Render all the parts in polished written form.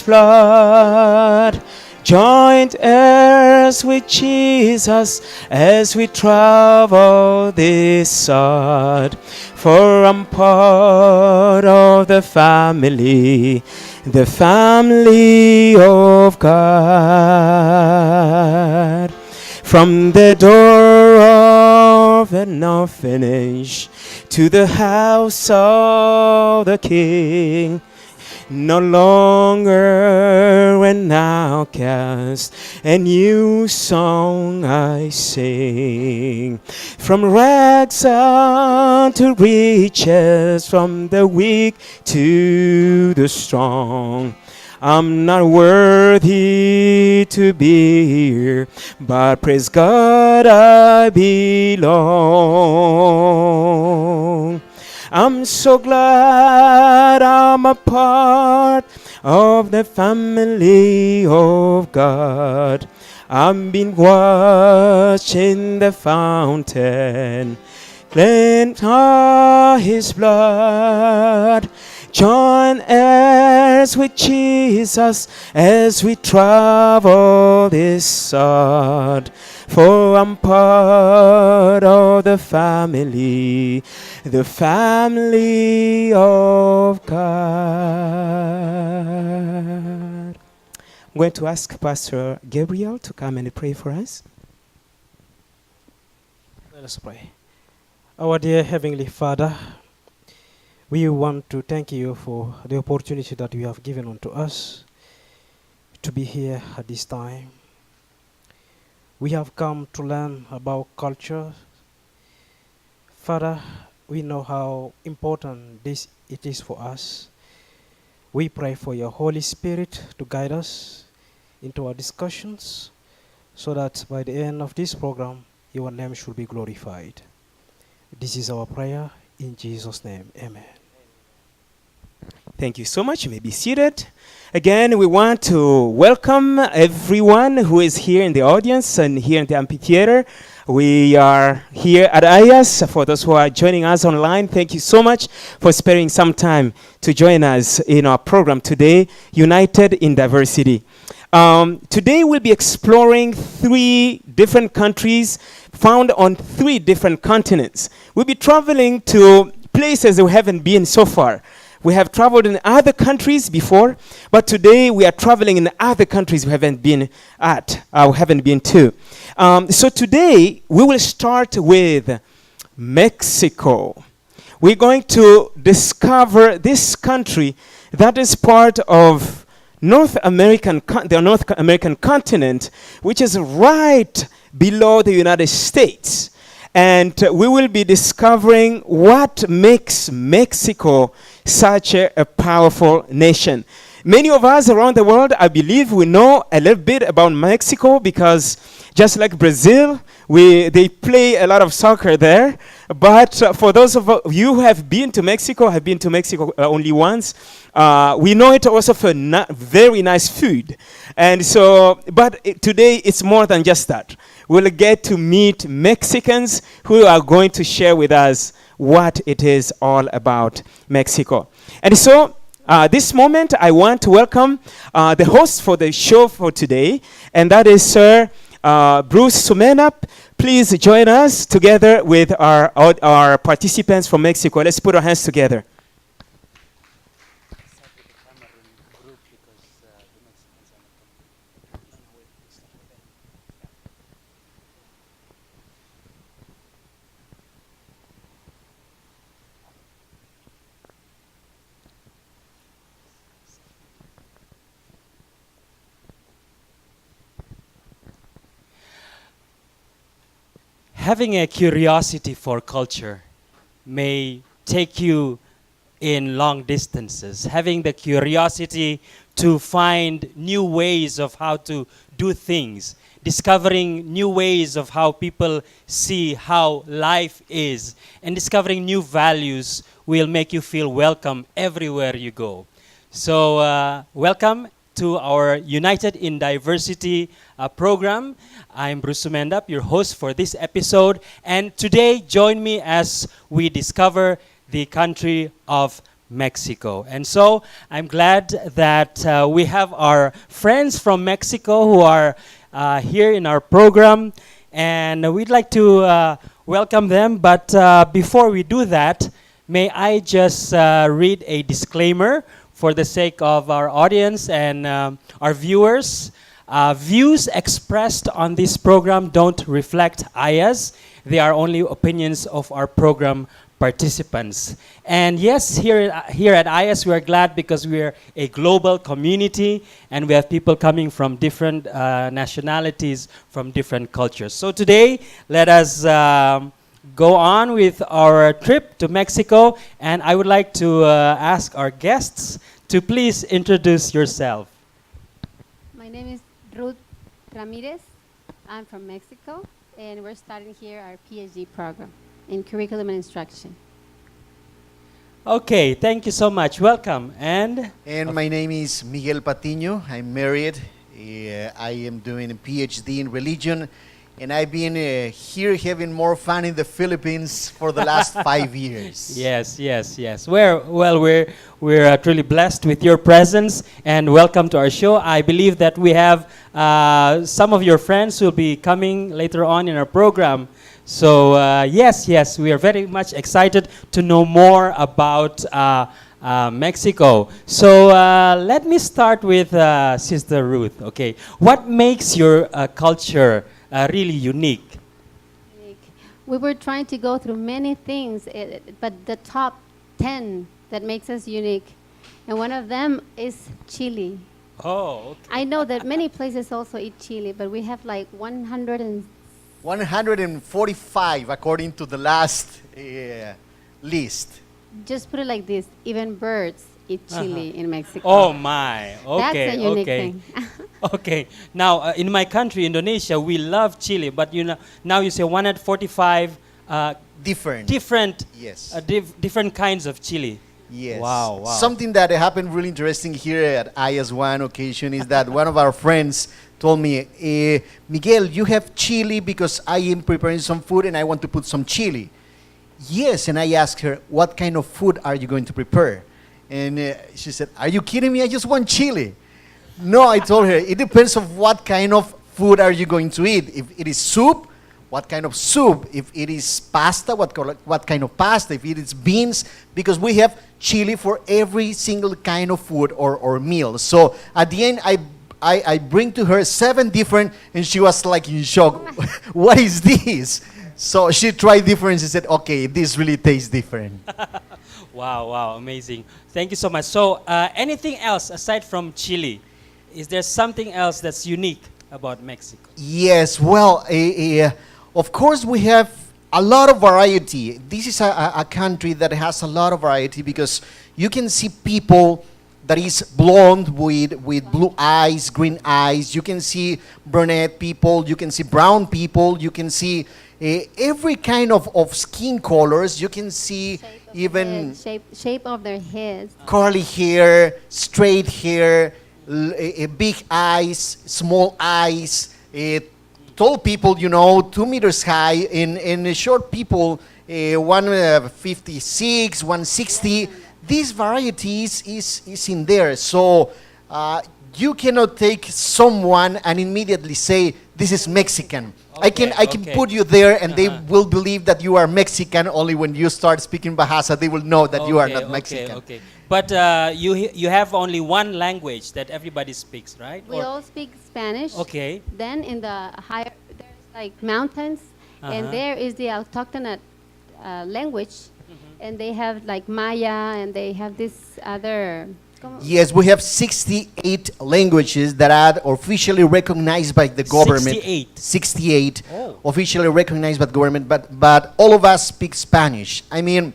blood, joint heirs with Jesus as we travel this earth. For I'm part of the family of God. From the door of an orphanage to the house of the King, no longer an outcast, a new song I sing. From rags unto riches, from the weak to the strong. I'm not worthy to be here, but praise God I belong. I'm so glad I'm a part of the family of God. I've been washed in the fountain, cleansed by His blood. Join heirs with Jesus as we travel this earth. For I'm part of the family of God. I'm going to ask Pastor Gabriel to come and pray for us. Let us pray. Our dear Heavenly Father, we want to thank you for the opportunity that you have given unto us to be here at this time. We have come to learn about culture. Father, we know how important it is for us. We pray for your Holy Spirit to guide us into our discussions so that by the end of this program, your name should be glorified. This is our prayer in Jesus' name. Amen. Thank you so much. You may be seated. Again, we want to welcome everyone who is here in the audience and here in the amphitheater. We are here at IAS. For those who are joining us online, thank you so much for sparing some time to join us in our program today, United in Diversity. Today we'll be exploring 3 different countries found on 3 different continents. We'll be traveling to places we haven't been so far. We have traveled in other countries before, but today we are traveling in other countries we haven't been to. So today we will start with Mexico. We're going to discover this country that is part of the North American continent, which is right below the United States. And we will be discovering what makes Mexico such a powerful nation. Many of us around the world, I believe, we know a little bit about Mexico because just like Brazil, they play a lot of soccer there. But for those of you who have been to Mexico, only once, we know it also for very nice food. And so, today it's more than just that. We'll get to meet Mexicans who are going to share with us what it is all about Mexico. And so, this moment, I want to welcome the host for the show for today, and that is Sir Bruce Sumenap. Please join us together with our participants from Mexico. Let's put our hands together. Having a curiosity for culture may take you in long distances. Having the curiosity to find new ways of how to do things, discovering new ways of how people see how life is, and discovering new values will make you feel welcome everywhere you go. So welcome to our United in Diversity program. I'm Bruce Sumendap, your host for this episode. And today, join me as we discover the country of Mexico. And so I'm glad that we have our friends from Mexico who are here in our program, and we'd like to welcome them. But before we do that, may I just read a disclaimer for the sake of our audience and our viewers. Views expressed on this program don't reflect AYA's. They are only opinions of our program participants. And yes, here at AYA's, we are glad because we are a global community and we have people coming from different nationalities, from different cultures. So today, let us go on with our trip to Mexico, and I would like to ask our guests to please introduce yourself. My name is Ruth Ramirez. I'm from Mexico, and we're starting here our PhD program in curriculum and instruction. Okay, thank you so much. Welcome. And my name is Miguel Patiño. I'm married. I am doing a PhD in religion, and I've been here having more fun in the Philippines for the last 5 years. yes. We're truly blessed with your presence, and welcome to our show. I believe that we have some of your friends who will be coming later on in our program. So yes, we are very much excited to know more about Mexico. So let me start with Sister Ruth. Okay, what makes your culture really unique? We were trying to go through many things, but the top 10 that makes us unique, and one of them is chili. Oh, okay. I know that many places also eat chili, but we have like 145 according to the last list. just put it like this, even birds eat chili in Mexico. Oh my. Okay. That's a unique okay. thing. Okay. Now, in my country, Indonesia, we love chili, but you know, now you say 145 different Yes. different kinds of chili. Yes. Wow. Something that happened really interesting here at AYA's one occasion is that one of our friends told me, Miguel, you have chili because I am preparing some food and I want to put some chili. Yes, and I asked her, what kind of food are you going to prepare? And she said, are you kidding me? I just want chili. No, I told her, it depends on what kind of food are you going to eat. If it is soup, what kind of soup? If it is pasta, what kind of pasta? If it is beans, because we have chili for every single kind of food or meal. So at the end, I bring to her 7 different, and she was like in shock. What is this? So she tried different. She said, okay, this really tastes different. Wow, amazing. Thank you so much. So, anything else aside from chili? Is there something else that's unique about Mexico? Yes, well, of course we have a lot of variety. This is a country that has a lot of variety because you can see people that is blonde with blue eyes, green eyes. You can see brunette people. You can see brown people. You can see every kind of skin colors. You can see even shape of their heads. curly hair, straight hair, big eyes, small eyes, tall people, 2 meters high, and short people, 156, 160. These varieties is in there. So you cannot take someone and immediately say, this is Mexican. I can put you there and they will believe that you are Mexican. Only when you start speaking Bahasa, they will know that you are not Mexican. Okay. But you have only one language that everybody speaks, right? We all speak Spanish. Okay. Then in the higher, there's like mountains, and there is the autochthonous language, and they have like Maya, and they have this other. Yes, we have 68 languages that are officially recognized by the government. 68 officially recognized by the government, but all of us speak Spanish. I mean,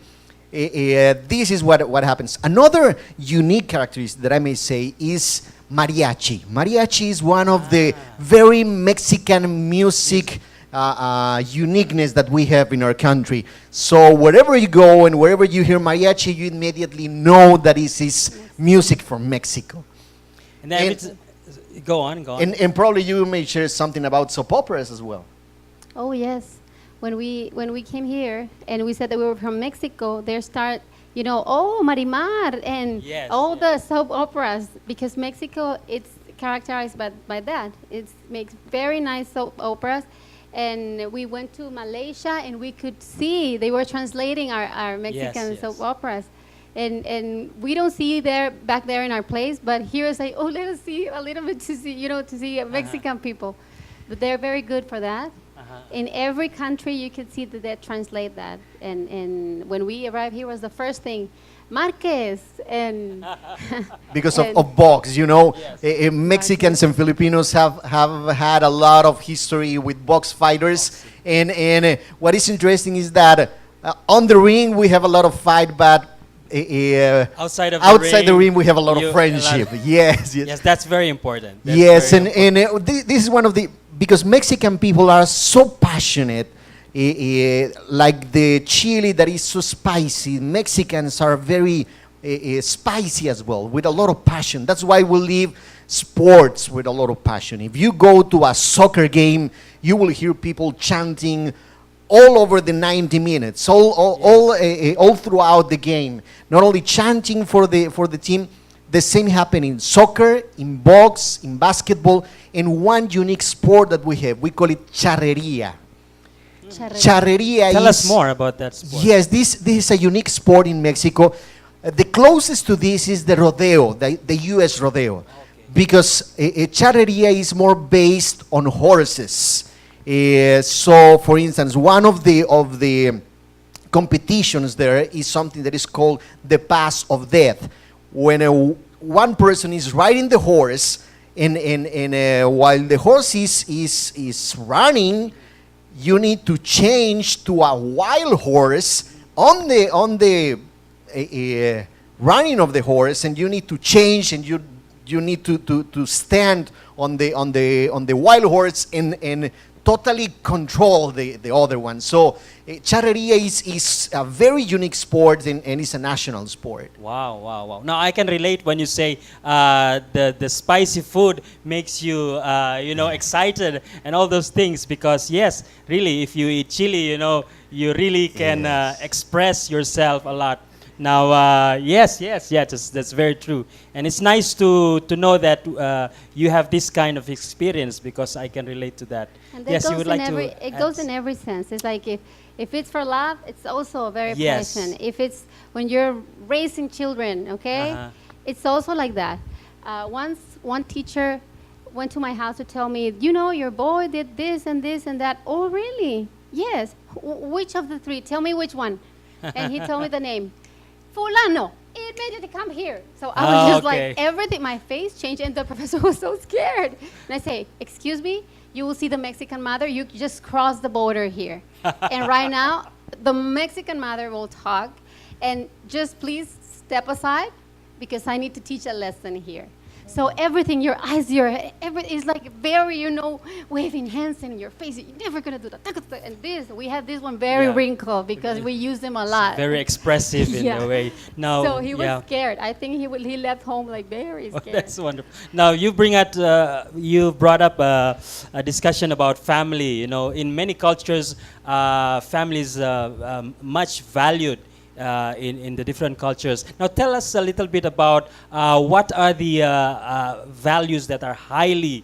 this is what happens. Another unique characteristic that I may say is mariachi. Mariachi is one of the very Mexican music uniqueness that we have in our country. So wherever you go and wherever you hear mariachi, you immediately know that this is music from Mexico. And then go on. And probably you may share something about soap operas as well. Oh yes, when we came here and we said that we were from Mexico, they start you know, oh, Marimar, and Yes, all yes. the soap operas, because Mexico, it's characterized by that. It makes very nice soap operas. And we went to Malaysia, and we could see they were translating our Mexican yes. soap operas. And we don't see there back there in our place, but here is like, oh, let us see a little bit to see, you know, to see Mexican people. But they're very good for that. In every country, you can see that they translate that. And when we arrived here, was the first thing, Marquez, and Because And- of box, you know, Yes. Mexicans and Filipinos have had a lot of history with box fighters, and what is interesting is that on the ring we have a lot of fight, but Outside of outside the ring we have a lot you- of friendship. Yes, yes, Yes, that's very important. That's yes, very and this is one of the, because Mexican people are so passionate. Like the chili that is so spicy, Mexicans are very spicy as well, with a lot of passion. That's why we live sports with a lot of passion. If you go to a soccer game, you will hear people chanting all over the 90 minutes, all throughout the game. Not only chanting for the team, the same happen in soccer, in box, in basketball, and one unique sport that we have. We call it charreria. Charreria Tell is, us more about that sport. yes, this is a unique sport in Mexico. The closest to this is the rodeo, the U.S. rodeo, because charreria is more based on horses. So, for instance, one of the competitions there is something that is called the pass of death, when one person is riding the horse, and while the horse is running, you need to change to a wild horse on the running of the horse, and you need to change, and you need to stand on the wild horse and totally control the other one. So charreria is a very unique sport, and it's a national sport. Wow, wow, wow. Now I can relate when you say the spicy food makes you you know, excited and all those things, because yes, really, if you eat chili, you know, you really can Yes. express yourself a lot. Now, yes, that's very true, and it's nice to know that you have this kind of experience, because I can relate to that. And that Yes, you goes would in like every, to. it add goes in every sense. It's like if it's for love, it's also a very Yes. passion. If it's when you're raising children, okay, it's also like that. Once one teacher went to my house to tell me, you know, your boy did this and this and that. Oh, really? Yes. Which of the three? Tell me which one. And he told me the name. Fulano. Immediately come here. So I was just okay. like, everything, my face changed, and the professor was so scared. And I say, excuse me, you will see the Mexican mother, you just crossed the border here. And right now, the Mexican mother will talk, and just please step aside, because I need to teach a lesson here. So everything, your eyes, everything is like very, you know, waving hands in your face. You're never gonna do that. And this, we have this one very Yeah. wrinkled, because we use them a lot. Very expressive in Yeah. a way. Now, So he was yeah. scared. I think he left home like very Oh, scared. that's wonderful. Now you you brought up a discussion about family. You know, in many cultures, family is much valued in the different cultures. Now tell us a little bit about what are the values that are highly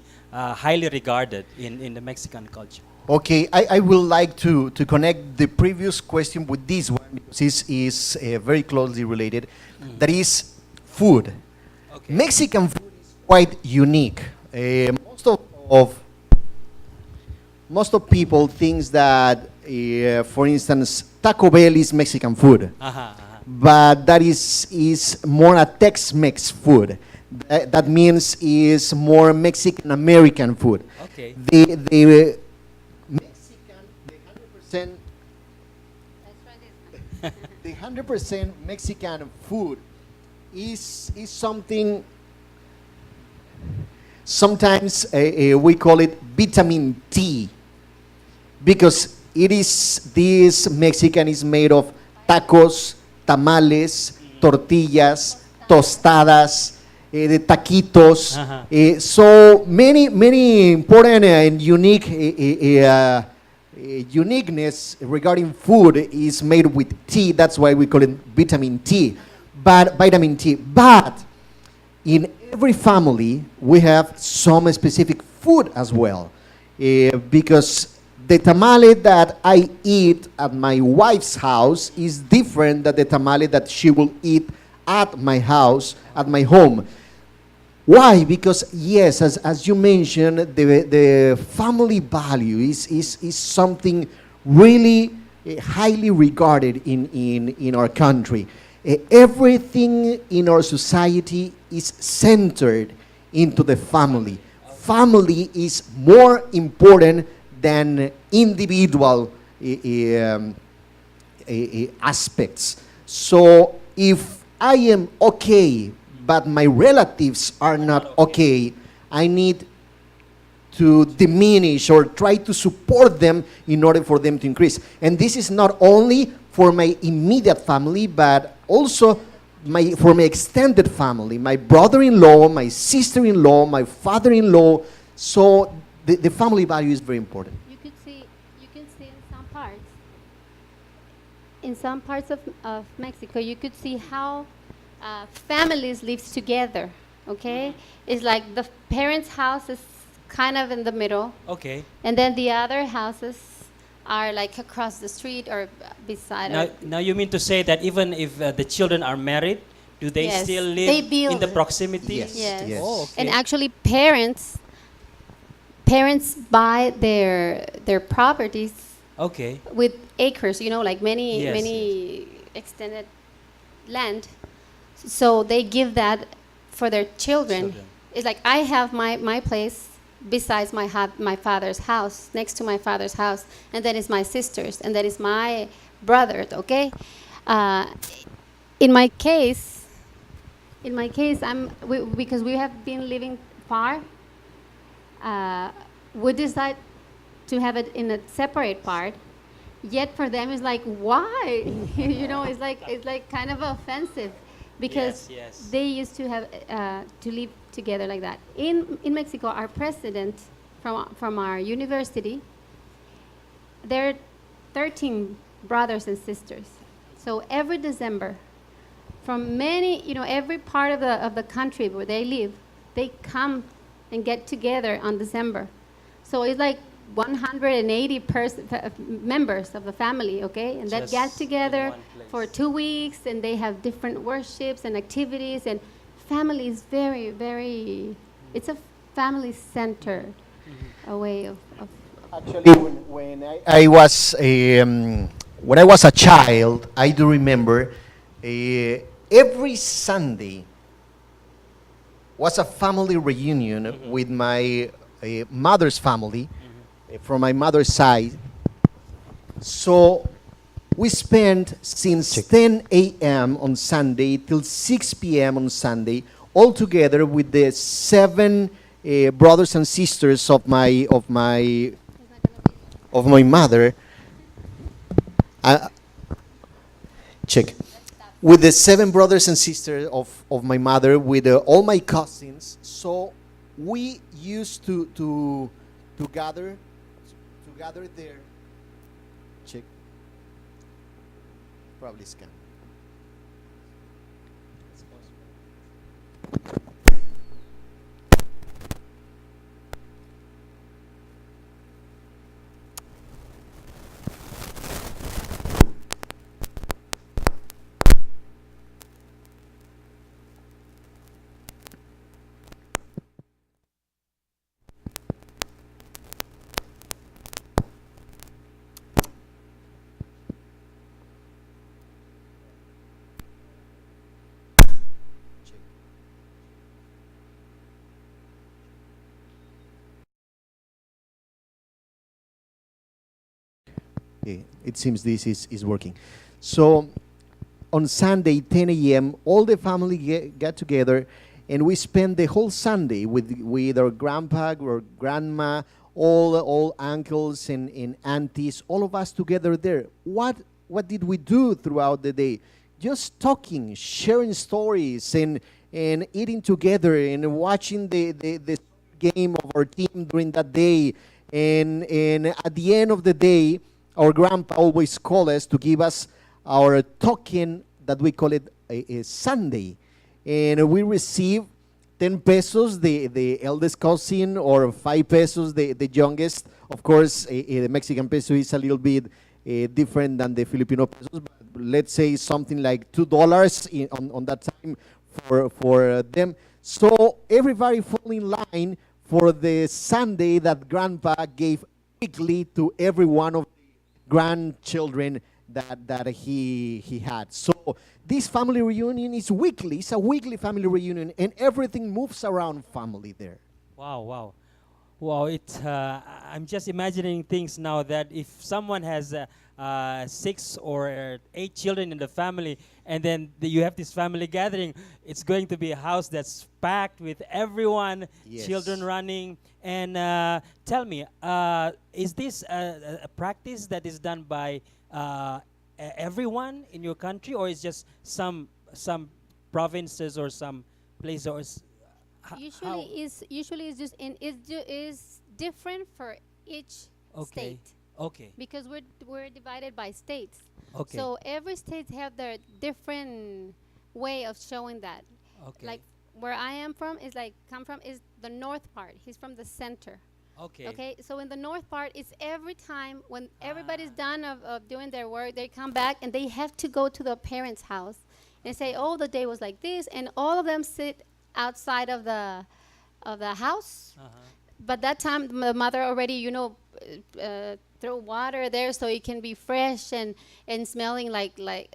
regarded in the Mexican culture. Okay, I would like to connect the previous question with this one, because this is very closely related. That is food. Okay. Mexican food is quite unique. Most of people thinks that, for instance, Taco Bell is Mexican food, but that is more a Tex-Mex food. That means is more Mexican American food. Okay. The Mexican, the 100% Mexican food is something. Sometimes we call it vitamin T, because it is, this Mexican is made of tacos, tamales, tortillas, tostadas, the taquitos. So many important and unique uniqueness regarding food is made with tea. That's why we call it vitamin T. But vitamin T. But in every family, we have some specific food as well. Because the tamale that I eat at my wife's house is different than the tamale that she will eat at my house, at my home. Why? Because yes, as you mentioned, the family value is something really highly regarded in our country. Everything in our society is centered into the family. Family is more important than individual aspects. So if I am okay, but my relatives are not okay, I need to diminish or try to support them in order for them to increase. And this is not only for my immediate family, but also for my extended family, my brother-in-law, my sister-in-law, my father-in-law. So the family value is very important. You can see in some parts of Mexico, you could see how families live together, okay? It's like the parents' house is kind of in the middle, Okay. and then the other houses are like across the street or beside. Now you mean to say that even if the children are married, do they Yes, still they live in build. the proximity? Yes. Yes. Yes. Oh, okay. And actually, parents buy their properties Okay. with acres, like many Yes, many extended land. So they give that for their children. Children. It's like I have my place besides my father's house, next to my father's house, and then it's my sister's, and then it's my brother. Okay, in my case, because we have been living far. We decide to have it in a separate part. Yet for them, it's like, why? It's like kind of offensive, because Yes. they used to have to live together like that. In Mexico, our president from our university, there are 13 brothers and sisters. So every December, from every part of the country where they live, they come and get together on December. So it's like 180 members of the family, okay? And that Just get in together one place. for 2 weeks, and they have different worships and activities, and family is very, very, it's a family-centered a way of Actually, when I was when I was a child, I do remember every Sunday was a family reunion with my mother's family from my mother's side. So we spent since 10 a.m. on Sunday till 6 p.m. on Sunday, all together with the 7 brothers and sisters of my mother. Check. With the 7 brothers and sisters of my mother, with all my cousins. So we used to gather there. Check. Probably scan. Okay, it seems this is working. So on Sunday, 10 a.m., all the family get together, and we spend the whole Sunday with our grandpa or grandma, all uncles and aunties, all of us together there. What did we do throughout the day? Just talking, sharing stories, and eating together, and watching the game of our team during that day, And at the end of the day, our grandpa always called us to give us our token that we call it a Sunday. And we receive 10 pesos, the eldest cousin, or 5 pesos, the youngest. Of course, the Mexican peso is a little bit different than the Filipino pesos, but let's say something like $2 on that time for them. So everybody fall in line for the Sunday that grandpa gave weekly to every one of the grandchildren that he had. So this family reunion is weekly. It's a weekly family reunion, and everything moves around family there. Wow, wow. Wow, I'm just imagining things now that if someone has 6 or 8 children in the family, and then you have this family gathering, it's going to be a house that's packed with everyone, Yes. children running. And tell me, is this a practice that is done by everyone in your country, or is just some provinces or some places? Or Usually it's just is different for each Okay. state, Okay. because we're divided by states. Okay. So every state have their different way of showing that. Okay. Like where I am from is is the north part. He's from the center. Okay. Okay, so in the north part, it's every time when everybody's done of doing their work, they come back and they have to go to the parents' house and say, "Oh, the day was like this," and all of them sit outside of the house. Uh-huh. But that time, the mother already, throw water there so it can be fresh and smelling like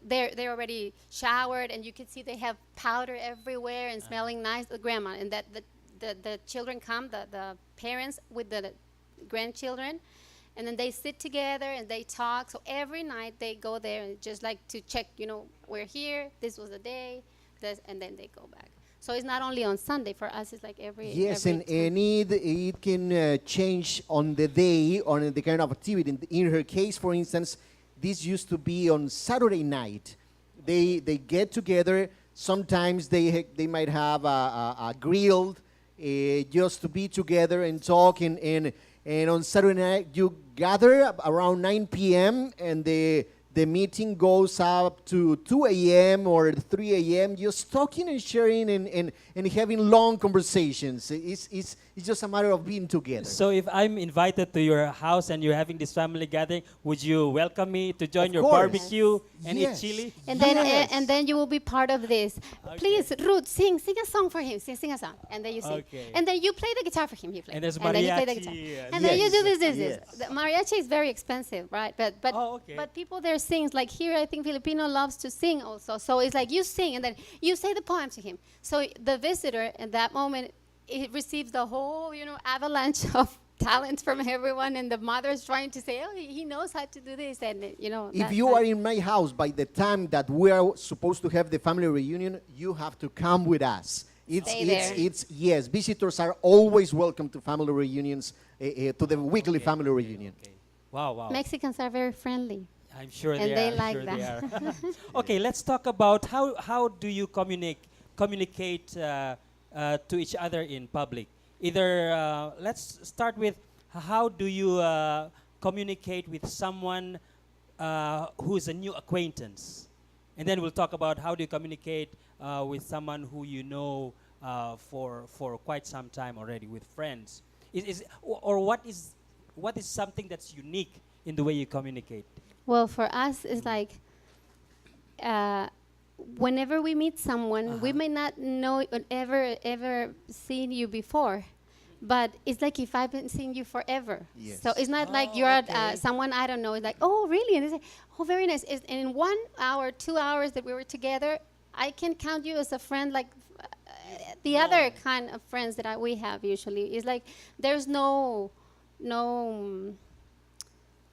they're already showered, and you can see they have powder everywhere and smelling nice. The grandma and that the children come, the parents with the grandchildren, and then they sit together and they talk. So every night they go there and just like to check, we're here. This was the day, and then they go back. So it's not only on Sunday. For us, it's like every Yes, every and it can change on the day, on the kind of activity. In her case, for instance, this used to be on Saturday night. They get together. Sometimes they might have a grilled just to be together and talk. And on Saturday night, you gather around 9 p.m. and the meeting goes up to 2 a.m. or 3 a.m. just talking and sharing and having long conversations. It's just a matter of being together. So if I'm invited to your house and you're having this family gathering, would you welcome me to join Of your course. barbecue and Yes. eat chili? And then Yes. and then you will be part of this. Please, Ruth, sing a song for him. Sing a song, and then you sing. Okay. And then you play the guitar for him. He plays. And there's then you play the mariachi guitar. and- And then you Yes. do this. Yes. The mariachi is very expensive, right? But Oh, okay. but people there sings. Like here, I think Filipino loves to sing also. So it's like you sing and then you say the poem to him. So the visitor at that moment, it receives the whole avalanche of talent from everyone, and the mother is trying to say, "Oh, he knows how to do this," and If you are in my house by the time that we are supposed to have the family reunion, you have to come with us. Stay there. Yes, visitors are always welcome to family reunions, to the weekly Okay, family okay, reunion. okay. Wow, wow. Mexicans are very friendly. I'm sure and they they are. I'm like sure they that. are. Okay, let's talk about how do you communicate to each other in public. Either let's start with how do you communicate with someone who is a new acquaintance, and then we'll talk about how do you communicate with someone who you know for quite some time already, with friends. What is something that's unique in the way you communicate? Well, for us, it's like whenever we meet someone, we may not know ever seen you before, but it's like if I've been seeing you forever. Yes. So it's not like Oh, you're okay. someone I don't know. It's like, oh, really? And they say, oh, very nice. And in 1 hour, 2 hours that we were together, I can count you as a friend like the other kind of friends that we have usually. It's like there's no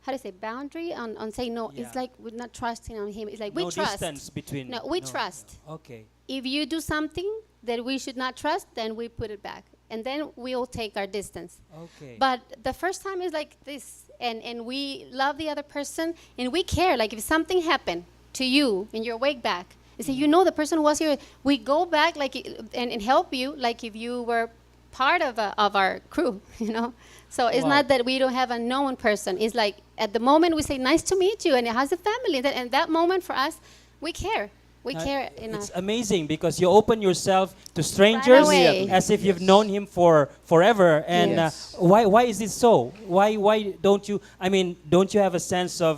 how do you say, boundary on saying no. Yeah. It's like we're not trusting on him. It's like No we trust. distance between. No, we trust. Okay. If you do something that we should not trust, then we put it back, and then we'll take our distance. Okay. But the first time is like this, and we love the other person, and we care. Like if something happened to you and you're awake back, you say, the person who was here, we go back like and help you, like if you were part of our crew, you know. So it's Wow. not that we don't have a known person. It's like at the moment we say, nice to meet you, and how's the family? And that moment for us, we care. We care enough. It's amazing because you open yourself to strangers away. as if you've known him for forever. And Yes. why is it so? Why don't you? I mean, don't you have a sense of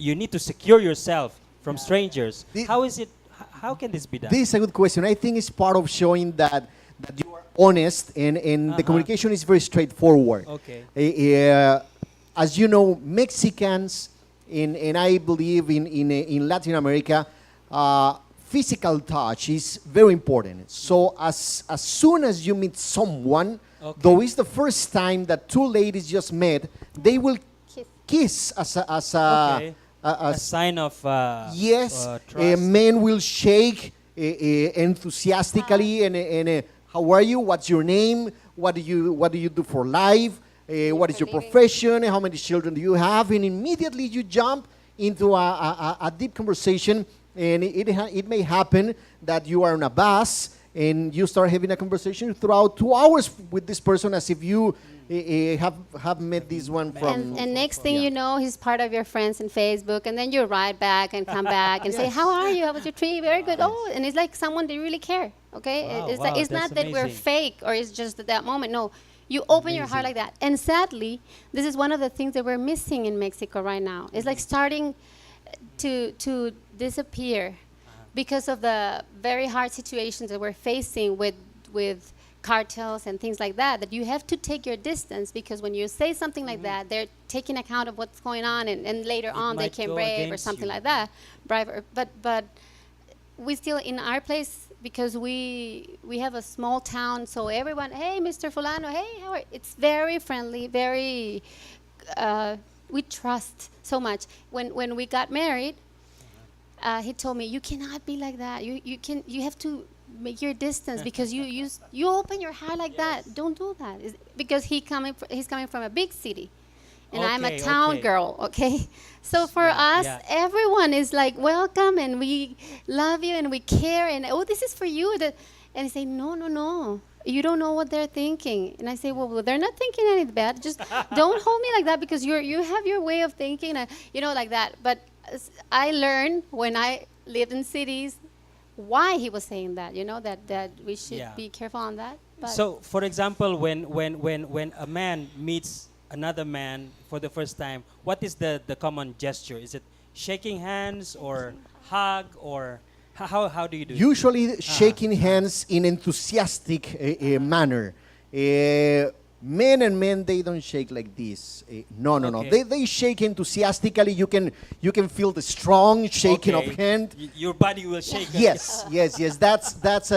you need to secure yourself from strangers? The- How is it? How can this be done? This is a good question. I think it's part of showing that you are honest and the communication is very straightforward. Okay. As you know, Mexicans and I believe in Latin America, physical touch is very important. So as soon as you meet someone, Okay. though it's the first time that two ladies just met, they will kiss as Okay. A sign of yes, trust. men will shake enthusiastically and how are you? What's your name? What do you do for life? What is your profession? How many children do you have? And immediately you jump into a deep conversation, and it may happen that you are on a bus and you start having a conversation throughout 2 hours with this person as if you have met this one from. And next thing you know, he's part of your friends in Facebook, and then you write back and come back and say, "How are you? How was your trip? Very good." Oh, and it's like someone they really care. Okay, Wow, it's wow, like, it's that's not that we're amazing. fake or it's just at that moment. No, you open your heart like that. And sadly, this is one of the things that we're missing in Mexico right now. It's like starting to disappear because of the very hard situations that we're facing with cartels and things like that, that you have to take your distance, because when you say something like that, they're taking account of what's going on, and later on they might can go brave or against something you. like that. But we still, in our place, because we have a small town, so everyone, hey, Mr. Fulano, hey, how are you? It's very friendly, very, we trust so much. When we got married, he told me, you cannot be like that. You have to make your distance, because you open your heart like that. Don't do that. Because he's coming from a big city, and I'm a Okay, town okay. girl. Okay, so for Yeah, us, yeah. everyone is like welcome, and we love you, and we care, and oh, this is for you. And he say, no. You don't know what they're thinking. And I say, well, they're not thinking any bad. Just don't hold me like that, because you have your way of thinking, like that. But I learned when I lived in cities why he was saying that. That we should Yeah. be careful on that. But So, for example, when a man meets another man for the first time, what is the common gesture? Is it shaking hands or hug, or how do you do it? Usually shaking hands in enthusiastic manner. Men and men, they don't shake like this. No. Okay. They shake enthusiastically. You can feel the strong shaking Okay. of hand. Your body will shake. Yes. That's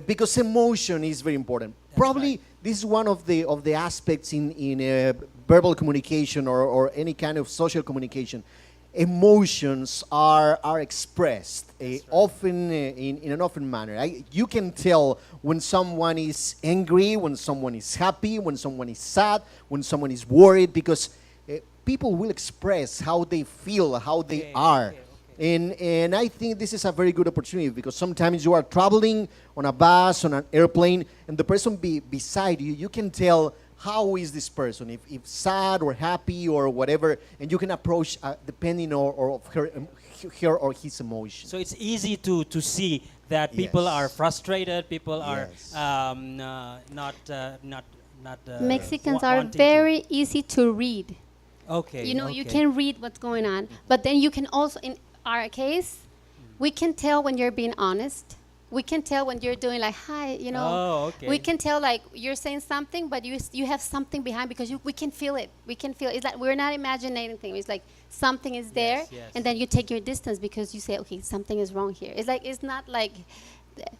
because emotion is very important. Probably right. this is one of the aspects in verbal communication or any kind of social communication. Emotions are expressed often in an often manner. You can tell when someone is angry, when someone is happy, when someone is sad, when someone is worried, because people will express how they feel, how they are. And I think this is a very good opportunity, because sometimes you are traveling on a bus, on an airplane, and the person beside you, you can tell how is this person, if sad or happy or whatever, and you can approach depending on her or his emotion. So it's easy to see that people Yes. are frustrated, people are Yes. not Mexicans wa- are wanting to- very easy to read. Okay. You okay. can read what's going on, but then you can also, in our case, we can tell when you're being honest. We can tell when you're doing like, hi, Oh, okay. We can tell like you're saying something, but you have something behind, because we can feel it. We can feel it. It's like we're not imagining anything. It's like something is there, yes. and then you take your distance, because you say, okay, something is wrong here. It's not like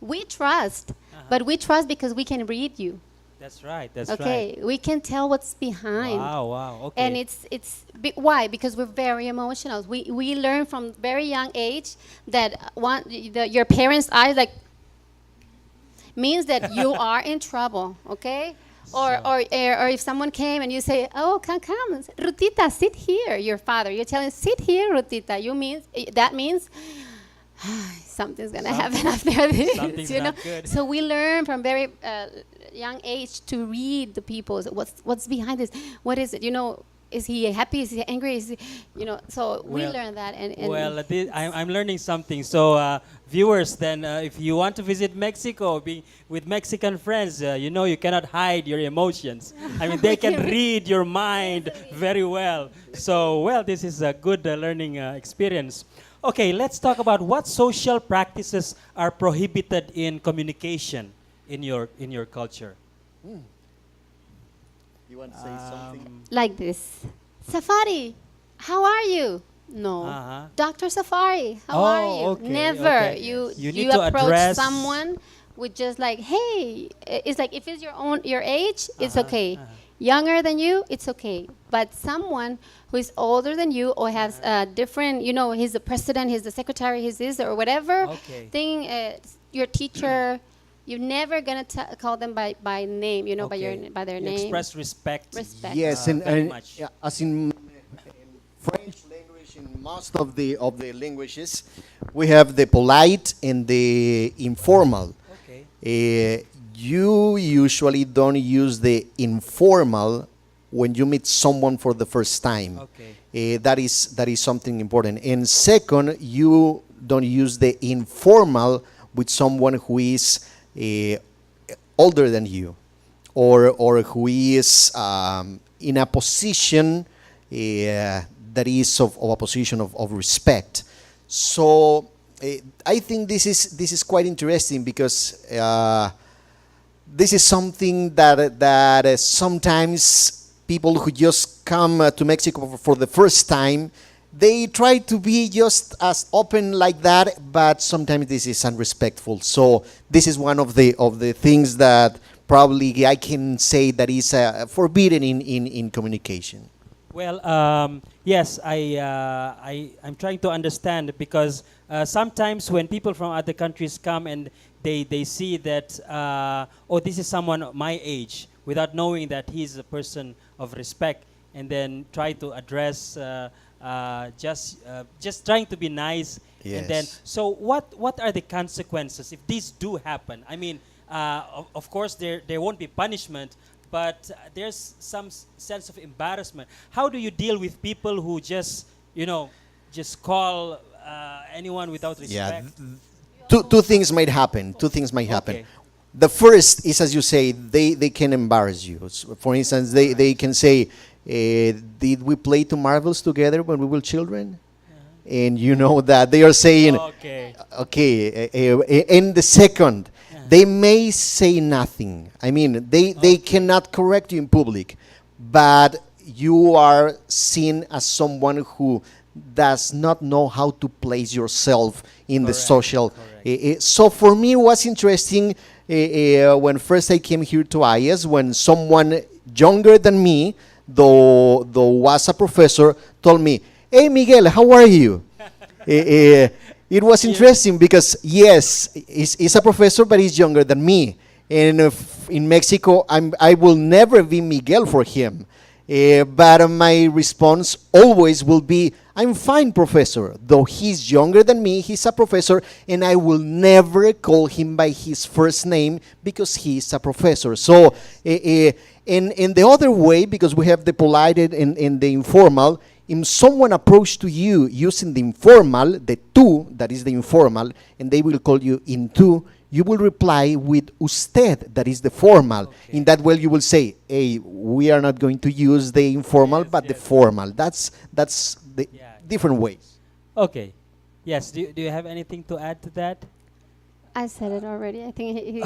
we trust, but we trust because we can read you. That's right. That's Okay, we can tell what's behind. Wow. Okay. And why? Because we're very emotional. We learn from very young age that your parents' eyes like means that you are in trouble. Okay, or if someone came and you say, oh, come, Rutita, sit here. Your father, you're telling, sit here, Rutita. That means something's gonna happen after this. Something's not good. So we learn from very young age to read the people. So what's behind this? What is it? You know, is he happy? Is he angry? Is he, you know? So we Well- learn that. And Well, I'm learning something. So, viewers, then, if you want to visit Mexico, be with Mexican friends, you know you cannot hide your emotions. I mean, they can read your mind very well. So, well, this is a good learning experience. Okay, let's talk about what social practices are prohibited in communication in your culture. You want to say something? like this, Safari, how are you? No. Uh-huh. Dr. Safari, how Oh, are you? okay, Never. okay. You You need to approach address- someone with just like, hey, it's like if it's your age, it's Uh-huh, okay. uh-huh. Younger than you, it's okay. But someone who is older than you or has a different, you know, he's the president, he's the secretary, he's this or whatever Okay. thing, your teacher, you're never gonna call them by name, you know, Okay. by their You name. express respect. Respect. Yes, very and much. yeah, as in French language, in most of the languages, we have the polite and the informal. Okay. You usually don't use the informal when you meet someone for the first time. Okay. That is something important. And second, you don't use the informal with someone who is older than you, or who is in a position that is of a position of respect. So I think this is quite interesting because this is something that sometimes people who just come to Mexico for the first time, they try to be just as open like that, but sometimes this is unrespectful. So this is one of the things that probably I can say that is forbidden in communication. Well, yes, I'm trying to understand because sometimes when people from other countries come and they see that, oh, this is someone my age, without knowing that he's a person of respect, and then try to address, just trying to be nice. And then, Yes. so what are the consequences if these do happen? I mean, of course, there won't be punishment, but there's some sense of embarrassment. How do you deal with people who just call anyone without Yeah, respect? two things might happen. Two things might happen. Okay. The first is, as you say, they can embarrass you. So, for instance, they can say, "Did we play to marbles together when we were children?" And you know that they are saying, Okay. okay. And the second, they may say nothing. I mean, they cannot correct you in public, but you are seen as someone who does not know how to place yourself in the Correct, social. correct. So for me, it was interesting when first I came here to IAS, when someone younger than me, though was a professor, told me, "Hey, Miguel, how are you?" It was interesting because, yes, he's a professor, but he's younger than me. And in Mexico, I will never be Miguel for him. But my response always will be, "I'm fine, professor." Though he's younger than me, he's a professor, and I will never call him by his first name because he's a professor. So, in the other way, because we have the polite and the informal, if someone approach to you using the informal, the tú, that is the informal, and they will call you in tú, you will reply with usted, that is the formal. Okay. In that way, you will say, "Hey, we are not going to use the informal, Yes, but the yes. Yeah. formal." That's the different ways. Okay. Yes. Do you have anything to add to that? I said it already. I think he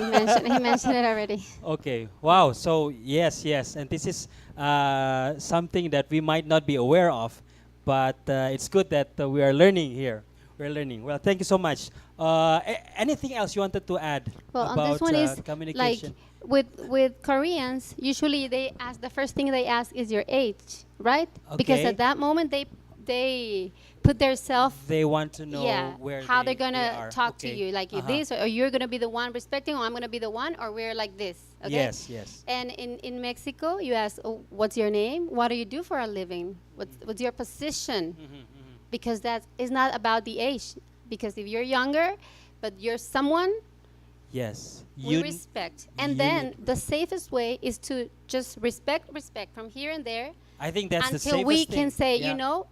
mentioned it already. Okay. Wow. So yes, and this is something that we might not be aware of, but it's good that we are learning here. We're learning. Well, thank you so much. Anything else you wanted to add Well, about on this one is like communication? with Koreans, usually they ask, the first thing they ask is your age, right? Because Okay. at that moment they put their self, They want to know yeah, where how they're they gonna are. talk Okay. to you, like Uh-huh. this, or you're gonna be the one respecting, or I'm gonna be the one, or we're like this. Okay? Yes. And in Mexico, you ask, "Oh, what's your name? What do you do for a living? What's your position?" Because that is not about the age. Because if you're younger, but you're someone, Yes. We respect. And you then need- the safest way is to just respect from here and there I think that's the until safest we thing. can say, Yeah. you know,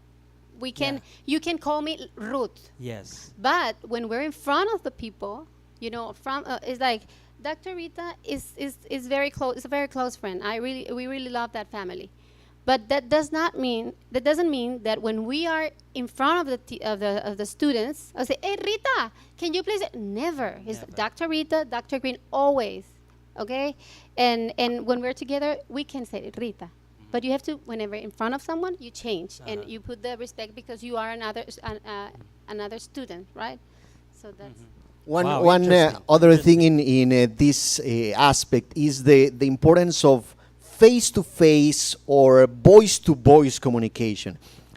we can, Yeah. you can call me Ruth. Yes. But when we're in front of the people, you know, it's like Dr. Rita is very close. Is a very close friend. We really love that family. But that doesn't mean that when we are in front of the students, I'll say, "Hey Rita, can you please?" Never. It's Never. Dr. Rita, Dr. Green, always. Okay, and when we're together, we can say Rita. But you have to, whenever in front of someone, you change and you put the respect because you are another student, right? So that's. One, Wow, one interesting, other thing interesting. in this aspect is the importance of face-to-face or voice-to-voice communication.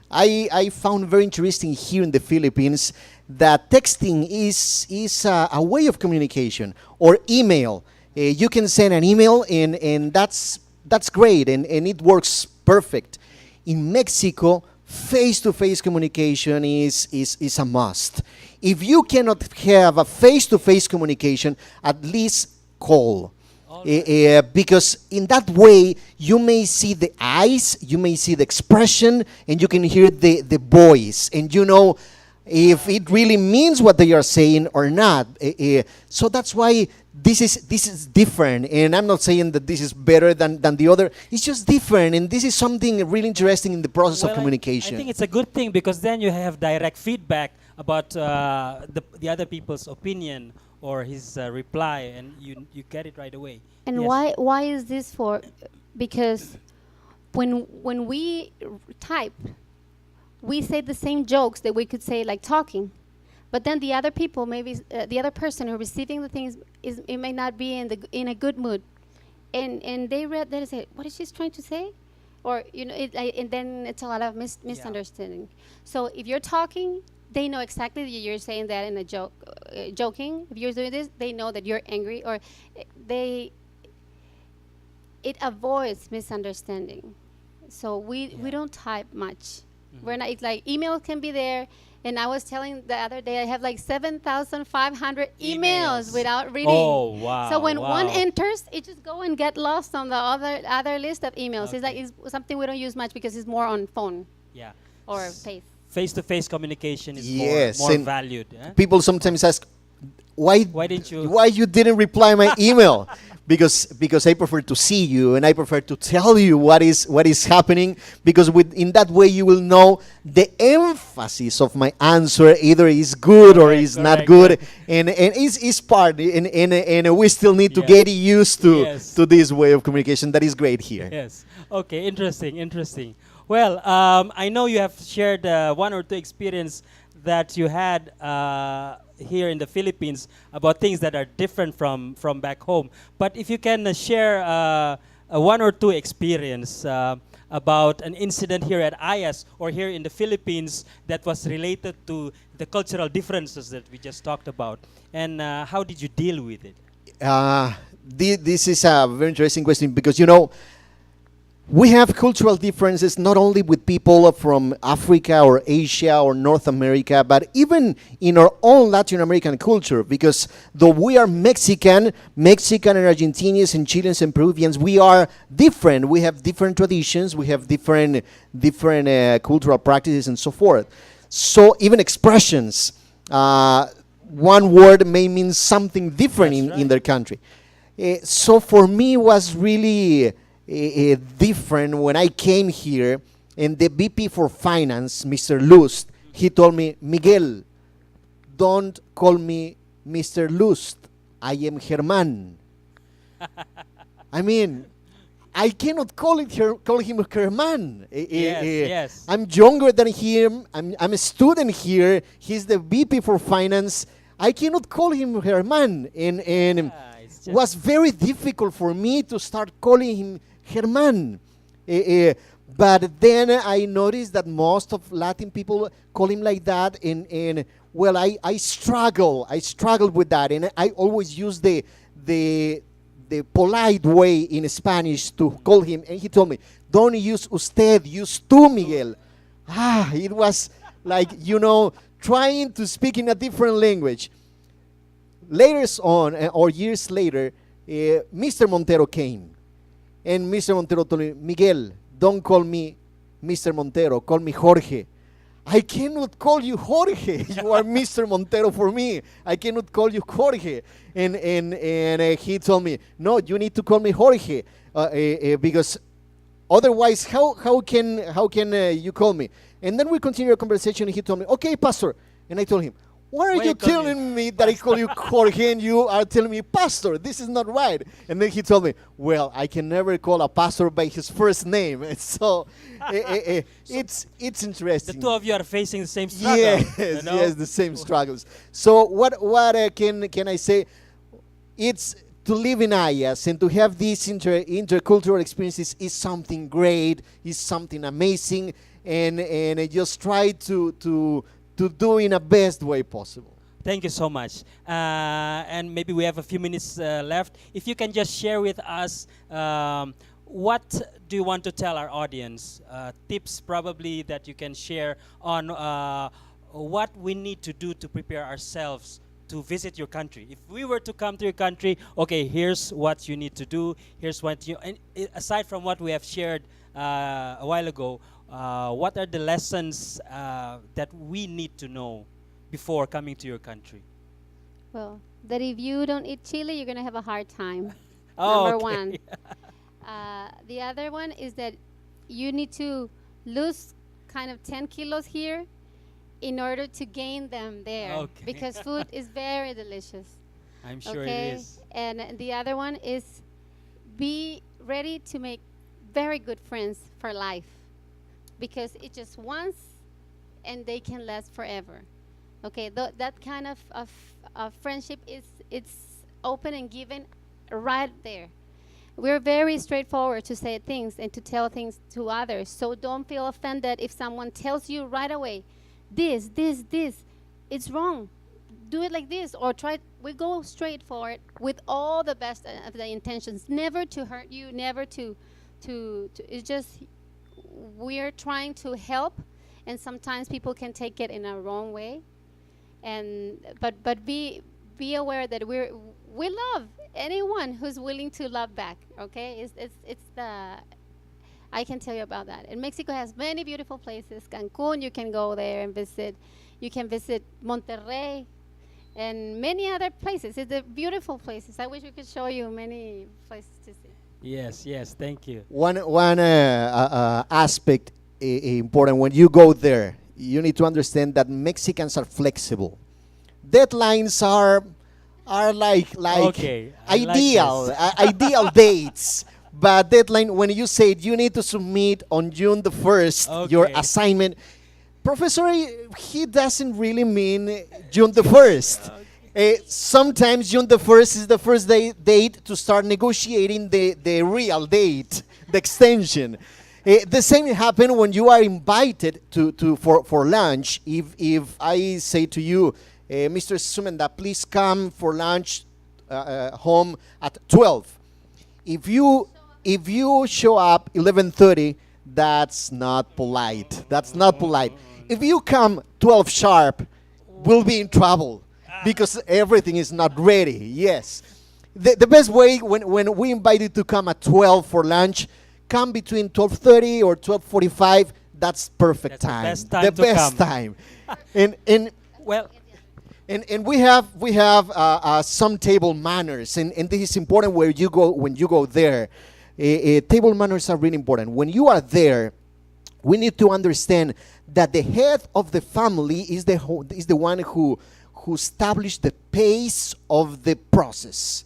I found very interesting here in the Philippines that texting is a way of communication, or email. You can send an email and that's great and it works perfect. In Mexico, face-to-face communication is a must. If you cannot have a face-to-face communication, at least call. Because in that way, you may see the eyes, you may see the expression, and you can hear the voice, and you know if it really means what they are saying or not. So that's why this is different, and I'm not saying that this is better than the other. It's just different, and this is something really interesting in the process Well, of communication. I think it's a good thing because then you have direct feedback about the other people's opinion or his reply, and you get it right away. And Yes. why is this for? Because when we type, we say the same jokes that we could say like talking, but then the other people, maybe the other person who receiving the things it may not be in a good mood, and they read that and say, what is she trying to say, or you know, and then it's a lot of misunderstanding. So if you're talking, they know exactly that you're saying that in a joke, joking. If you're doing this, they know that you're angry, or it avoids misunderstanding. So we don't type much. We're not. It's like email can be there, and I was telling the other day I have like 7,500 emails without reading. Oh, wow. So when one wow. enters, it just go and get lost on the other list of emails. It's like it's something we don't use much because it's more on phone Yeah. or face. Face-to-face communication is Yes, more and valued. People sometimes ask, why didn't you- why you didn't reply my email? because I prefer to see you and I prefer to tell you what is happening, because in that way you will know the emphasis of my answer either is good or Correct, is not correct, good, correct. and it's part, and we still need to Yeah. get used to Yes. to this way of communication that is great here. Yes. Okay. Interesting. Well, I know you have shared one or two experience that you had here in the Philippines about things that are different from back home. But if you can share one or two experience about an incident here at IAS or here in the Philippines that was related to the cultural differences that we just talked about, and how did you deal with it? This is a very interesting question, because you know, we have cultural differences not only with people from Africa or Asia or North America, but even in our own Latin American culture. Because though we are Mexican and Argentinians and Chileans and Peruvians, we are different. We have different traditions. We have different cultural practices and so forth. So even expressions, one word may mean something different That's in right. their country. So for me, it was really different when I came here, and the VP for Finance, Mr. Lust, he told me, Miguel, don't call me Mr. Lust. I am Germán. I mean, I cannot call him Germán. Yes. I'm younger than him. I'm a student here. He's the VP for Finance. I cannot call him Germán. And It's just- was very difficult for me to start calling him Germán. But then I noticed that most of Latin people call him like that, and well, I struggled with that, and I always use the polite way in Spanish to call him, and he told me, don't use usted, use tú, Miguel. It was like, you know, trying to speak in a different language. Later on, or years later, Mr. Montero came. And Mr. Montero told me, Miguel, don't call me Mr. Montero, call me Jorge. I cannot call you Jorge. You are Mr. Montero for me. I cannot call you Jorge. And he told me, no, you need to call me Jorge because otherwise, how can you call me? And then we continued our conversation. And he told me, okay, Pastor. And I told him, why are you telling me that I call you Jorge and you are telling me Pastor? This is not right. And then he told me, well, I can never call a pastor by his first name. And so it's interesting. The two of you are facing the same struggle. Yes, you know? yes, the same struggles. So what can I say? It's to live in Ayas and to have these intercultural experiences is something great, is something amazing, and I just try to do in a best way possible. Thank you so much. And maybe we have a few minutes left. If you can just share with us, what do you want to tell our audience? Tips probably that you can share on what we need to do to prepare ourselves to visit your country. If we were to come to your country, okay, here's what you need to do. Here's what you, and aside from what we have shared a while ago, what are the lessons that we need to know before coming to your country? Well, that if you don't eat chili, you're going to have a hard time. Oh, Number okay. one. The other one is that you need to lose kind of 10 kilos here in order to gain them there. Okay. Because food is very delicious. I'm sure Okay? it is. And the other one is be ready to make very good friends for life. Because it's just once and they can last forever. Okay, that kind of friendship it's open and given right there. We're very straightforward to say things and to tell things to others. So don't feel offended if someone tells you right away, this, it's wrong. Do it like this or try. We go straight for it with all the best of the intentions, never to hurt you, never to it's just we're trying to help, and sometimes people can take it in a wrong way. And but be aware that we love anyone who's willing to love back. Okay, it's the I can tell you about that. And Mexico has many beautiful places. Cancun, you can go there and visit. You can visit Monterrey and many other places. It's the beautiful places. I wish we could show you many places to see. Yes, thank you. One aspect important when you go there, you need to understand that Mexicans are flexible. Deadlines are like Okay, I like ideal this. ideal dates. But deadline when you say you need to submit on June the 1st your Okay. assignment, Professor, he doesn't really mean June the 1st. Sometimes June the 1st is the first date to start negotiating the real date, the extension. The same happened when you are invited for lunch. If I say to you, Mr. Sumenda, please come for lunch home at 12. If you show up 11:30, that's not polite. That's not polite. If you come 12 sharp, we'll be in trouble because everything is not ready. Yes. The best way when we invite you to come at 12 for lunch, come between 12:30 or 12:45. That's perfect That's time. the best time The to best come. time. And Well, and we have some table manners, and this is important when you go there. Table manners are really important. When you are there, we need to understand that the head of the family is the one who established the pace of the process.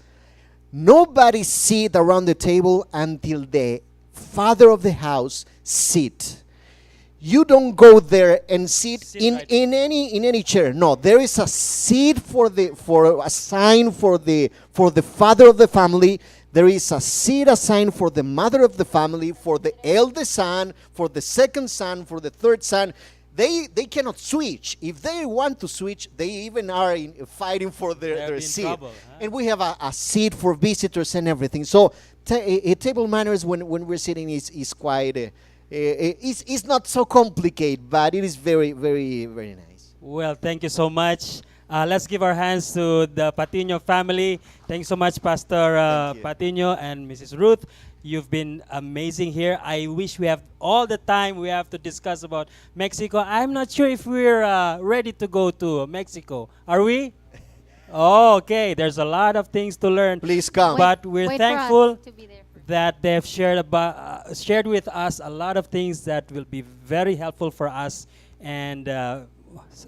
Nobody sit around the table until the father of the house sit. You don't go there and sit in any chair. No, there is a seat for a sign for the father of the family. There is a seat assigned for the mother of the family, for the eldest son, for the second son, for the third son. They cannot switch. If they want to switch, they even are fighting for their in seat. trouble, huh? And we have a seat for visitors and everything. So table manners when we're sitting is quite. It's not so complicated, but it is very, very, very nice. well, thank you so much. Let's give our hands to the Patino family. Thanks so much, Pastor Thank you. Patino and Mrs. Ruth. You've been amazing here. I wish we have all the time we have to discuss about Mexico. I'm not sure if we're ready to go to Mexico. Are we? Oh, okay. There's a lot of things to learn. Please come. But we're Wait thankful for us to be there first. that they've shared with us a lot of things that will be very helpful for us. And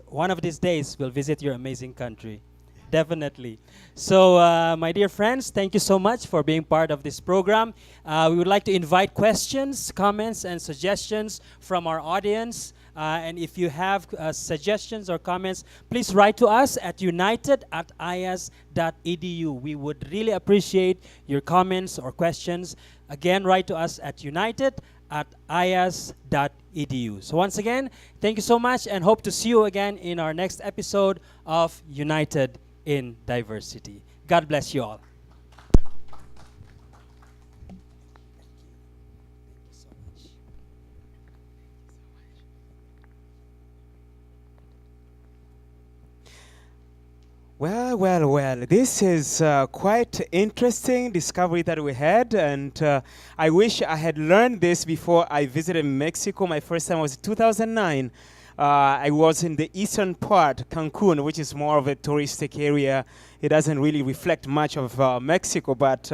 one of these days, we'll visit your amazing country. Definitely. So, my dear friends, thank you so much for being part of this program. We would like to invite questions, comments, and suggestions from our audience. And if you have suggestions or comments, please write to us at united@ias.edu. We would really appreciate your comments or questions. Again, write to us at united@ias.edu. So once again, thank you so much and hope to see you again in our next episode of United in Diversity. God bless you all. Well, well, well. This is quite interesting discovery that we had, and I wish I had learned this before I visited Mexico. My first time was in 2009. I was in the eastern part, Cancun, which is more of a touristic area. It doesn't really reflect much of Mexico, but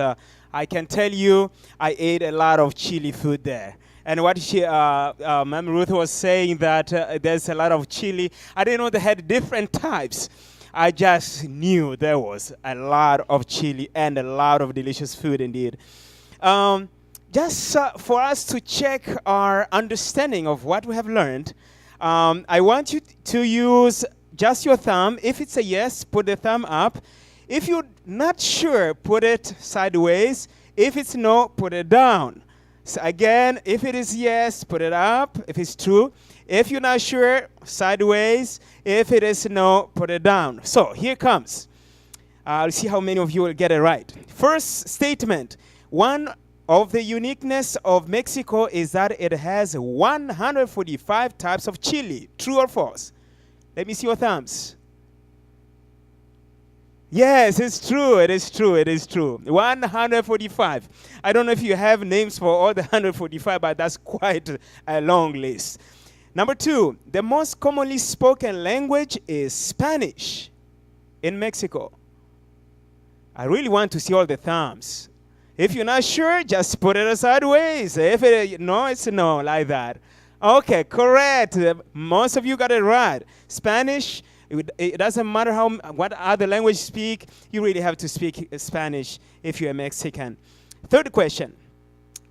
I can tell you I ate a lot of chili food there. And what Ma'am Ruth was saying that there's a lot of chili. I didn't know they had different types. I just knew there was a lot of chili and a lot of delicious food indeed. Just for us to check our understanding of what we have learned, I want you to use just your thumb. If it's a yes, put the thumb up. If you're not sure, put it sideways. If it's no, put it down. So again, if it is yes, put it up, if it's true. If you're not sure, sideways. If it is no, put it down. So here comes. I'll see how many of you will get it right. First statement. One of the uniqueness of Mexico is that it has 145 types of chili. True or false? Let me see your thumbs. Yes, it's true. It is true. It is true. 145. I don't know if you have names for all the 145, but that's quite a long list. Number two, the most commonly spoken language is Spanish in Mexico. I really want to see all the thumbs. If you're not sure, just put it sideways. If it no, it's no, like that. Okay, correct. Most of you got it right. Spanish. It doesn't matter what other language you speak. You really have to speak Spanish if you're a Mexican. Third question.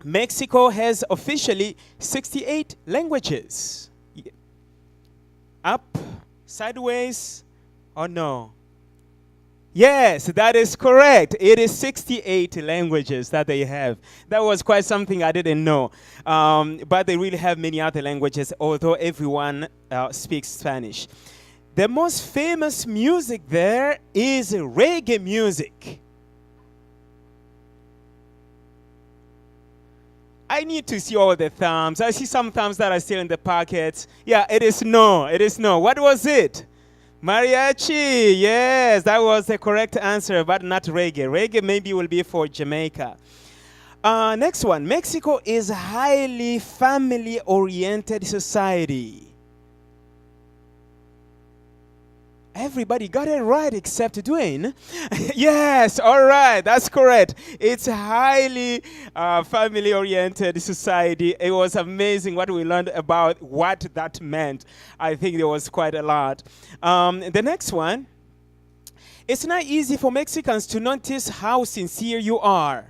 Mexico has officially 68 languages. Up, sideways, or no? Yes, that is correct. It is 68 languages that they have. That was quite something I didn't know. But they really have many other languages, although everyone speaks Spanish. The most famous music there is reggae music. I need to see all the thumbs. I see some thumbs that are still in the pockets. Yeah, it is no. It is no. What was it? Mariachi. Yes, that was the correct answer, but not reggae. Reggae maybe will be for Jamaica. Next one. Mexico is a highly family-oriented society. Everybody got it right except Dwayne. Yes, all right, that's correct. It's a highly family-oriented society. It was amazing what we learned about what that meant. I think there was quite a lot. The next one. It's not easy for Mexicans to notice how sincere you are.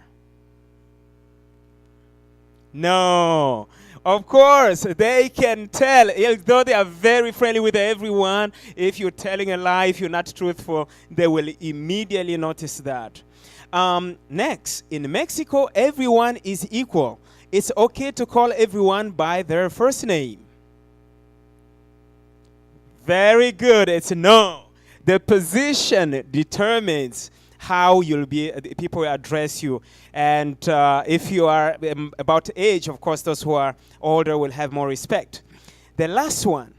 No. Of course, they can tell, although they are very friendly with everyone. If you're telling a lie, if you're not truthful, they will immediately notice that. Next, in Mexico, everyone is equal. It's okay to call everyone by their first name. Very good. It's no. The position determines how people will address you. And if you are about age, of course, those who are older will have more respect. The last one.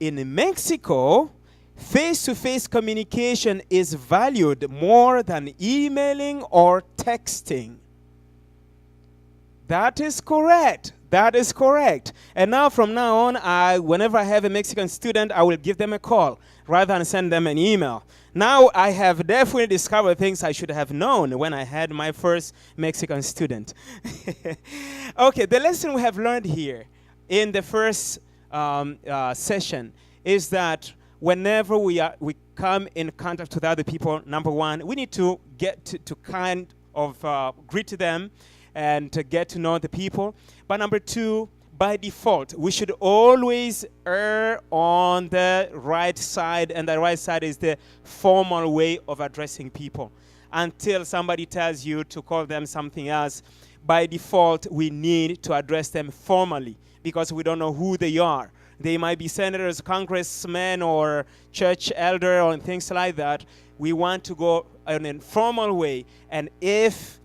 In Mexico, face-to-face communication is valued more than emailing or texting. That is correct. That is correct. And now, from now on, whenever I have a Mexican student, I will give them a call rather than send them an email. Now, I have definitely discovered things I should have known when I had my first Mexican student. Okay, the lesson we have learned here in the first session is that whenever we come in contact with other people, number one, we need to get to kind of greet them and to get to know the people. But number two, by default, we should always err on the right side, and the right side is the formal way of addressing people. Until somebody tells you to call them something else, by default, we need to address them formally because we don't know who they are. They might be senators, congressmen, or church elder, or things like that. We want to go in a formal way, and if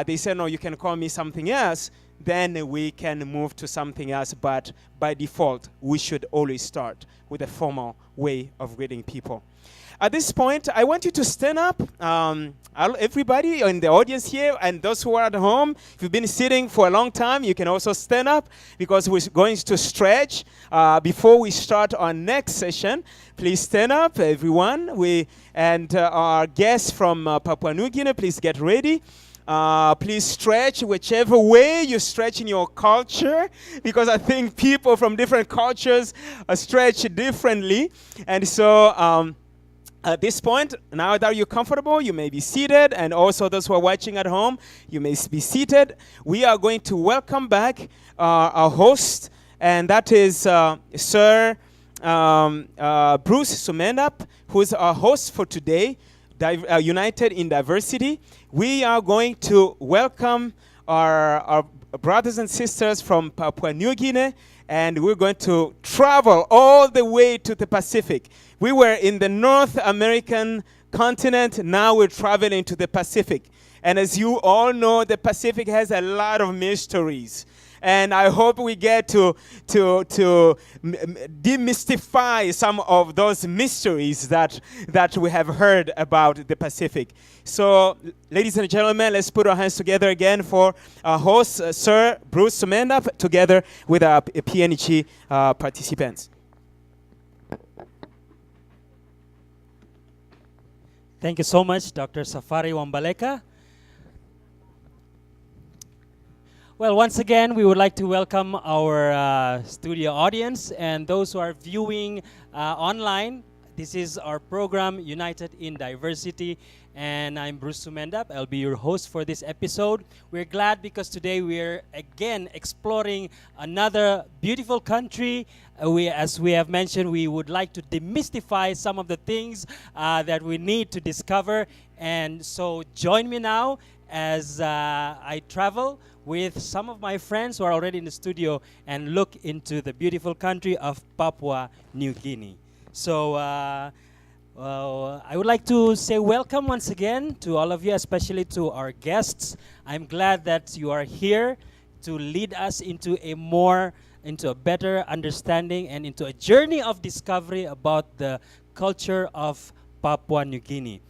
they say, no, you can call me something else, then we can move to something else. But by default, we should always start with a formal way of greeting people. At this point, I want you to stand up. Everybody in the audience here and those who are at home, if you've been sitting for a long time, you can also stand up because we're going to stretch. Before we start our next session, please stand up, everyone. And our guests from Papua New Guinea, please get ready. Please stretch whichever way you stretch in your culture, because I think people from different cultures stretch differently. And so at this point, now that you're comfortable, you may be seated, and also those who are watching at home, you may be seated. We are going to welcome back our host, and that is Sir Bruce Sumendap, who is our host for today, United in Diversity. We are going to welcome our brothers and sisters from Papua New Guinea, and we're going to travel all the way to the Pacific. We were in the North American continent, now we're traveling to the Pacific. And as you all know, the Pacific has a lot of mysteries. And I hope we get to demystify some of those mysteries that we have heard about the Pacific. So, ladies and gentlemen, let's put our hands together again for our host, Sir Bruce Sumenda, together with our PNG participants. Thank you so much, Dr. Safari Wambaleka. Well, once again, we would like to welcome our studio audience and those who are viewing online. This is our program, United in Diversity, and I'm Bruce Sumendap. I'll be your host for this episode. We're glad because today we're again exploring another beautiful country. As we have mentioned, we would like to demystify some of the things that we need to discover. And so join me now as I travel with some of my friends who are already in the studio and look into the beautiful country of Papua New Guinea. So I would like to say welcome once again to all of you, especially to our guests. I'm glad that you are here to lead us into a better understanding and into a journey of discovery about the culture of Papua New Guinea.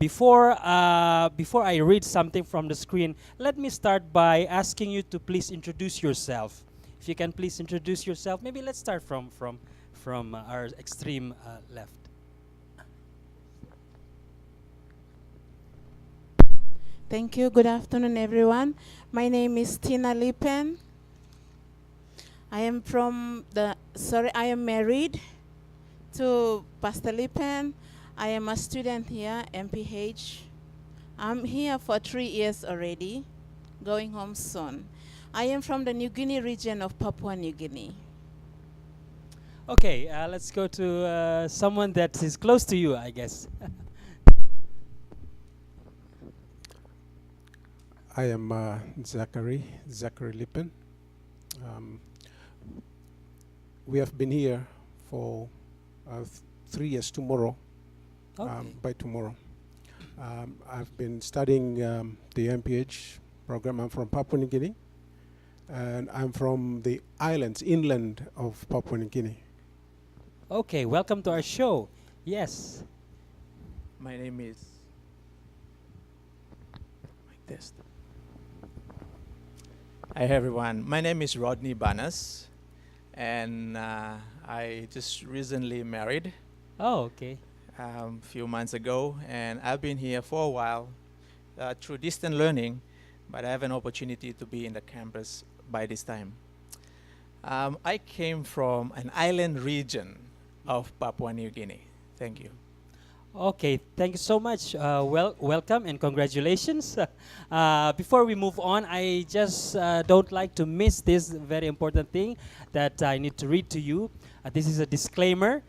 Before I read something from the screen, let me start by asking you to please introduce yourself. If you can please introduce yourself. Maybe let's start from our extreme left. Thank you. Good afternoon, everyone. My name is Tina Lipen. I am married to Pastor Lipen. I am a student here, MPH. I'm here for 3 years already, going home soon. I am from the New Guinea region of Papua New Guinea. Okay, let's go to someone that is close to you, I guess. I am Zachary Lippen. We have been here for 3 years tomorrow. Okay. By tomorrow. I've been studying the MPH program. I'm from Papua New Guinea, and I'm from the islands, inland of Papua New Guinea. Okay, welcome to our show. Yes. My name is like this. Hi everyone. My name is Rodney Banas, and I just recently married Oh, okay. a few months ago, and I've been here for a while through distant learning, but I have an opportunity to be in the campus by this time. I came from an island region of Papua New Guinea. Thank you. Okay, thank you so much. Welcome and congratulations. Before we move on, I just don't like to miss this very important thing that I need to read to you. This is a disclaimer.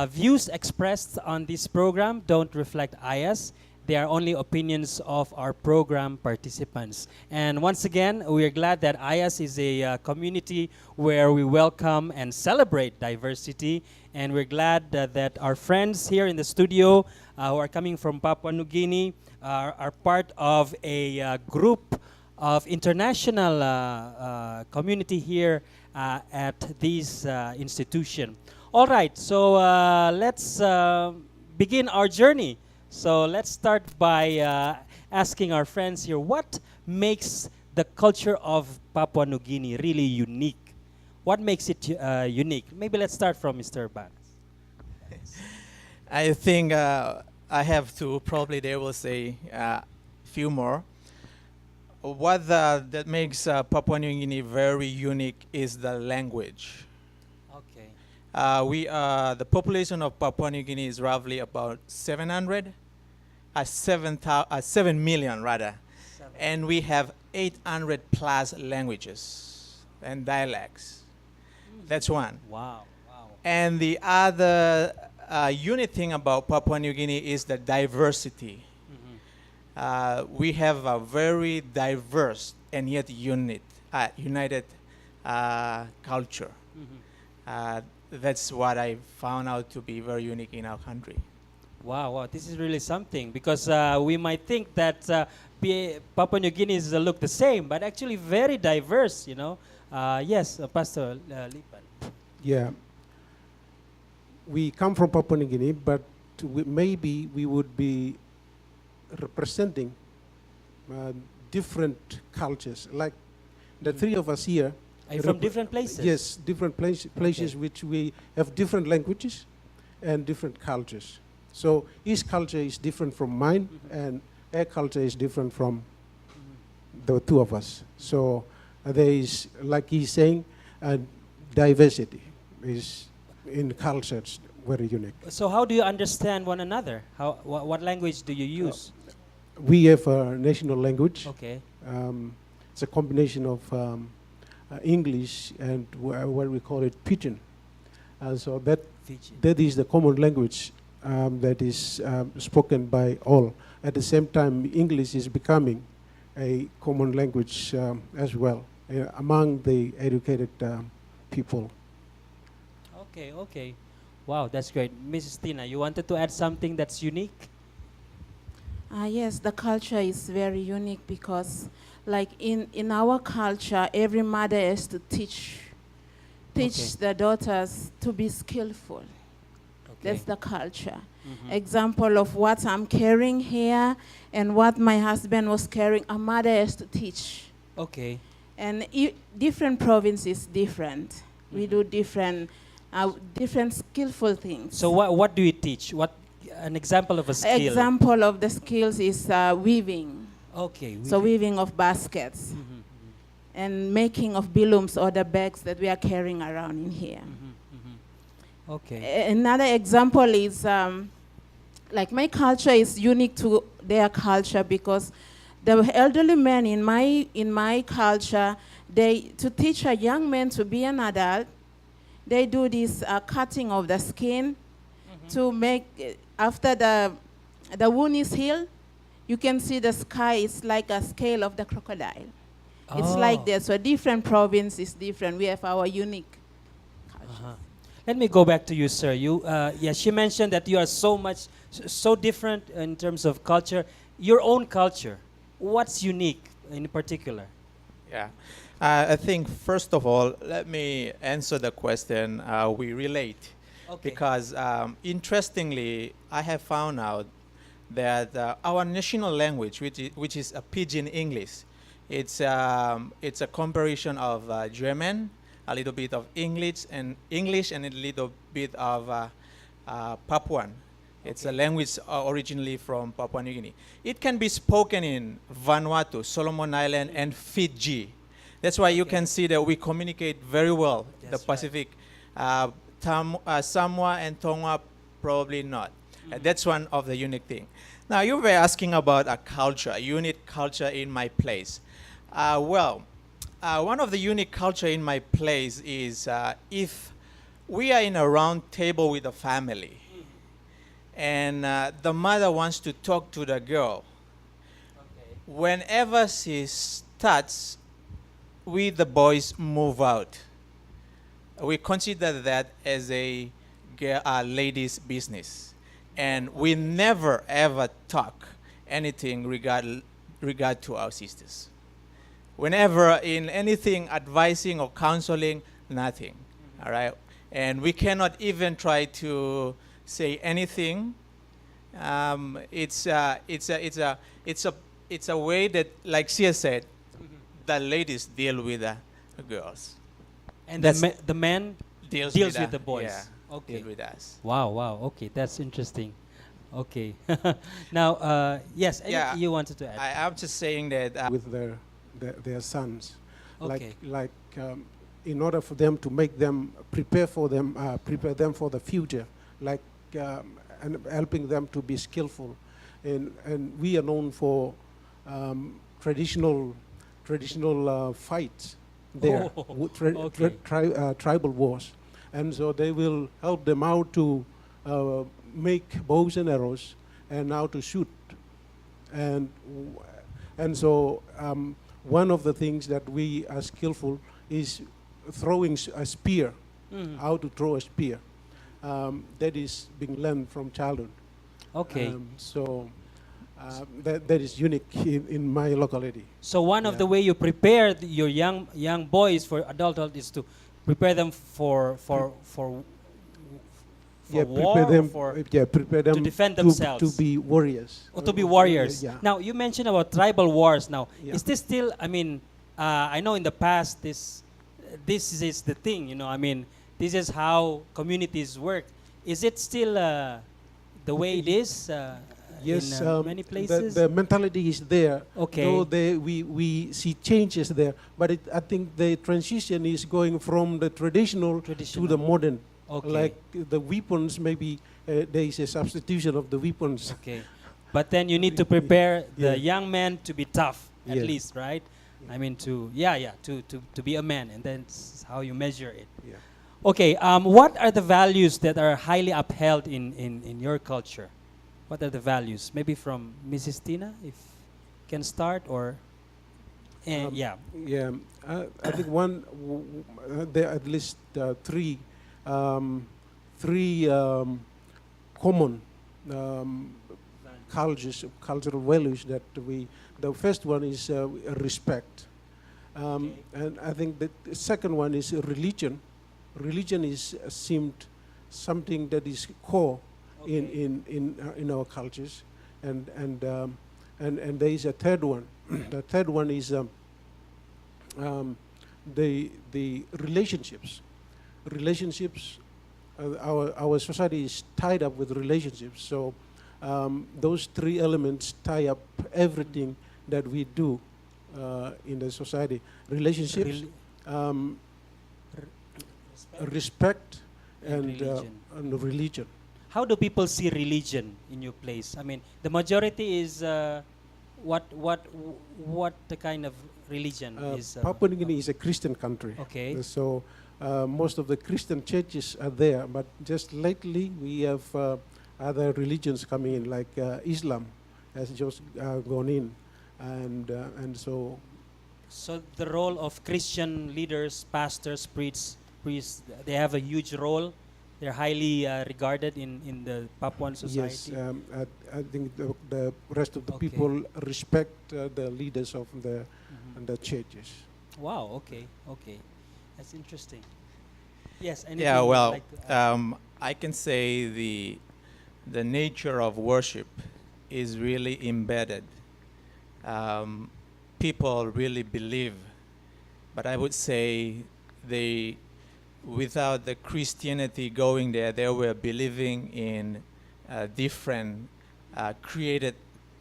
Views expressed on this program don't reflect IAS. They are only opinions of our program participants. And once again, we are glad that IAS is a community where we welcome and celebrate diversity. And we're glad that our friends here in the studio who are coming from Papua New Guinea are part of a group of international community here at this institution. All right, so let's begin our journey. So let's start by asking our friends here, what makes the culture of Papua New Guinea really unique? What makes it unique? Maybe let's start from Mr. Ban. I think I have to, probably they will say a few more. What that makes Papua New Guinea very unique is the language. Okay. The population of Papua New Guinea is roughly about 7 million rather, and we have 800 plus languages and dialects. That's one. Wow. Wow. And the other unique thing about Papua New Guinea is the diversity. We have a very diverse and yet united culture. That's what I found out to be very unique in our country. Wow, wow, this is really something because we might think that Papua New Guineans look the same, but actually very diverse, you know. Yes, Pastor Lipan. Yeah. We come from Papua New Guinea, but maybe we would be representing different cultures. Like the three of us here. Are you from different places? Yes, different places which we have different languages and different cultures. So each culture is different from mine, and their culture is different from the two of us. So there is, like he's saying, diversity is in cultures very unique. So how do you understand one another? What language do you use? We have a national language. Okay. It's a combination of English and what we call it Pidgin. So that is the common language that is spoken by all. At the same time, English is becoming a common language as well among the educated people. Okay, okay. Wow, that's great. Mrs. Tina, you wanted to add something that's unique? Yes, the culture is very unique because, like in our culture, every mother has to teach the daughters to be skillful. Okay. That's the culture. Example of what I'm carrying here and what my husband was carrying, a mother has to teach. Okay. And different provinces different. We do different skillful things. So what do you teach? What an example of a skill? Example of the skills is weaving. Okay. So weaving of baskets and making of bilums or the bags that we are carrying around in here. Okay. Another example is like my culture is unique to their culture because the elderly men in my culture, to teach a young man to be an adult, they do this cutting of the skin to make after the wound is healed, you can see the sky is like a scale of the crocodile. It's like that. So different province is different. We have our unique culture. Let me go back to you, sir. She mentioned that you are so different in terms of culture. Your own culture, what's unique in particular? Yeah. I think, first of all, let me answer the question we relate. Okay. because interestingly, I have found out that our national language, which is a Pidgin English, it's a comparison of German, a little bit of English, and a little bit of Papuan. It's a language originally from Papua New Guinea. It can be spoken in Vanuatu, Solomon Island, and Fiji. That's why you can see that we communicate very well. That's The right. Pacific, Samoa and Tonga, probably not. That's one of the unique thing. Now you were asking about a culture, a unique culture in my place. One of the unique culture in my place is if we are in a round table with a family, and the mother wants to talk to the girl. Whenever she starts, we the boys move out. We consider that as a lady's business, and we never ever talk anything regard to our sisters. Whenever in anything advising or counseling, nothing. All right, and we cannot even try to say anything. It's a way that, like Sia said, the ladies deal with the girls. And That's- the man Deals with the- the boys. Yeah, Okay. deal with us. Wow. Okay, that's interesting. Okay. Now, yes, Yeah, you wanted to add. I'm just saying that with their sons, Okay. like in order for them to make them prepare them for the future, like and helping them to be skillful, and we are known for traditional fights there, Oh, tribal wars, and so they will help them out to make bows and arrows and how to shoot, and so one of the things that we are skillful is throwing a spear, how to throw a spear. That is being learned from childhood. Okay. That is unique in my locality. So one of Yeah. the way you prepare your young boys for adulthood is to prepare them for war, prepare them to defend themselves. to be warriors. or to be warriors. Yeah. Now you mentioned about tribal wars. Now Yeah. is this still? I mean, I know in the past this is the thing. You know, I mean, this is how communities work. Is it still the way it is? Yes, in many places. The mentality is there. Okay. Though we see changes there, but I think the transition is going from the traditional to the modern. Okay. Like the weapons, maybe there is a substitution of the weapons. Okay. But then you need to prepare Yeah. the young man to be tough, at Yeah. least, right? I mean, to be a man, and then it's how you measure it. Yeah. Okay. What are the values that are highly upheld in your culture? What are the values? Maybe from Mrs. Tina, if can start, or yeah. Yeah, I think there are at least three common cultural values that we. The first one is respect, and I think the second one is religion. Religion is seemed something that is core in our cultures, and there is a third one. The third one is the relationships. Relationships. Our society is tied up with relationships. So those three elements tie up everything that we do in the society. Relationships, respect, and religion. How do people see religion in your place? I mean, the majority is what the kind of religion is? Papua New Guinea is a Christian country. Okay. So most of the Christian churches are there, but just lately we have other religions coming in, like Islam has just gone in, and so. So the role of Christian leaders, pastors, priests, they have a huge role. They're highly regarded in the Papuan society. Yes, I think the rest of the Okay. people respect the leaders of the churches. Wow. Okay. That's interesting. Yes. Yeah, anything well, you'd like to add? I can say the nature of worship is really embedded. People really believe, but I would say they, without the Christianity going there, they were believing in different created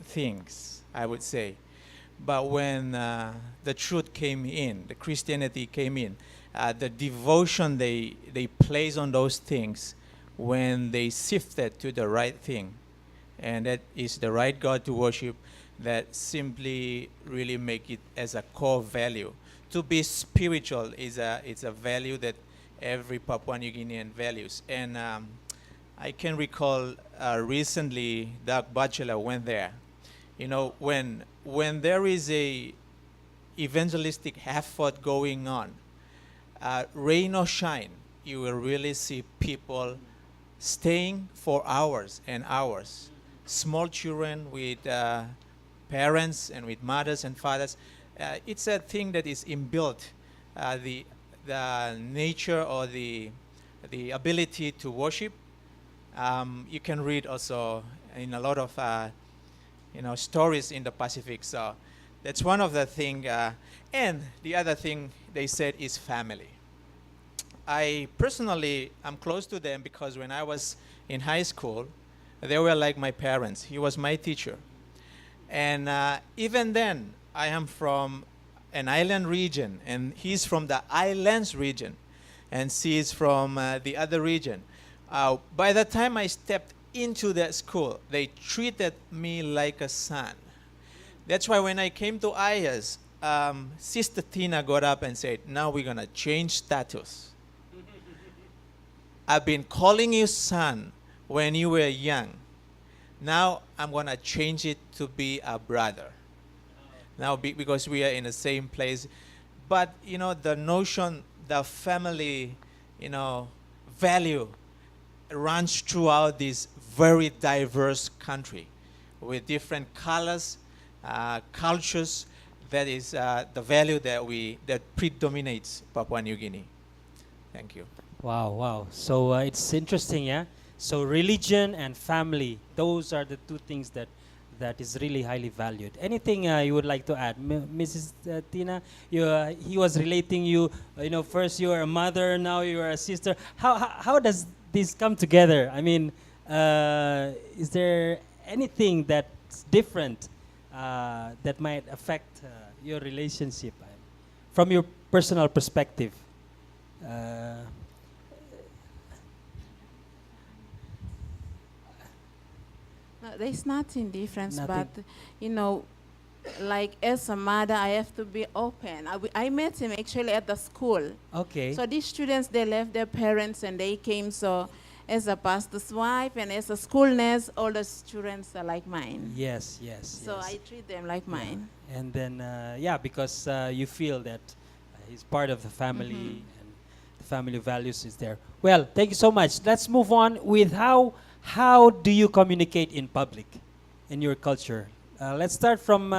things, I would say. But when the truth came in, the Christianity came in, the devotion they place on those things, when they sifted to the right thing, and that is the right God to worship, that simply really make it as a core value. To be spiritual is a value that every Papua New Guinean values. And I can recall recently Doug Batchelor went there. You know, when there is a evangelistic effort going on, rain or shine, you will really see people staying for hours and hours. Small children with parents and with mothers and fathers. It's a thing that is inbuilt, the nature or the ability to worship. You can read also in a lot of stories in the Pacific. So that's one of the thing. And the other thing they said is family. I personally am close to them because when I was in high school, they were like my parents. He was my teacher. And even then, I am from an island region, and he's from the islands region, and she is from the other region. By the time I stepped into that school, they treated me like a son. That's why when I came to IAS, Sister Tina got up and said, now we're going to change status. I've been calling you son when you were young. Now I'm going to change it to be a brother. Now because we are in the same place. But, the notion, the family, value runs throughout this very diverse country with different colors, cultures. That is the value that predominates Papua New Guinea. Thank you. Wow, wow. So it's interesting, yeah? So religion and family, those are the two things that is really highly valued. Anything you would like to add? Mrs. Tina, he was relating you, first you are a mother, now you are a sister. How does this come together? I mean, is there anything that's different that might affect your relationship from your personal perspective? No, there's nothing different, Nothing. but like as a mother, I have to be open. I met him actually at the school. Okay. So these students, they left their parents and they came. So as a pastor's wife and as a school nurse, all the students are like mine. Yes. So yes. I treat them like mine. And then, because you feel that he's part of the family and the family values is there. Well, thank you so much. Let's move on with how do you communicate in public in your culture? Let's start from,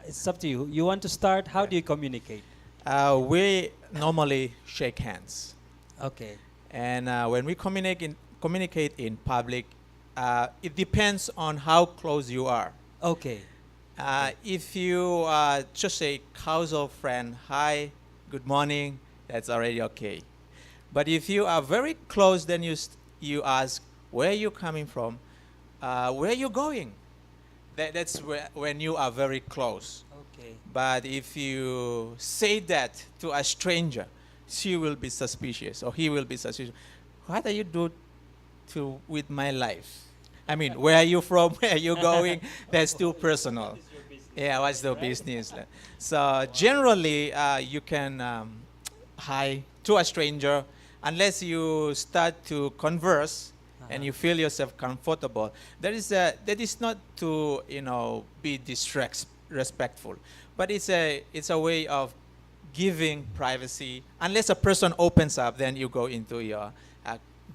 it's up to you. You want to start? How do you communicate? We normally shake hands. Okay. And when we communicate in public, it depends on how close you are. Okay. If you are just a casual friend, hi, good morning, that's already okay. But if you are very close, then you ask, where are you coming from? Where are you going? That's when you are very close. Okay. But if you say that to a stranger, she will be suspicious, or he will be suspicious. What are you doing with my life? I mean, where are you from? Where are you going? That's too personal. Yeah, what's the business? So generally, you can hi to a stranger unless you start to converse and you feel yourself comfortable. That is not to be disrespectful, but it's a way of giving privacy. Unless a person opens up, then you go into your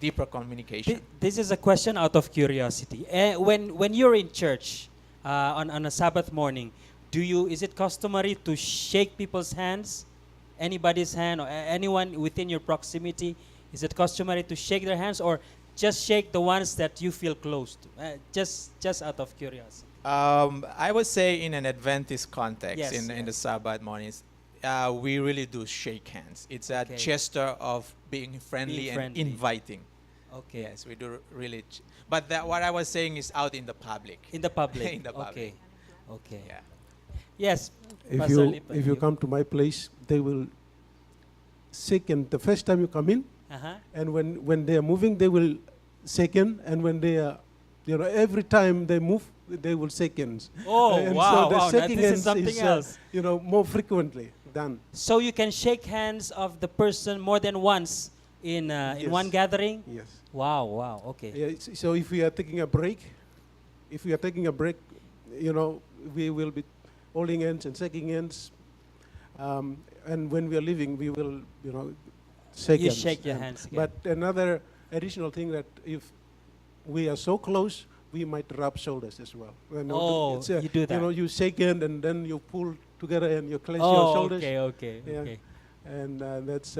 deeper communication. This is a question out of curiosity. When you're in church on a Sabbath morning, is it customary to shake people's hands, anybody's hand, or anyone within your proximity Is it customary to shake their hands or just shake the ones that you feel close to? Just out of curiosity. I would say in an Adventist context, Yes, in the yes. Sabbath mornings, we really do shake hands. It's a Okay. gesture of being friendly and friendly. inviting. Okay. Yes, we do really. But what I was saying is out in the public. In the public. In the public. Okay. Okay. Yeah. Yes. If Pastor you Lipan, if you come to my place, they will second the first time you come in, Uh-huh. and when they are moving, they will second, and when they are, every time they move, they will second. Oh, And wow, so the wow. Now shaking this is hands something else. More frequently done. So you can shake hands of the person more than once in Yes. one gathering? Yes. Wow, wow. Okay. Yeah, so if we are taking a break, we will be holding hands and shaking hands. And when we are leaving, we will, shake You hands. shake your hands again. But another additional thing that if we are so close, we might rub shoulders as well. Oh, you do that. You shake hand and then you pull together and you clench your Oh, shoulders. okay. Yeah. And that's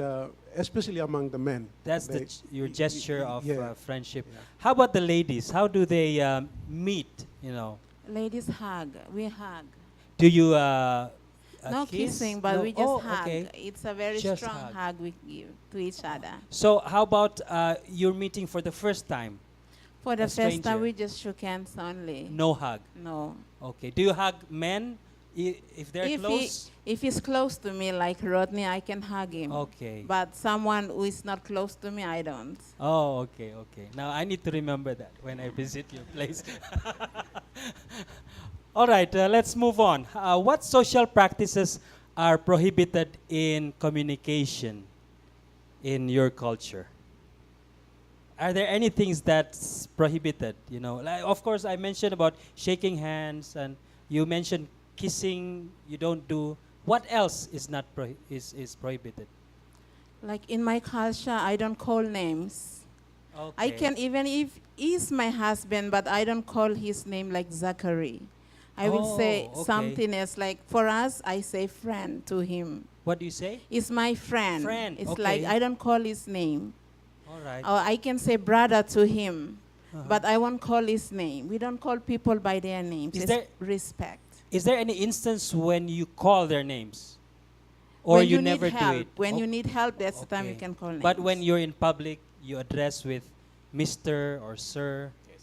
especially among the men. That's They- your gesture of yeah. friendship. Yeah. How about the ladies? How do they meet? Ladies hug. We hug. Do you No kiss? kissing, but No? we just Oh, hug. okay. It's a very Just strong hug. hug we give to each other. So how about you're meeting for the first time? For the A first stranger. time, we just shook hands only. No hug. No. Okay. Do you hug men if they're close? If he's close to me, like Rodney, I can hug him. Okay. But someone who is not close to me, I don't. Oh, okay. Now I need to remember that when I visit your place. All right, let's move on. What social practices are prohibited in communication in your culture? Are there any things that's prohibited? Like, of course, I mentioned about shaking hands, and you mentioned kissing. You don't do. What else is not is prohibited? Like in my culture, I don't call names. Okay. I can, even if he's my husband, but I don't call his name like Zachary. I will say Oh, okay. something else. Like for us, I say friend to him. What do you say? He's my friend. Friend, It's okay. like I don't call his name. All right. Or I can say brother to him, Uh-huh. but I won't call his name. We don't call people by their names. Is It's there- respect. Is there any instance when you call their names? Or When you need never help, do it? When Oh, you need help, that's the time you okay. can call names. But when you're in public, you address with Mr. or Sir? Yes.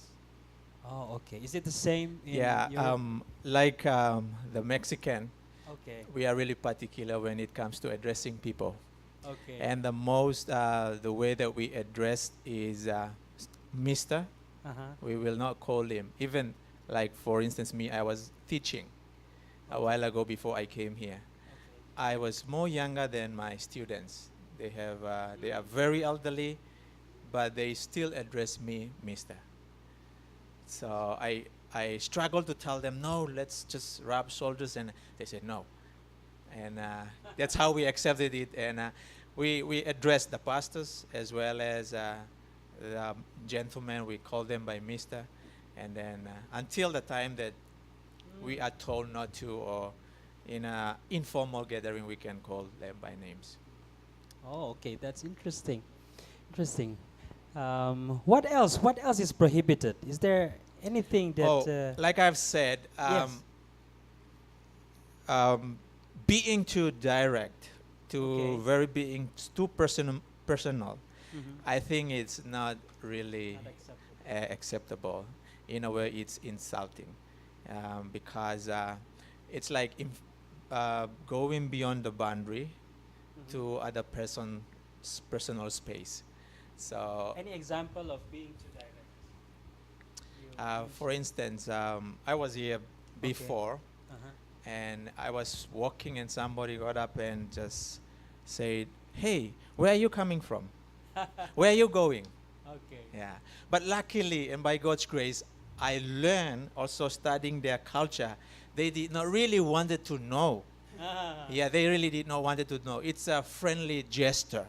Oh, okay. Is it the same in Yeah. your Like the Mexican, Okay. we are really particular when it comes to addressing people. Okay. And the way that we address is Mr. Uh-huh. We will not call him. Even like, for instance, me, I was teaching a while ago before I came here. I was more younger than my students. They are very elderly, but they still address me Mr. So I struggled to tell them, no, let's just rub shoulders, and they said no. And that's how we accepted it. And we addressed the pastors as well as the gentlemen. We call them by Mr. And then until the time that we are told not to, or in an informal gathering, we can call them by names. Oh, okay. That's interesting. Interesting. What else? What else is prohibited? Is there anything that? Like I've said, Yes. being too direct, Okay. being too personal, Mhm. I think it's not really Not acceptable. acceptable. In a way, it's insulting, because it's like going beyond the boundary to other person's personal space. So, Any example of being too direct? for instance, I was here before, Uh-huh. and I was walking, and somebody got up and just said, "Hey, where are you coming from? Where are you going?" Okay. Yeah. But luckily, and by God's grace, I learned also studying their culture. They did not really wanted to know. Ah. Yeah, they really did not wanted to know. It's a friendly gesture.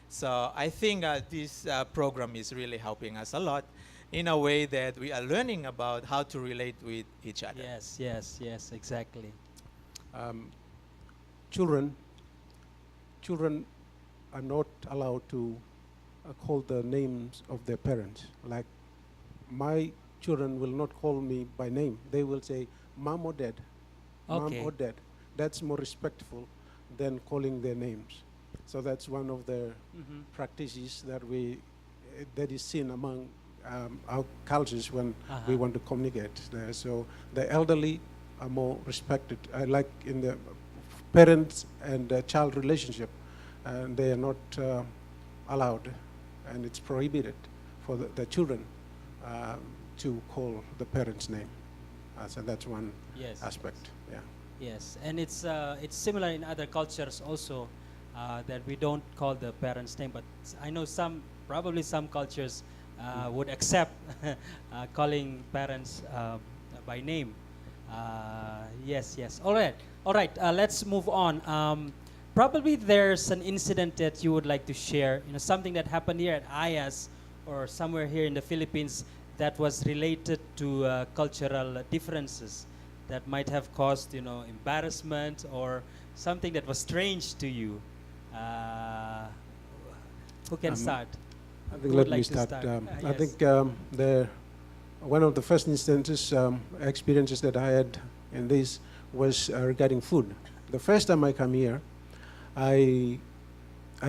So I think this program is really helping us a lot in a way that we are learning about how to relate with each other. Yes, exactly. Children are not allowed to call the names of their parents. Like my children will not call me by name. They will say mom or dad, Okay. mom or dad. That's more respectful than calling their names. So that's one of the Mhm. practices that that is seen among our cultures when we Uh-huh. want to communicate there. So the elderly are more respected. I like in the parents and child relationship, and they are not allowed, and it's prohibited for the children to call the parent's name. So that's one Yes. aspect. Yeah. Yes, and it's similar in other cultures also, that we don't call the parents' name, but I know probably some cultures would accept calling parents by name. Yes, yes. All right. Let's move on. Probably there's an incident that you would like to share. Something that happened here at IAS or somewhere here in the Philippines that was related to cultural differences that might have caused, embarrassment or something that was strange to you. Who can Um, start? I Who think would let me like to start. start? I Yes. think one of the first instances, experiences that I had in this was regarding food. The first time I come here, I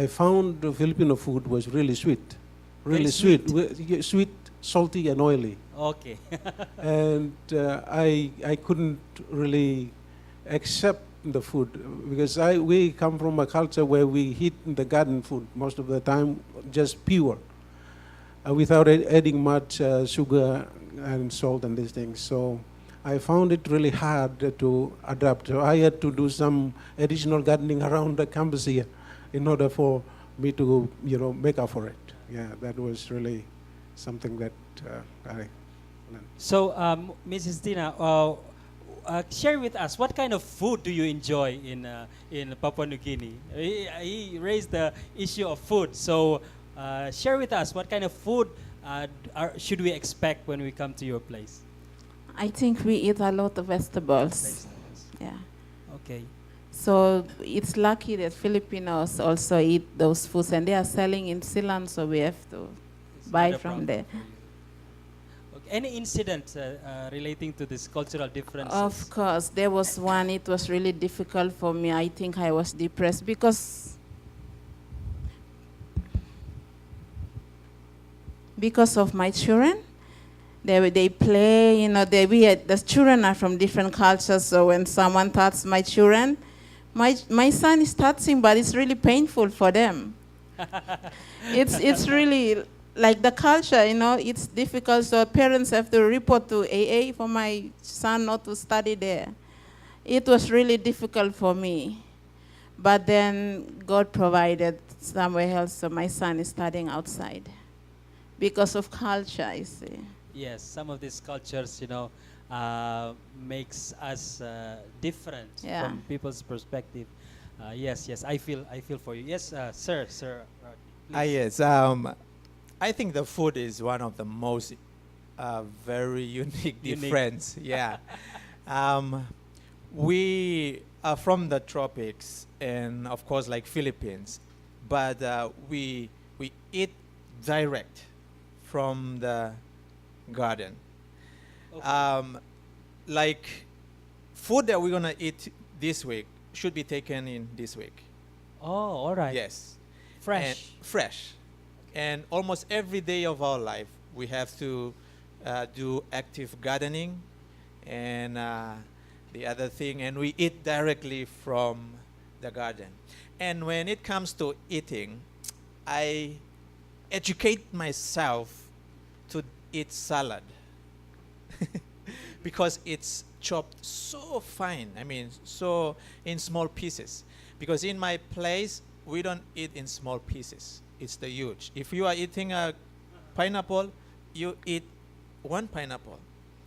found the Filipino food was really sweet, Very really sweet. sweet, salty and oily, Okay. and I couldn't really accept the food because we come from a culture where we eat the garden food most of the time, just pure, without adding much sugar and salt and these things. So I found it really hard to adapt. So I had to do some additional gardening around the campus here in order for me to, make up for it. Yeah, that was really something that I learned. So, Mrs. Tina, share with us what kind of food do you enjoy in Papua New Guinea? He raised the issue of food. So, share with us what kind of food should we expect when we come to your place? I think we eat a lot of vegetables. Yeah. Okay. So it's lucky that Filipinos also eat those foods, and they are selling in Ceylon, so we have to It's buy not a from problem there. for you. Okay. Any incident relating to this cultural differences? Of course, there was one. It was really difficult for me. I think I was depressed because of my children. They play, the children are from different cultures, so when someone touches my children, my son is touching, but it's really painful for them. It's really like the culture, it's difficult, so parents have to report to AA for my son not to study there. It was really difficult for me. But then God provided somewhere else, so my son is studying outside because of culture, I see. Yes, some of these cultures, makes us different Yeah. from people's perspective. Yes, I feel for you. Yes, sir. please. Yes. I think the food is one of the most very unique Unique. difference. Yeah. We are from the tropics, and of course, like Philippines, but we eat direct from the garden. Okay. Like food that we're gonna eat this week should be taken in this week. Oh, all right. Yes. Fresh. And fresh. And almost every day of our life, we have to do active gardening and the other thing, and we eat directly from the garden. And when it comes to eating, I educate myself to eat salad because it's chopped so fine. I mean, so in small pieces. Because in my place, we don't eat in small pieces. It's the huge. If you are eating a pineapple, you eat one pineapple.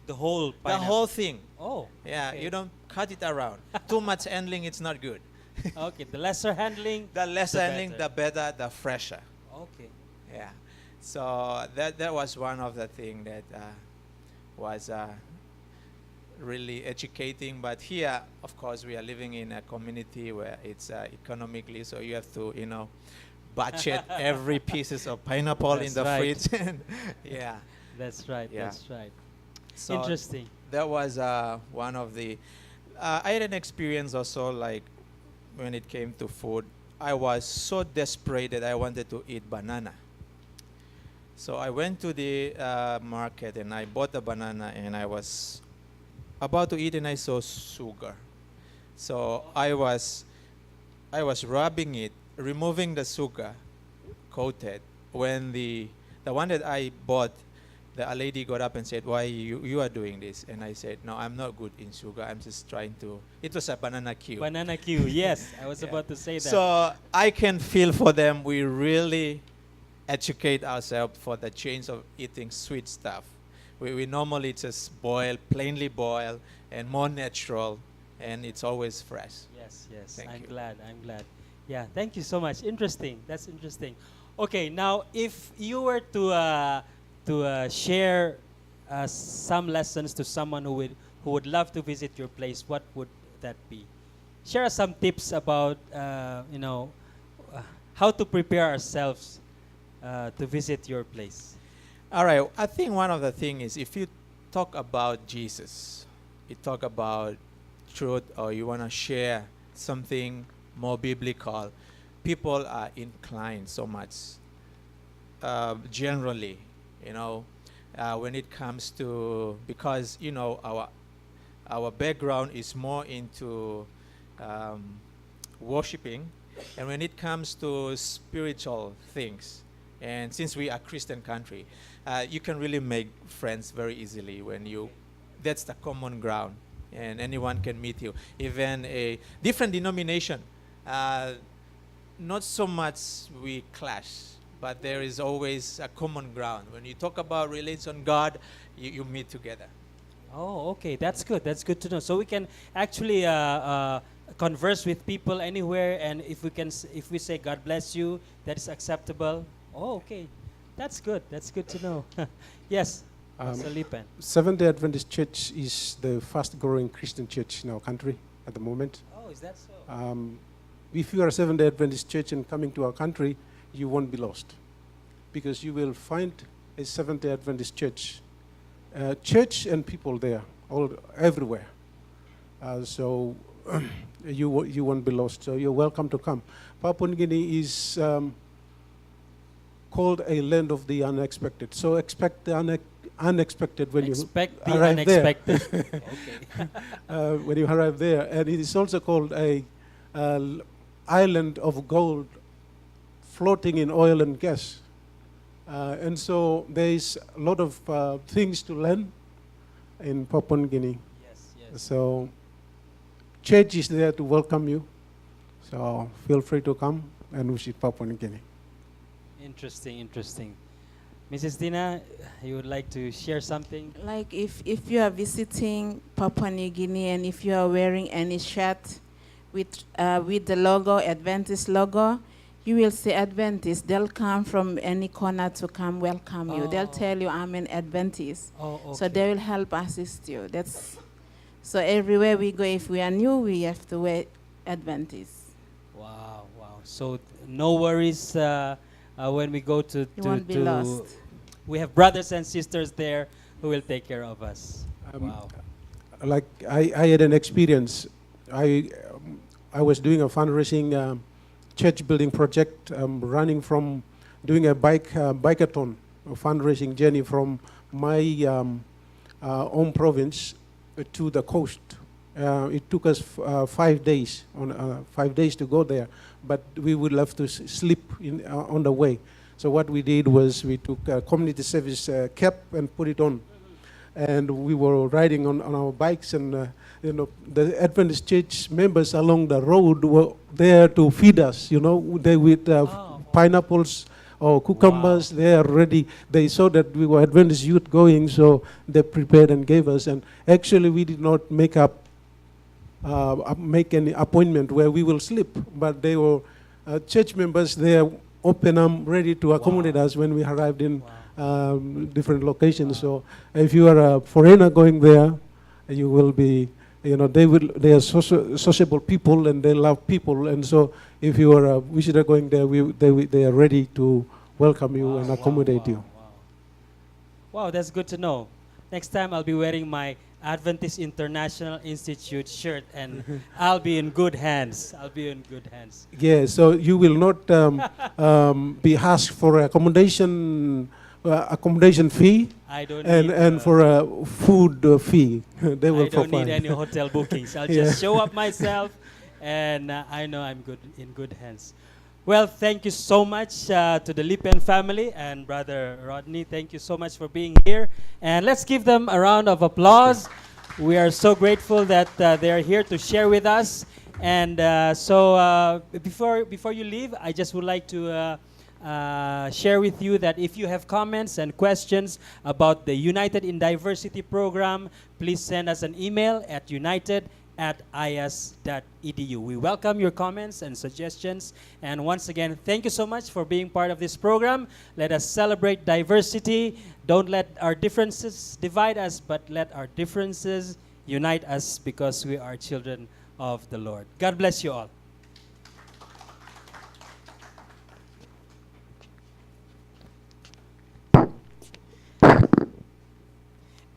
The whole The pineapple. whole thing. Oh. Yeah, okay. you don't cut it around. Too much handling, it's not good. Okay, the lesser handling. The less The handling, better. the better, the fresher. Okay. Yeah. So that was one of the things that was really educating. But here, of course, we are living in a community where it's economically, so you have to, budget every pieces of pineapple in That's the right. fridge. And yeah. That's right. Yeah. That's right. So Interesting. that was one of the. I had an experience also, like when it came to food. I was so desperate that I wanted to eat banana. So I went to the market and I bought a banana and I was about to eat and I saw sugar. So I was rubbing it, removing the sugar, coated. When the one that I bought, a lady got up and said, "Why you are doing this?" And I said, "No, I'm not good in sugar. I'm just trying to." It was a banana cue. Banana Q. Yes, I was Yeah. about to say that. So I can feel for them. We really educate ourselves for the change of eating sweet stuff. We normally just plainly boil, and more natural, and it's always fresh. Yes, yes. Thank I'm you. glad. I'm glad. Yeah, thank you so much. Interesting. That's interesting. Okay, now if you were to share some lessons to someone who would love to visit your place, what would that be? Share us some tips about how to prepare ourselves to visit your place. All right. I think one of the things is if you talk about Jesus, you talk about truth, or you want to share something more biblical, people are inclined so much. Generally, when it comes to, because our background is more into worshiping, and when it comes to spiritual things, and since we are Christian country, you can really make friends very easily that's the common ground, and anyone can meet you. Even a different denomination, not so much we clash, but there is always a common ground. When you talk about religion, God, you meet together. Oh, okay. That's good. That's good to know. So we can actually converse with people anywhere, and if we say God bless you, that is acceptable. Oh, okay. That's good. That's good to know. Yes, Salipan. Seventh-day Adventist Church is the fast-growing Christian church in our country at the moment. Oh, is that so? If you are a Seventh-day Adventist church and coming to our country, you won't be lost, because you will find a Seventh-day Adventist church, and people there, everywhere. So you won't be lost. So you're welcome to come. Papua New Guinea is called a land of the unexpected. So expect the unexpected when Expect you the arrive unexpected. there. Okay. When you arrive there, and it is also called a island of gold floating in oil and gas. And so there is a lot of things to learn in Papua New Guinea. Yes, yes. So church is there to welcome you. So feel free to come and visit Papua New Guinea. Interesting, interesting. Mrs. Dina, you would like to share something? Like if you are visiting Papua New Guinea and if you are wearing any shirt with the logo, Adventist logo, you will see Adventist. They'll come from any corner to come welcome you. They'll tell you, I'm an Adventist. Oh, okay. So they will help assist you. So everywhere we go, if we are new, we have to wear Adventist. Wow, wow. So no worries when we go to You won't be lost. We have brothers and sisters there who will take care of us. Wow. Like I had an experience. I was doing a fundraising church building project, running from doing a bikeathon, a fundraising journey from my own province to the coast. It took us 5 days, 5 days to go there, but we would love to sleep on the way. So what we did was we took a community service cap and put it on, and we were riding on our bikes, and the Adventist church members along the road were there to feed us. They with pineapples or cucumbers. Wow. They are ready. They saw that we were Adventist youth going, so they prepared and gave us. And actually, we did not make any appointment where we will sleep, but they were church members there, open arm, ready to accommodate us when we arrived in different locations. So if you are a foreigner going there, you will be They are sociable people, and they love people. And so, if you are a visitor going there, they are ready to welcome you and accommodate you. Wow, that's good to know. Next time I'll be wearing my Adventist International Institute shirt, and I'll be in good hands. I'll be in good hands. Yeah, so you will not be asked for accommodation fee. I don't and need, and for a food fee. They will I don't provide. need any hotel bookings. I'll Yeah. just show up myself, and I know I'm in good hands. Well, thank you so much to the Lipen family and Brother Rodney. Thank you so much for being here. And let's give them a round of applause. We are so grateful that they are here to share with us. And before you leave, I just would like to share with you that if you have comments and questions about the United in Diversity program, please send us an email at united@ias.edu. We welcome your comments and suggestions. And once again, thank you so much for being part of this program. Let us celebrate diversity. Don't let our differences divide us, but let our differences unite us, because we are children of the Lord. God bless you all.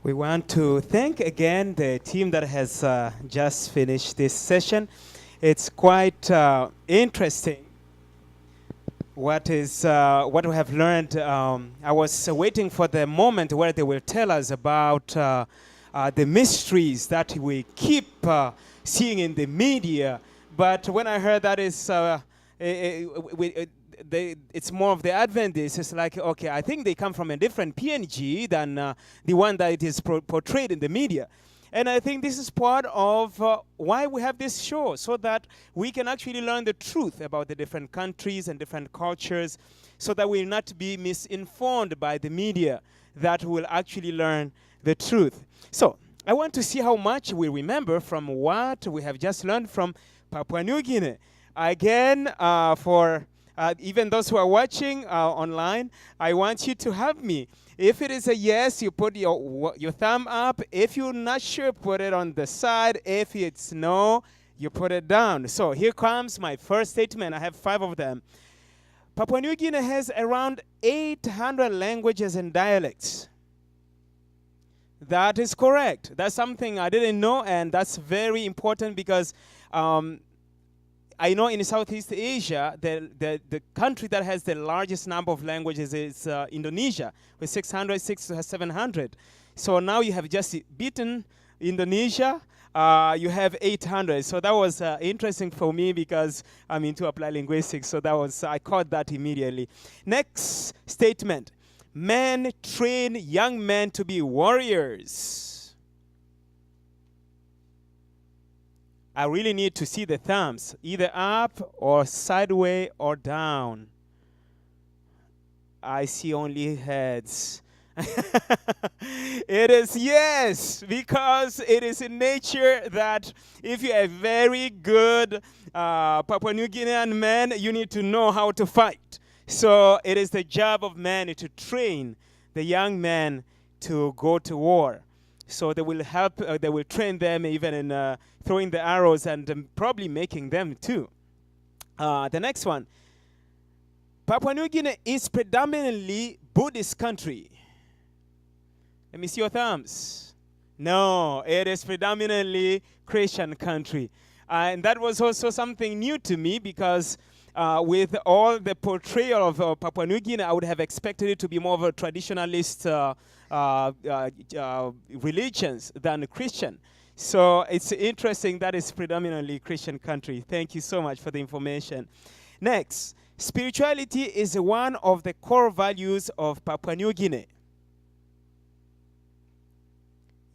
We want to thank again the team that has just finished this session. It's quite interesting what we have learned. I was waiting for the moment where they will tell us about the mysteries that we keep seeing in the media. But when I heard that it's more of the Adventists, it's like, okay, I think they come from a different PNG than the one that it is portrayed in the media. And I think this is part of why we have this show, so that we can actually learn the truth about the different countries and different cultures, so that we will not be misinformed by the media, that we will actually learn the truth. So I want to see how much we remember from what we have just learned from Papua New Guinea. Again, for even those who are watching online, I want you to help me. If it is a yes, you put your thumb up. If you're not sure, put it on the side. If it's no, you put it down. So here comes my first statement. I have 5 of them. Papua New Guinea has around 800 languages and dialects. That is correct. That's something I didn't know, and that's very important, because I know in Southeast Asia, the country that has the largest number of languages is Indonesia, with 600, 600 to 700. So now you have just beaten Indonesia. You have 800. So that was interesting for me, because I'm into applied linguistics. So I caught that immediately. Next statement. Men train young men to be warriors. I really need to see the thumbs, either up or sideways or down. I see only heads. It is yes, because it is in nature that if you are a very good Papua New Guinean man, you need to know how to fight. So it is the job of men to train the young men to go to war. So they will help, they will train them even in throwing the arrows, and probably making them too. The next one. Papua New Guinea is predominantly Buddhist country. Let me see your thumbs. No, it is predominantly Christian country. And that was also something new to me, because with all the portrayal of Papua New Guinea, I would have expected it to be more of a traditionalist religions than Christian. So it's interesting that it's predominantly Christian country. Thank you so much for the information. Next, spirituality is one of the core values of Papua New Guinea.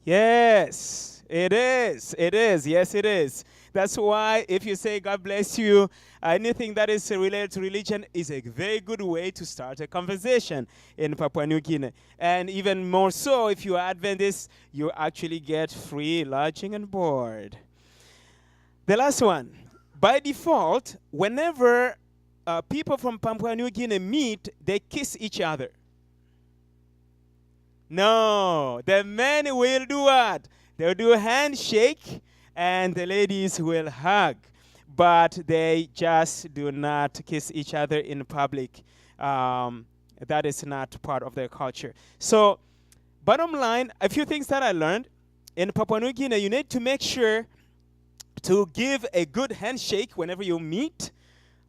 Yes, it is. It is. Yes, it is. That's why if you say God bless you, anything that is related to religion is a very good way to start a conversation in Papua New Guinea. And even more so, if you are Adventist, you actually get free lodging and board. The last one. By default, whenever people from Papua New Guinea meet, they kiss each other. No, the men will do what? They'll do a handshake, and the ladies will hug, but they just do not kiss each other in public. That is not part of their culture. So, bottom line, a few things that I learned in Papua New Guinea, you need to make sure to give a good handshake whenever you meet.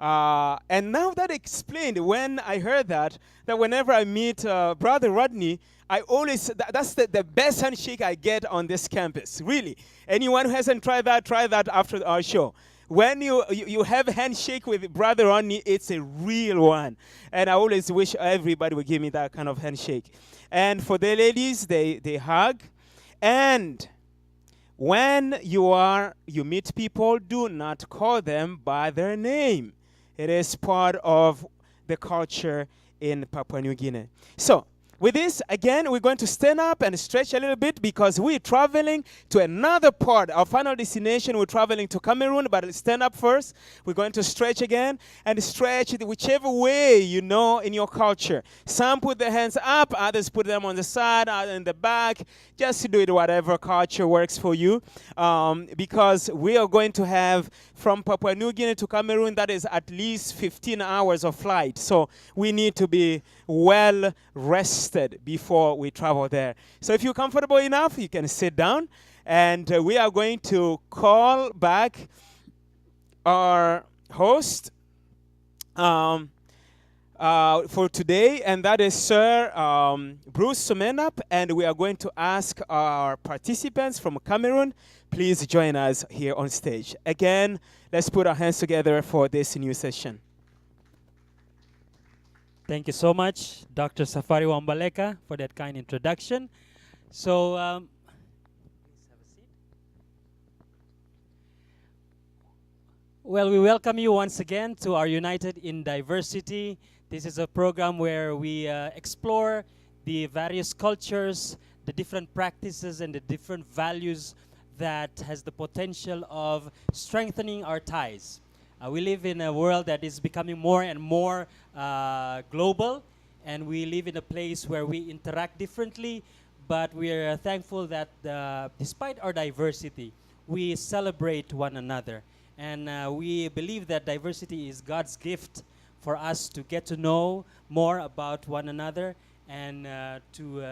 And now that explained, when I heard that whenever I meet Brother Rodney, I always, that's the best handshake I get on this campus, really. Anyone who hasn't tried that, try that after our show. When you have a handshake with Brother Rodney, it's a real one. And I always wish everybody would give me that kind of handshake. And for the ladies, they hug. And when you meet people, do not call them by their name. It is part of the culture in Papua New Guinea. So, with this, again, we're going to stand up and stretch a little bit because we're traveling to another part. Our final destination, we're traveling to Cameroon, but let's stand up first. We're going to stretch again and stretch it whichever way you know in your culture. Some put their hands up, others put them on the side, others in the back. Just do it whatever culture works for you, because we are going to have from Papua New Guinea to Cameroon, that is at least 15 hours of flight. So we need to be well rested before we travel there. So if you're comfortable enough, you can sit down, and we are going to call back our host for today, and that is Sir Bruce Sumenap, and we are going to ask our participants from Cameroon, please join us here on stage. Again, let's put our hands together for this new session. Thank you so much, Dr. Safari Wambaleka, for that kind introduction. So, please have a seat. Well, we welcome you once again to our United in Diversity. This is a program where we explore the various cultures, the different practices, and the different values that has the potential of strengthening our ties. We live in a world that is becoming more and more global, and we live in a place where we interact differently, but we are thankful that despite our diversity, we celebrate one another. And we believe that diversity is God's gift for us to get to know more about one another and to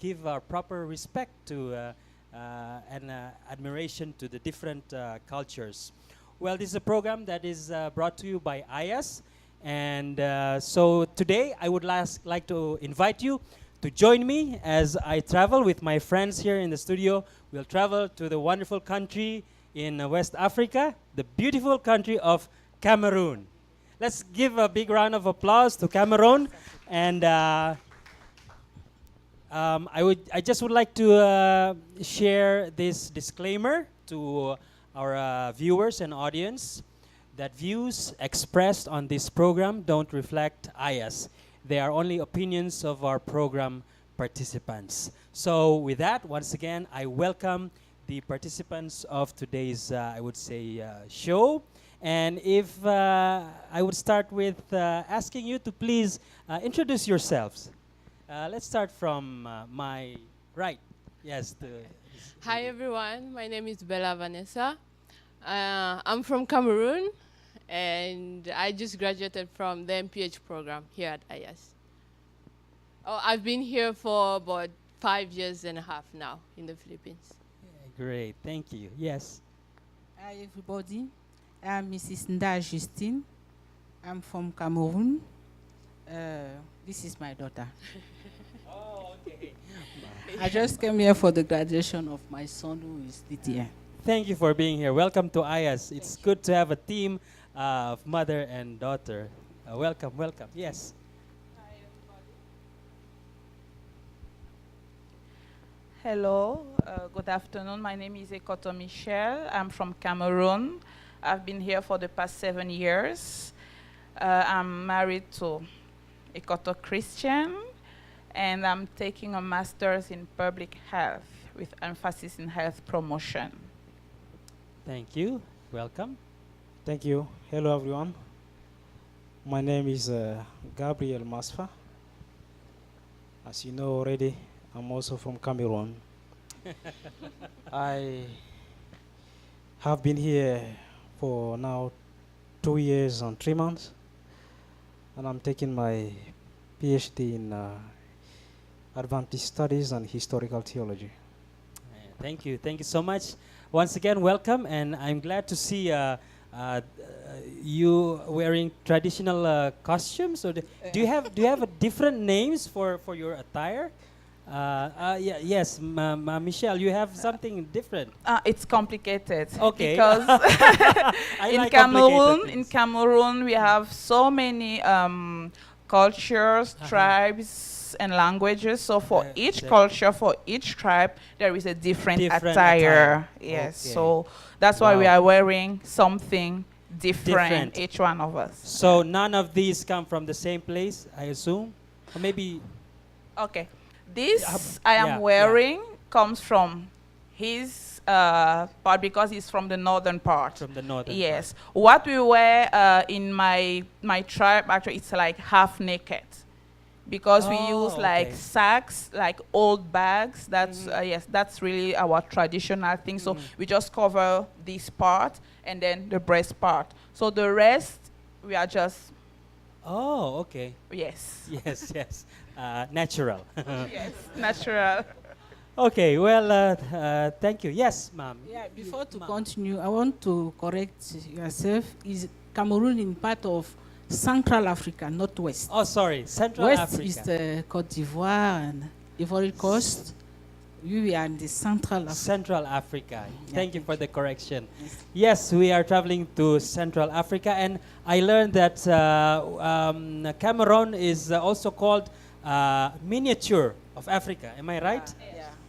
give our proper respect to and admiration to the different cultures. Well, this is a program that is brought to you by IAS. And so today I would like to invite you to join me as I travel with my friends here in the studio. We'll travel to the wonderful country in West Africa, the beautiful country of Cameroon. Let's give a big round of applause to Cameroon. And I just would like to share this disclaimer to our viewers and audience that views expressed on this program don't reflect IAS. They are only opinions of our program participants. So with that, once again, I welcome the participants of today's, I would say, show. And if I would start with asking you to please introduce yourselves. Let's start from my right. Yes. Hi everyone, my name is Bella Vanessa. I'm from Cameroon, and I just graduated from the MPH program here at IAS. Oh, I've been here for about 5 years and a half now in the Philippines. Yeah, great, thank you. Yes. Hi everybody, I'm Mrs. Nda Justine. I'm from Cameroon. This is my daughter. Oh, okay. I just came here for the graduation of my son who is this year. Thank you for being here. Welcome to IAS. It's good to have a team of mother and daughter. Welcome, welcome. Yes. Hi, everybody. Hello, good afternoon. My name is Ekoto Michel. I'm from Cameroon. I've been here for the past 7 years. I'm married to Ekoto Christian, and I'm taking a master's in public health with emphasis in health promotion. Thank you. Welcome. Thank you. Hello, everyone. My name is Gabriel Masfa. As you know already, I'm also from Cameroon. I Have been here for now 2 years and 3 months, and I'm taking my PhD in Adventist Studies and Historical Theology. Thank you. Thank you so much. Once again, welcome, and I'm glad to see you wearing traditional costumes. Or do you have a different names for your attire? Yes, Michelle, you have something different. It's complicated. Okay. Because I like complicated in things. Cameroon, we have so many cultures, tribes, and languages. So for each exactly. culture, for each tribe, there is a different Different attire. attire. Yes. Okay. So that's why we Wow. are wearing something different, Different. each one of us. So none of these come from the same place, I assume, or maybe. Okay. This I yeah, am wearing comes from his part because he's from the northern part. From the northern Yes. What we wear in my tribe, actually, it's like half naked. Because we Oh, use like okay. sacks, like old bags. That's yes, that's really our traditional thing. So we just cover this part and then the breast part. So the rest, we are just Oh, okay. yes, Yes, yes. Natural. yes, natural. Okay, well, thank you. Yes, ma'am. Yeah, before to continue, I want to correct yourself. Is Cameroon in part of Central Africa, not West? Oh, sorry, Central West Africa. is the Côte d'Ivoire and Ivory Coast. We are in the Central Africa. Central Africa. Yeah, Thank you for the correction. Yes. Yes, we are traveling to Central Africa, and I learned that Cameroon is also called miniature of Africa. Am I right?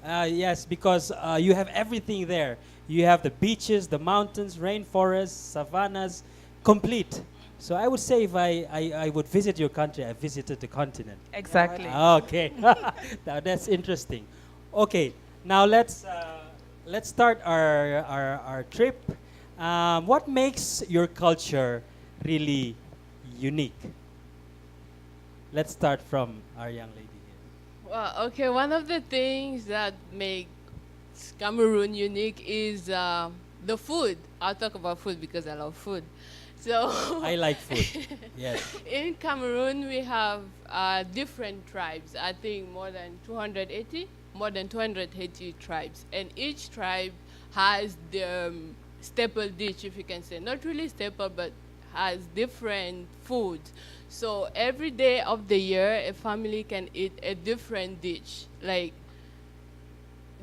Yeah. Yes, because you have everything there. You have the beaches, the mountains, rainforests, savannas, complete. So I would say if I would visit your country, I visited the continent. Exactly. Okay, now that's interesting. Okay, now let's start our trip. What makes your culture really unique? Let's start from our young lady here. Well, okay, one of the things that makes Cameroon unique is the food. I'll talk about food because I love food. So I like food. Yes. in Cameroon, we have different tribes. I think more than 280 tribes. And each tribe has the staple dish, if you can say. Not really staple, but has different foods. So every day of the year, a family can eat a different dish. Like,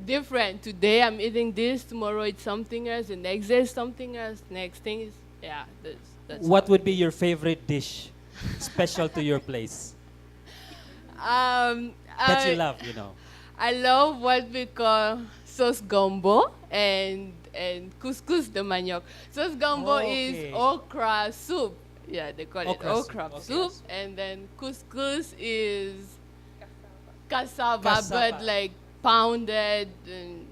different. Today I'm eating this, tomorrow it's something else, the next day is something else, next thing is, yeah, that's What how would it be is. your favorite dish, special to your place, that you I- love? You know. I love what we call sauce gombo and couscous de manioc. Sauce gombo Okay. is okra soup. Yeah, they call Okra it soup, okra okay. soup. And then couscous is cassava, Cassava. but like pounded and,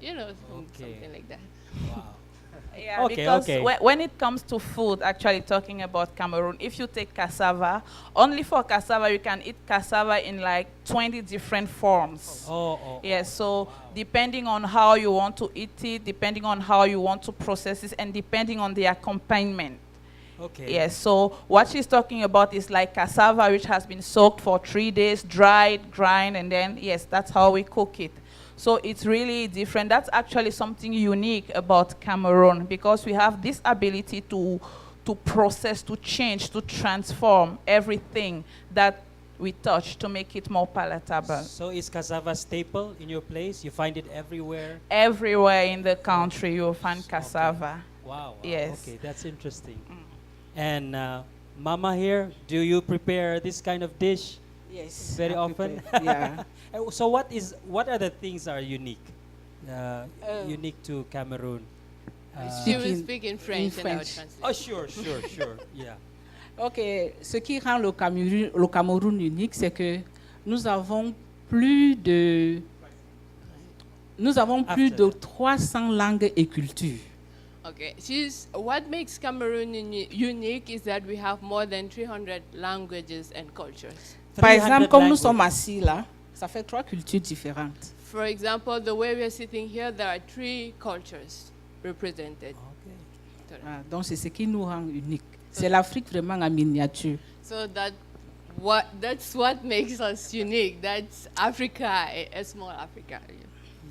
Okay. something like that. Wow. Yeah, Okay, because okay. when it comes to food, actually talking about Cameroon, if you take cassava, only for cassava, you can eat cassava in like 20 different forms. Oh. Yes, so depending on how you want to eat it, depending on how you want to process it, and depending on the accompaniment. Okay. Yes, so what she's talking about is like cassava, which has been soaked for 3 days, dried, grind, and then, yes, that's how we cook it. So it's really different. That's actually something unique about Cameroon because we have this ability to process, to change, to transform everything that we touch to make it more palatable. So is cassava staple in your place? You find it everywhere? Everywhere in the country, you'll find Okay. cassava. Wow. Yes. Okay, that's interesting. And Mama here, do you prepare this kind of dish Yes. very I often? prepare, yeah. So what are the things are unique? Unique to Cameroon? She will Speaking speak in French and I will French. translate. Oh, sure. Yeah. Ok, ce qui rend le Cameroun unique, c'est que nous avons plus de After de that. 300 langues et cultures. Okay, what makes Cameroon unique is that we have more than 300 languages and cultures. Par exemple, 300 comme nous languages. sommes assis là, ça fait 3 cultures différentes. For example, the way we are sitting here, there are 3 cultures. represented. Okay. Donc c'est ce qui nous rend unique. C'est l'Afrique vraiment en miniature. So that's what makes us unique. That's Africa, a small Africa.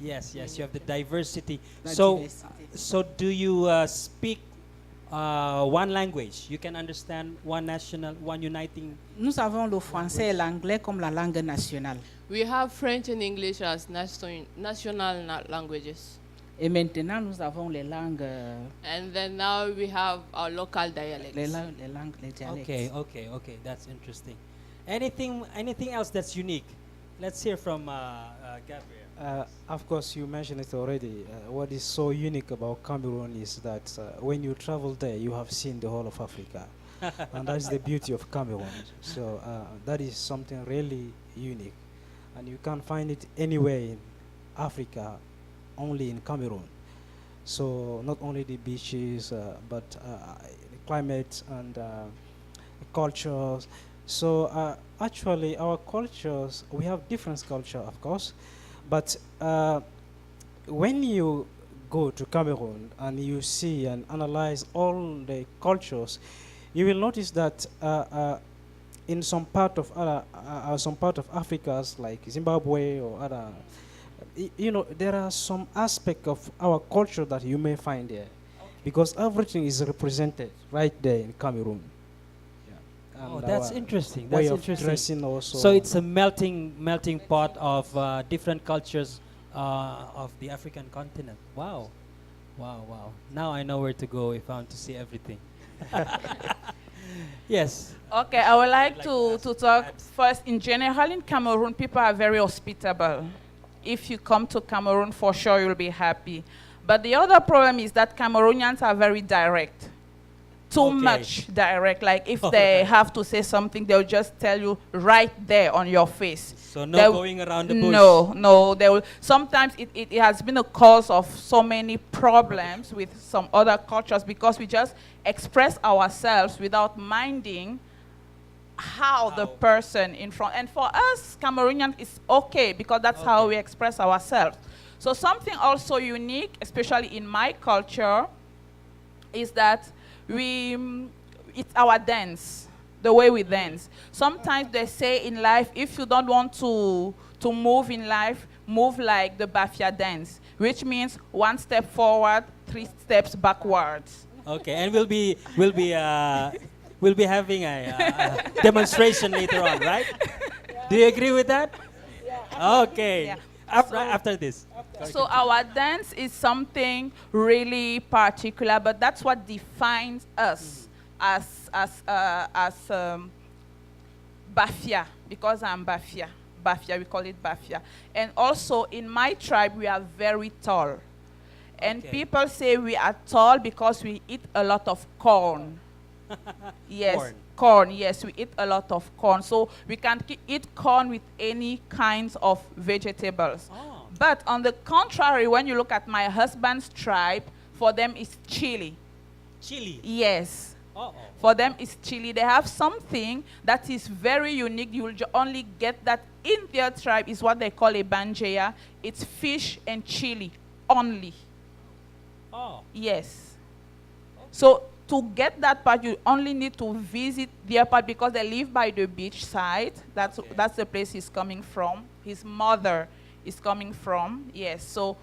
Yes, yes, you have the diversity. La So, diversité. so do you speak one language? You can understand one national, one uniting. Nous avons le français et l'anglais comme la langue nationale. We have French and English as national languages. Et maintenant, nous avons les langues, And then now we have our local dialects. les langues, les dialectes. Okay, okay, okay. That's interesting. Anything else that's unique? Let's hear from Gabriel. Of course, you mentioned it already. What is so unique about Cameroon is that when you travel there, you have seen the whole of Africa. And that's the beauty of Cameroon. So that is something really unique. And you can't find it anywhere in Africa, only in Cameroon. So not only the beaches, but the climate and cultures. So actually, our cultures, we have different culture, of course, but when you go to Cameroon and you see and analyze all the cultures, you will notice that in some part of Africa, like Zimbabwe or other, there are some aspect of our culture that you may find there, because everything is represented right there in Cameroon. Oh, that's interesting. Way That's of interesting. dressing also. So it's a melting pot of different cultures of the African continent. Wow, wow, wow. Now I know where to go if I want to see everything. Yes. Okay, I would like to to talk first. In general, in Cameroon, people are very hospitable. If you come to Cameroon, for sure you'll be happy. But the other problem is that Cameroonians are very direct. Too much direct. Like if they have to say something, they'll just tell you right there on your face. So no going around the bush. No. They will. Sometimes it has been a cause of so many problems with some other cultures because we just express ourselves without minding how the person in front. And for us, Cameroonians, it's okay because that's how we express ourselves. So something also unique, especially in my culture, is that it's our dance, the way we dance. Sometimes they say in life, if you don't want to move in life, move like the Bafia dance, which means 1 step forward, 3 steps backwards. Okay, and we'll be having a demonstration later on, right? Do you agree with that? Okay. Yeah. After this. So our dance is something really particular, but that's what defines us as Bafia, because I'm Bafia. Bafia, we call it Bafia. And also in my tribe, we are very tall. And people say we are tall because we eat a lot of corn. Yes, corn. Yes, we eat a lot of corn. So we can eat corn with any kinds of vegetables. Oh. But on the contrary, when you look at my husband's tribe, for them it's chili. Chili? Yes. Uh-oh. For them it's chili. They have something that is very unique. You will only get that in their tribe. Is what they call a banjeya. It's fish and chili only. Oh. Yes. So to get that part, you only need to visit their part because they live by the beach side. That's the place he's coming from. His mother is coming from. Yes. So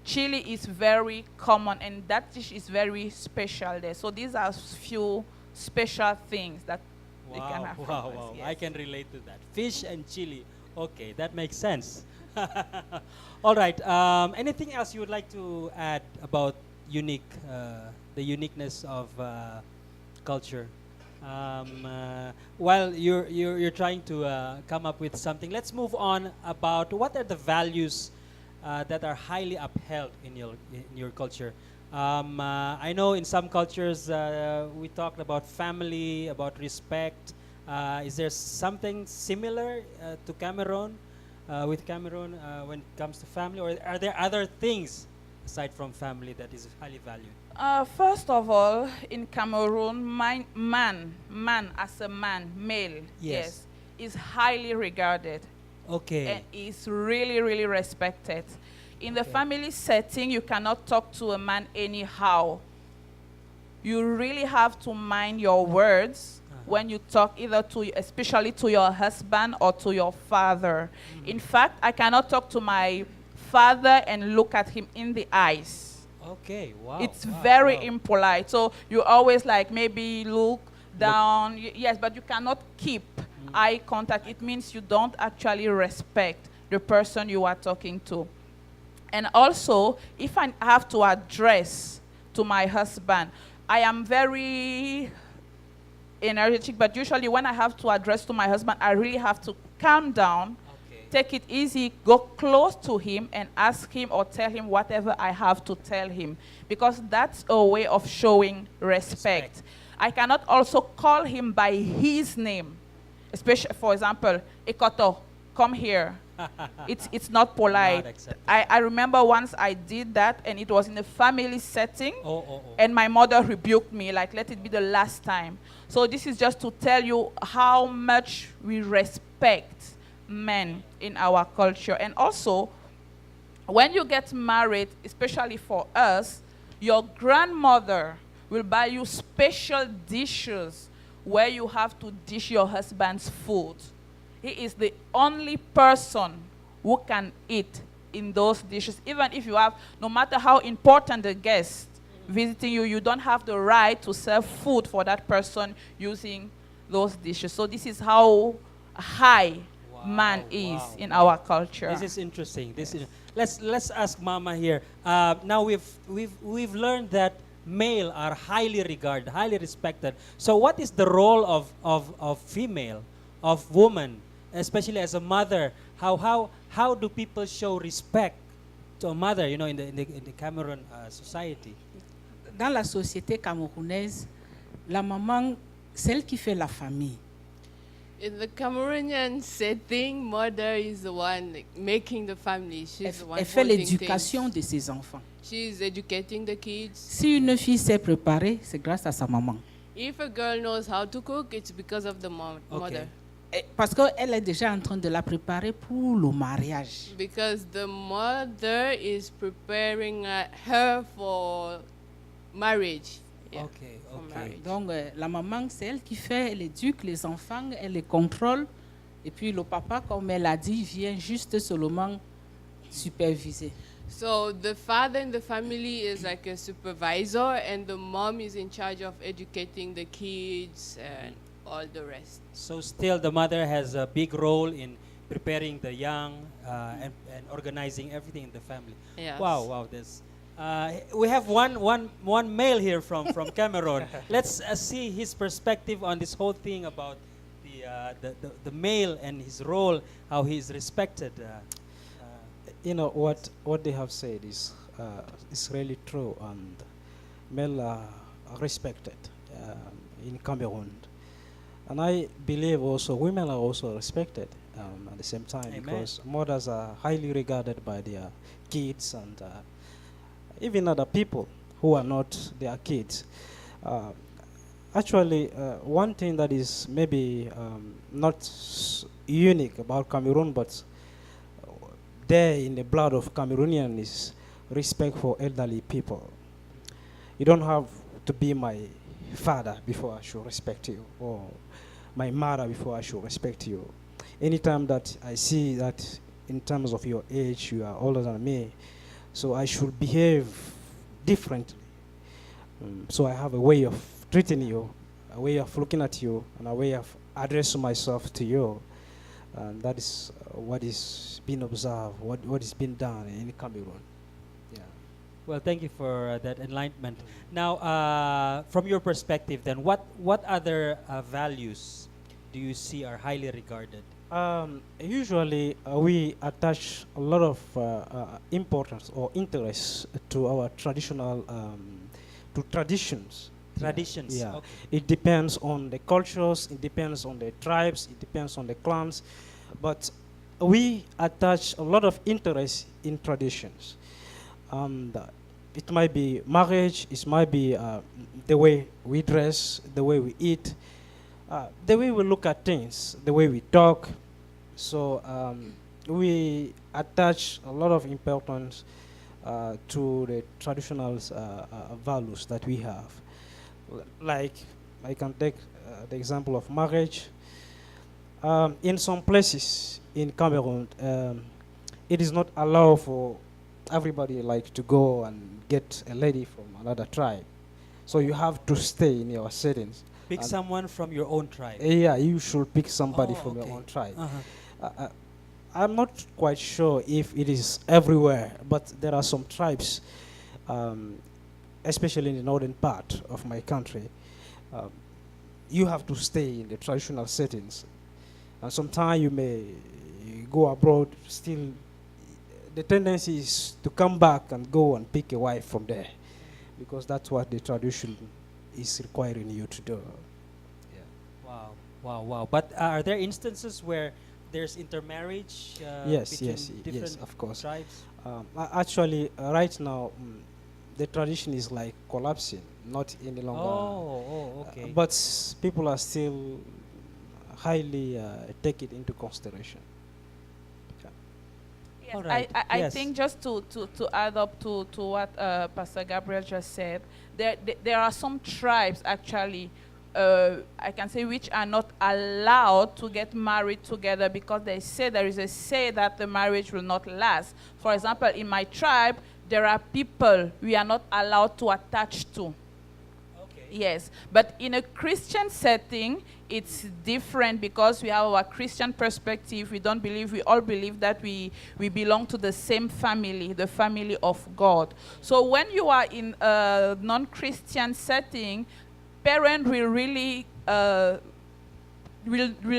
chili is very common, and that dish is very special there. So these are few special things that they can have. Wow. Yes. I can relate to that. Fish and chili. Okay, that makes sense. All right. Anything else you would like to add about the uniqueness of culture? While you're trying to come up with something, let's move on about what are the values that are highly upheld in your culture. I know in some cultures we talked about family, about respect. Is there something similar to Cameroon, with Cameroon when it comes to family, or are there other things aside from family that is highly valued? First of all, in Cameroon, man as a man, male, yes, is highly regarded. Okay. And is really, really respected. In the family setting, you cannot talk to a man anyhow. You really have to mind your words when you talk, either to, especially to your husband or to your father. In fact, I cannot talk to my father and look at him in the eyes. Okay, wow. It's wow, very wow. impolite. So you always like maybe look down. Yes, but you cannot keep eye contact. It means you don't actually respect the person you are talking to. And also, if I have to address to my husband, I am very energetic, but usually when I have to address to my husband, I really have to calm down, take it easy, go close to him and ask him or tell him whatever I have to tell him, because that's a way of showing respect. I cannot also call him by his name, especially, for example, Ekoto, come here. It's not polite. Not I remember once I did that, and it was in a family setting, Oh. and my mother rebuked me, like, let it be the last time. So this is just to tell you how much we respect men in our culture. And also, when you get married, especially for us, your grandmother will buy you special dishes where you have to dish your husband's food. He is the only person who can eat in those dishes. Even if you have, no matter how important the guest visiting you, you don't have the right to serve food for that person using those dishes. So this is how high man is in our culture. This is interesting. Let's ask Mama here. Now we've learned that male are highly regarded, highly respected. So what is the role of female, of woman, especially as a mother? How do people show respect to a mother? You know, in the Cameroon society. Dans la société camerounaise, la maman, celle qui fait la famille. In the Cameroonian setting, mother is the one making the family. She's the one Elle fait holding l'éducation things. de ses enfants. She's educating the kids. Si une fille sait préparer, c'est grâce à sa maman. If a girl knows how to cook, it's because of the mother. Parce qu'elle est déjà en train de la préparer pour le mariage. Because the mother is preparing her for marriage. Yeah, Okay, for okay. marriage. Donc la maman, c'est elle qui fait, elle éduque les enfants, elle les contrôle. Et puis le papa, comme elle a dit, vient juste seulement superviser. So the father in the family is like a supervisor, and the mom is in charge of educating the kids and all the rest. So still the mother has a big role in preparing the young and organizing everything in the family. Yes. Wow, this. We have one male here from Cameroon. Let's see his perspective on this whole thing about the male and his role, how he is respected. You know what they have said is really true, and male are respected in Cameroon, and I believe also women are also respected at the same time. Amen. Because mothers are highly regarded by their kids and even other people who are not their kids. Actually, one thing that is maybe not unique about Cameroon, but there in the blood of Cameroonian is respect for elderly people. You don't have to be my father before I should respect you, or my mother before I should respect you. Anytime that I see that in terms of your age, you are older than me, so I should behave differently. So I have a way of treating you, a way of looking at you, and a way of addressing myself to you. And that is what is being observed, what is being done in Cameroon. Yeah. Well, thank you for that enlightenment. Now, from your perspective, then, what other values do you see are highly regarded? Usually, we attach a lot of importance or interest to our traditional, to traditions. Traditions. Yeah. Okay. It depends on the cultures, it depends on the tribes, it depends on the clans, but we attach a lot of interest in traditions. It might be marriage, it might be the way we dress, the way we eat, the way we look at things, the way we talk. So we attach a lot of importance to the traditional values that we have. Like, I can take the example of marriage. In some places in Cameroon, it is not allowed for everybody like to go and get a lady from another tribe. So you have to stay in your settings. Pick someone from your own tribe. Yeah, you should pick somebody Oh, from okay. your own tribe. Uh-huh. I'm not quite sure if it is everywhere, but there are some tribes, especially in the northern part of my country. You have to stay in the traditional settings. And sometimes you may go abroad, still the tendency is to come back and go and pick a wife from there, because that's what the tradition is requiring you to do. Wow, wow, wow. But are there instances where there's intermarriage Yes, between yes, different yes, of course. tribes? Actually, right now, the tradition is like collapsing, not any longer. Oh, okay. But people are still highly take it into consideration. Yes, All right. I Yes. think just to add up to what Pastor Gabriel just said, there are some tribes actually, I can say, which are not allowed to get married together because they say there is a say that the marriage will not last. For example, in my tribe, there are people we are not allowed to attach to. Yes, but in a Christian setting, it's different because we have our Christian perspective. We all believe that we belong to the same family, the family of God. So when you are in a non-Christian setting, parents will really will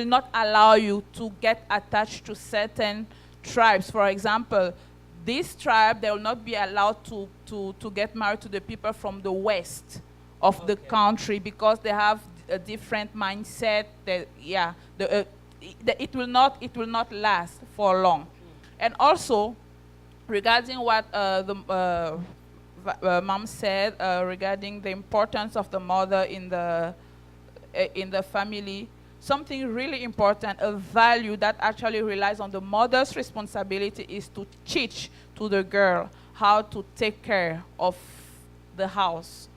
not allow you to get attached to certain tribes. For example, this tribe, they will not be allowed to get married to the people from the west of the country because they have a different mindset. It will not last for long. And also, regarding what the mom said regarding the importance of the mother in the family, something really important, a value that actually relies on the mother's responsibility is to teach to the girl how to take care of the house,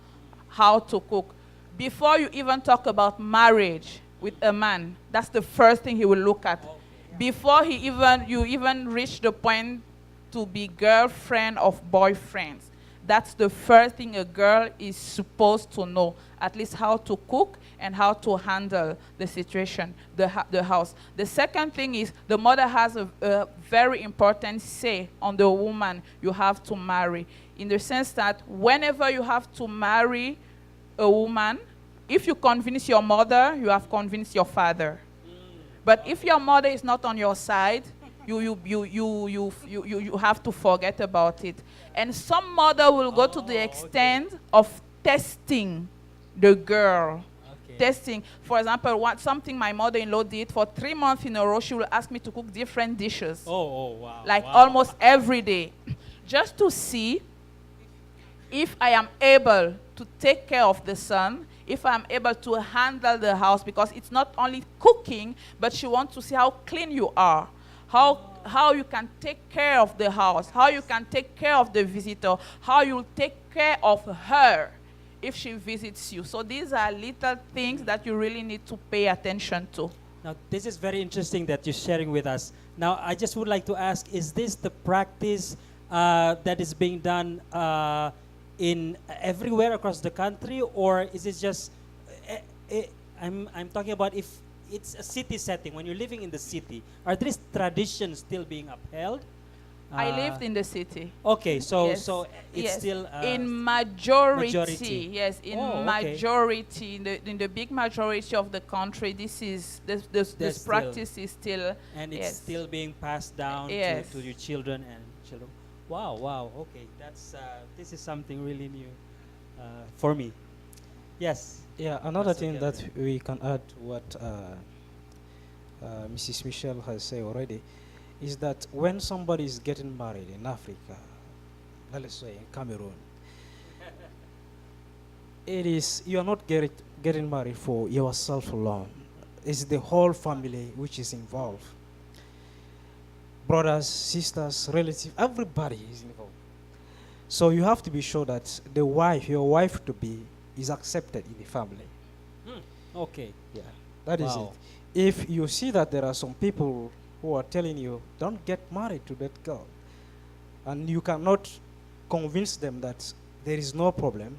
how to cook. Before you even talk about marriage with a man, that's the first thing he will look at. Before you even reach the point to be girlfriend or boyfriends, that's the first thing a girl is supposed to know, at least how to cook and how to handle the situation, the house. The second thing is the mother has a very important say on the woman you have to marry, in the sense that whenever you have to marry a woman, if you convince your mother, you have convinced your father. But if your mother is not on your side, you have to forget about it. And some mother will go to the extent of testing the girl. Testing. For example, something my mother-in-law did for 3 months in a row, she will ask me to cook different dishes. Oh, wow. Like wow. almost every day. Just to see if I am able to take care of the son, if I'm able to handle the house, because it's not only cooking, but she wants to see how clean you are, how you can take care of the house, how you can take care of the visitor, how you take care of her if she visits you. So these are little things that you really need to pay attention to. Now, this is very interesting that you're sharing with us. Now, I just would like to ask, is this the practice that is being done in everywhere across the country, or is it just, I'm talking about if it's a city setting, when you're living in the city, are these traditions still being upheld? I lived in the city. Okay, so Yes. so it's Yes. still in majority, majority. yes, in Oh, okay. majority, in the big majority of the country, this There's practice is still, and it's yes. still being passed down Yes. to your children and children. Wow, wow. Okay, that's this is something really new for me. Yes. Yeah, another Pastor thing Gabriel. that we can add to what Mrs. Michelle has said already is that when somebody is getting married in Africa, let's say in Cameroon, you are not getting married for yourself alone. It's the whole family which is involved. brothers, sisters, relatives, everybody is involved. So you have to be sure that the wife, your wife to be, is accepted in the family. Okay. Yeah, that is Wow. it. If you see that there are some people who are telling you, don't get married to that girl, and you cannot convince them that there is no problem,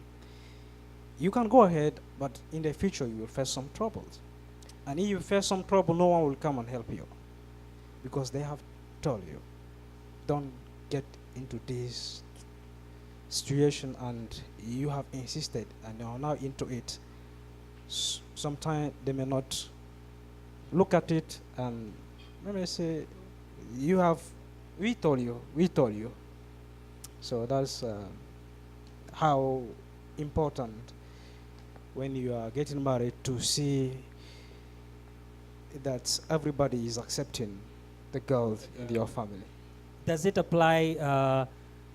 you can go ahead, but in the future you will face some troubles. And if you face some trouble, no one will come and help you, because they have told you, don't get into this situation, and you have insisted and you are now into it. Sometimes they may not look at it and maybe say, we told you. So that's how important when you are getting married to see that everybody is accepting the girl in your family. Does it apply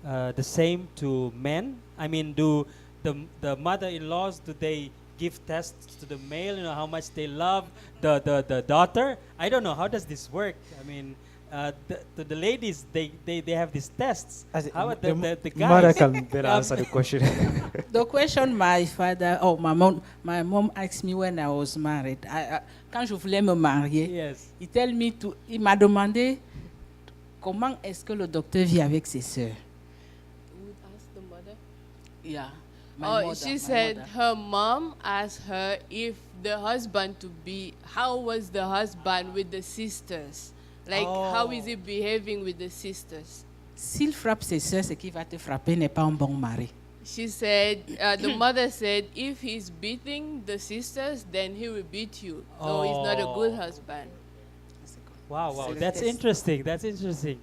the same to men? I mean, do the mother-in-laws, do they give tests to the male, how much they love the daughter? I don't know, how does this work? I mean, the ladies, they have these tests. How about the guys? Mother can better answer the question. The question my mom asked me when I was married. Quand je voulais me marier, Yes. il m'a demandé comment est-ce que le docteur vit avec ses sœurs. Would ask the mother. Yeah. my Oh, mother, she my said mother. her mom asked her if the husband to be, how was the husband with the sisters? Like, how is he behaving with the sisters? S'il frappe ses sœurs, ce qui va te frapper n'est pas un bon mari. She said, the mother said, if he's beating the sisters, then he will beat you. So he's not a good husband. Wow, that's interesting. That's interesting.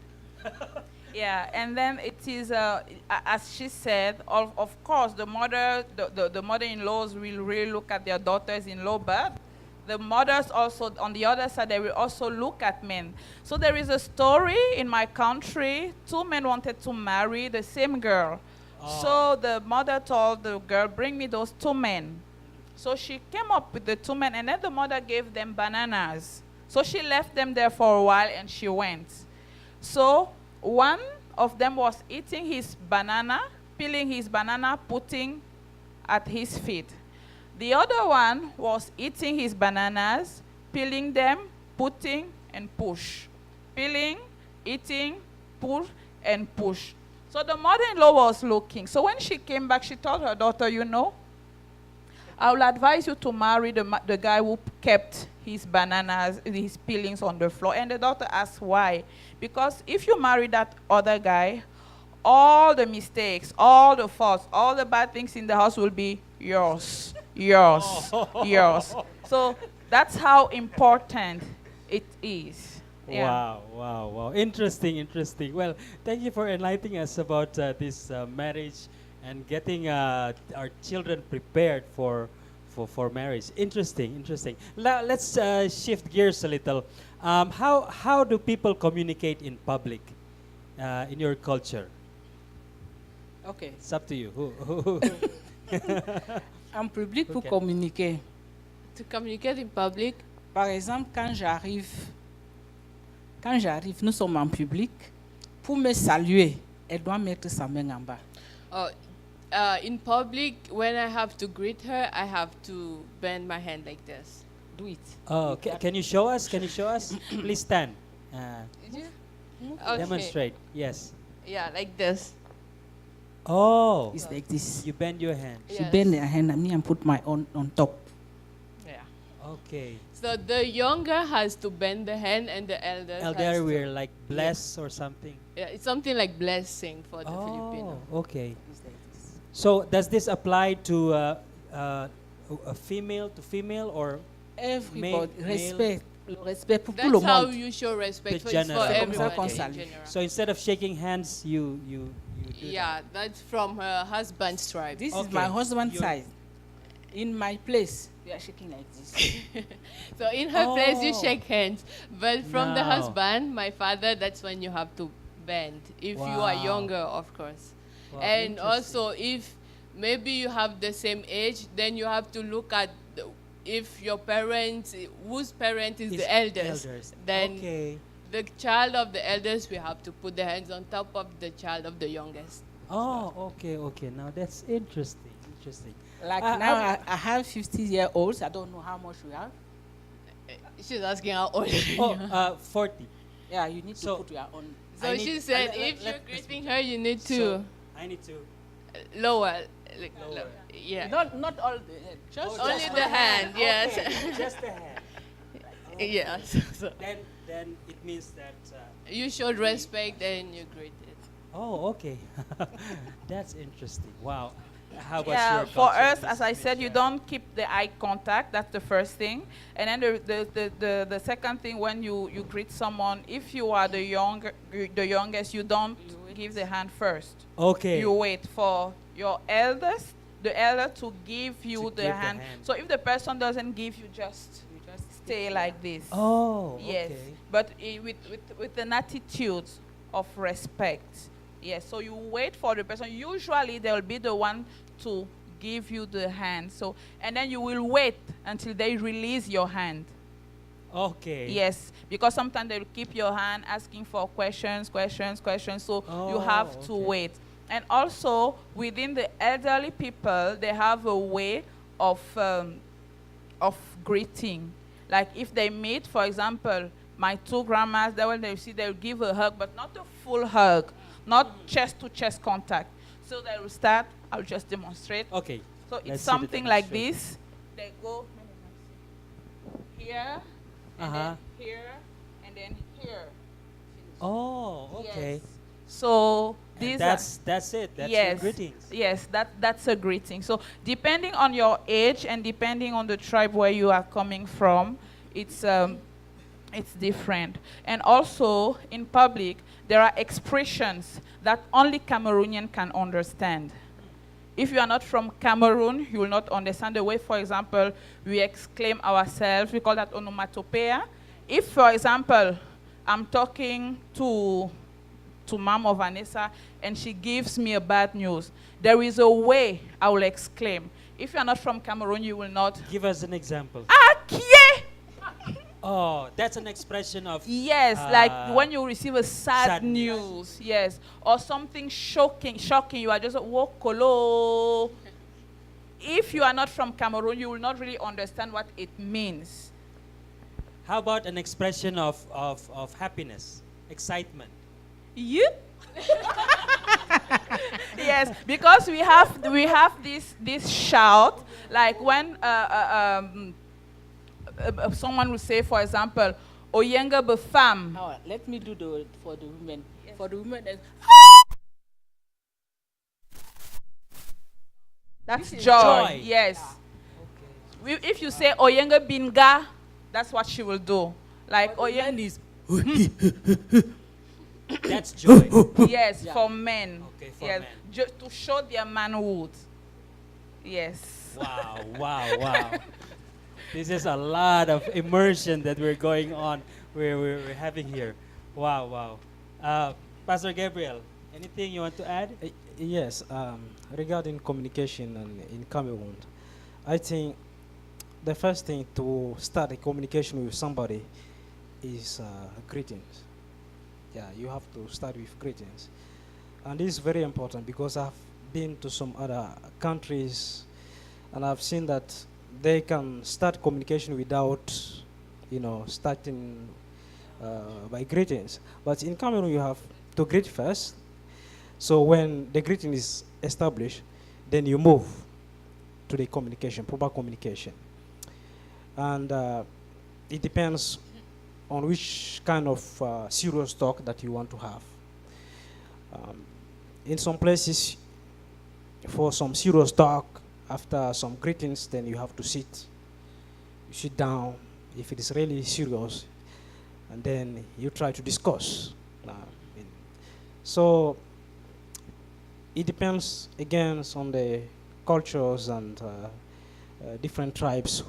Yeah, and then it is, as she said, of course, the mother-in-laws will really look at their daughters-in-law, but the mothers also, on the other side, they will also look at men. So there is a story in my country. 2 men wanted to marry the same girl. So the mother told the girl, bring me those 2 men. So she came up with the 2 men, and then the mother gave them bananas. So she left them there for a while, and she went. So one of them was eating his banana, peeling his banana, putting at his feet. The other one was eating his bananas, peeling them, putting, and push. Peeling, eating, push, and push. So the mother-in-law was looking. So when she came back, she told her daughter, I will advise you to marry the guy who kept his bananas, his peelings on the floor. And the daughter asked why. Because if you marry that other guy, all the mistakes, all the faults, all the bad things in the house will be yours, yours, yours. So that's how important it is. Yeah. Wow. Interesting. Well, thank you for enlightening us about this marriage and getting our children prepared for marriage. Interesting. Let's shift gears a little. How do people communicate in public in your culture? Okay. It's up to you. En public, pour Okay. communiquer. To communicate in public, Par exemple, quand j'arrive, nous sommes en public. Pour me saluer, elle doit mettre sa main en bas. in public, when I have to greet her, I have to bend my hand like this. Do it. Oh, can you show us? Please stand. Okay. Demonstrate. Yes. Yeah, like this. Oh, It's like this. you bend your hand. She Yes. bend her hand at me and put my own on top. Yeah. Okay. So the younger has to bend the hand, and the elder. Elder, we're like bless or something. Yeah, it's something like blessing for the Oh, Filipino. okay. It's like this. So does this apply to a female to female or Everybody, male? respect. Le respect pour tout That's le how monde. you show respect The for, it's general. for C'est comme ça everyone qu'on in salue. general. So instead of shaking hands, you do Yeah, that's from her husband's tribe. This is Okay. my husband's You're- side. In my place, we are shaking like this. So in her place, you Oh. shake hands. But from the Now. husband, my father, that's when you have to bend. If you are Wow. younger, of course. Wow, And interesting. also, if maybe you have the same age, then you have to look at if your parents, whose parent is Is the eldest, then Okay. the child of the eldest, we have to put the hands on top of the child of the youngest. Oh, okay, okay. Now that's interesting. Interesting. Like now, I have 50-year-olds. I don't know how much we have. She's asking how old. Oh, 40. Yeah, you need to So- put your own. So she said, if you're greeting her, you need to I need to. lower. Like, Lower. yeah. Not all the head. Just Only just the one hand, yes. Okay, just the hand. Yes. So Then it means that. you showed respect and you greeted. Oh, okay. That's interesting. Wow. How about Yeah, your for culture, us, Miss as I said, you Michelle? don't keep the eye contact. That's the first thing. And then the second thing, when you greet someone, if you are the youngest, you don't give the hand first. Okay. You wait for your eldest, the elder, to give you To the give the hand. hand. So if the person doesn't give, you just stay like this. Oh, Yes, okay. but with an attitude of respect. Yes, so you wait for the person. Usually they will be the one to give you the hand. So, and then you will wait until they release your hand. Okay. Yes, because sometimes they will keep your hand asking for questions. So you have to okay. wait. And also within the elderly people, they have a way of greeting. Like if they meet, for example, my two grandmas, when they see, they'll give a hug, but not a full hug, not chest-to-chest contact. So they will start. I'll just demonstrate. Okay. So Let's it's see the something like demonstration. this. They go here, and Uh-huh. then here, and then here. Oh, okay. Yes. So And these that's it. That's your greetings. Yes, that's a greeting. So depending on your age and depending on the tribe where you are coming from, it's different. And also in public, there are expressions that only Cameroonian can understand. If you are not from Cameroon, you will not understand the way, for example, we exclaim ourselves. We call that onomatopoeia. If, for example, I'm talking to Mama Vanessa and she gives me a bad news, there is a way I will exclaim. If you are not from Cameroon, you will not. Give us an example. Akie! Oh, that's an expression of. Yes, like when you receive a sad sad news. news, yes, or something shocking, you are just wokolo. If you are not from Cameroon, you will not really understand what it means. How about an expression of happiness, excitement? You? Yes, because we have this shout, like when someone will say, for example, Oyenga befam. Now, let me do for the women. Yes. For the women, That's This is joy. joy. Yes. If you say Oyenga binga, that's what she will do. Like Oyenga is. That's joy. yes, Yeah. for men. Okay, for yes, men. just to show their manhood. Yes. Wow, wow, wow. This is a lot of immersion that we're going on, we're having here. Wow, wow. Pastor Gabriel, anything you want to add? Yes, regarding communication in Cameroon, I think the first thing to start a communication with somebody is greetings. Yeah, you have to start with greetings. And this is very important because I've been to some other countries and I've seen that they can start communication without, starting by greetings. But in Cameroon, you have to greet first. So when the greeting is established, then you move to the communication, proper communication. And it depends on which kind of serious talk that you want to have. In some places, for some serious talk, after some greetings, then you have to sit. You sit down if it is really serious, and then you try to discuss. So it depends again on the cultures and different tribes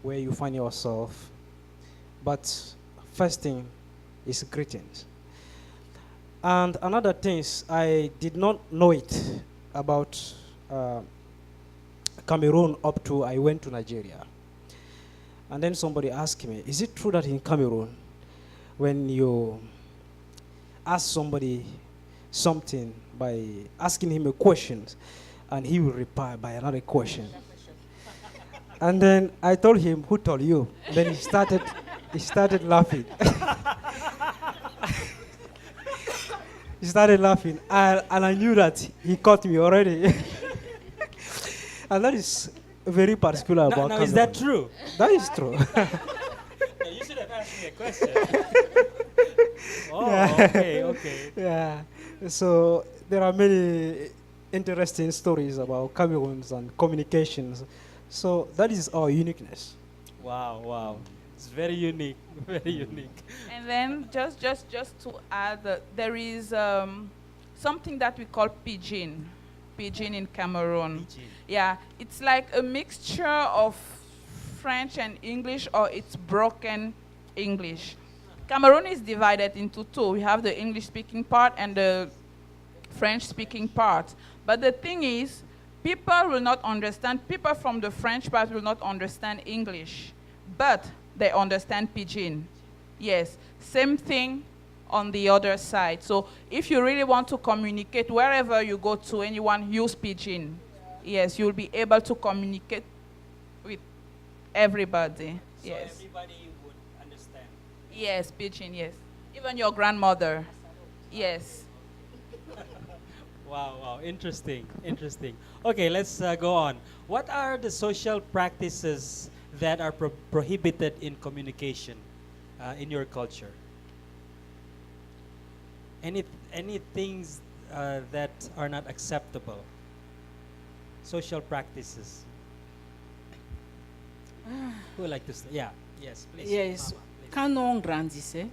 where you find yourself. But first thing is greetings. And another thing is I did not know it about Cameroon up to I went to Nigeria. And then somebody asked me, is it true that in Cameroon, when you ask somebody something by asking him a question, and he will reply by another question. And then I told him, "Who told you?" Then he started laughing. He started laughing, and I knew that he caught me already. And that is very particular about Now, is that Cameroon. true? That is true. No, you should have asked me a question. Oh, okay. Yeah. So there are many interesting stories about Cameroons and communications. So that is our uniqueness. Wow. It's very unique, very unique. And then just to add, there is something that we call pidgin in Cameroon. Pidgin. Yeah, it's like a mixture of French and English, or it's broken English. Cameroon is divided into two. We have the English-speaking part and the French-speaking part. But the thing is, people will not understand, people from the French part will not understand English, but they understand pidgin. Yes, same thing on the other side. So if you really want to communicate, wherever you go to, anyone, use pidgin. Yes, you'll be able to communicate with everybody. So Yes. everybody would understand. Yes, pidgin, yes. Even your grandmother. Yes. Wow, interesting. Okay, let's go on. What are the social practices that are prohibited in communication in your culture? Any things that are not acceptable? Social practices. Who would like to start? Yeah, yes, please. Yes. Mama, please. Quand on grandissait,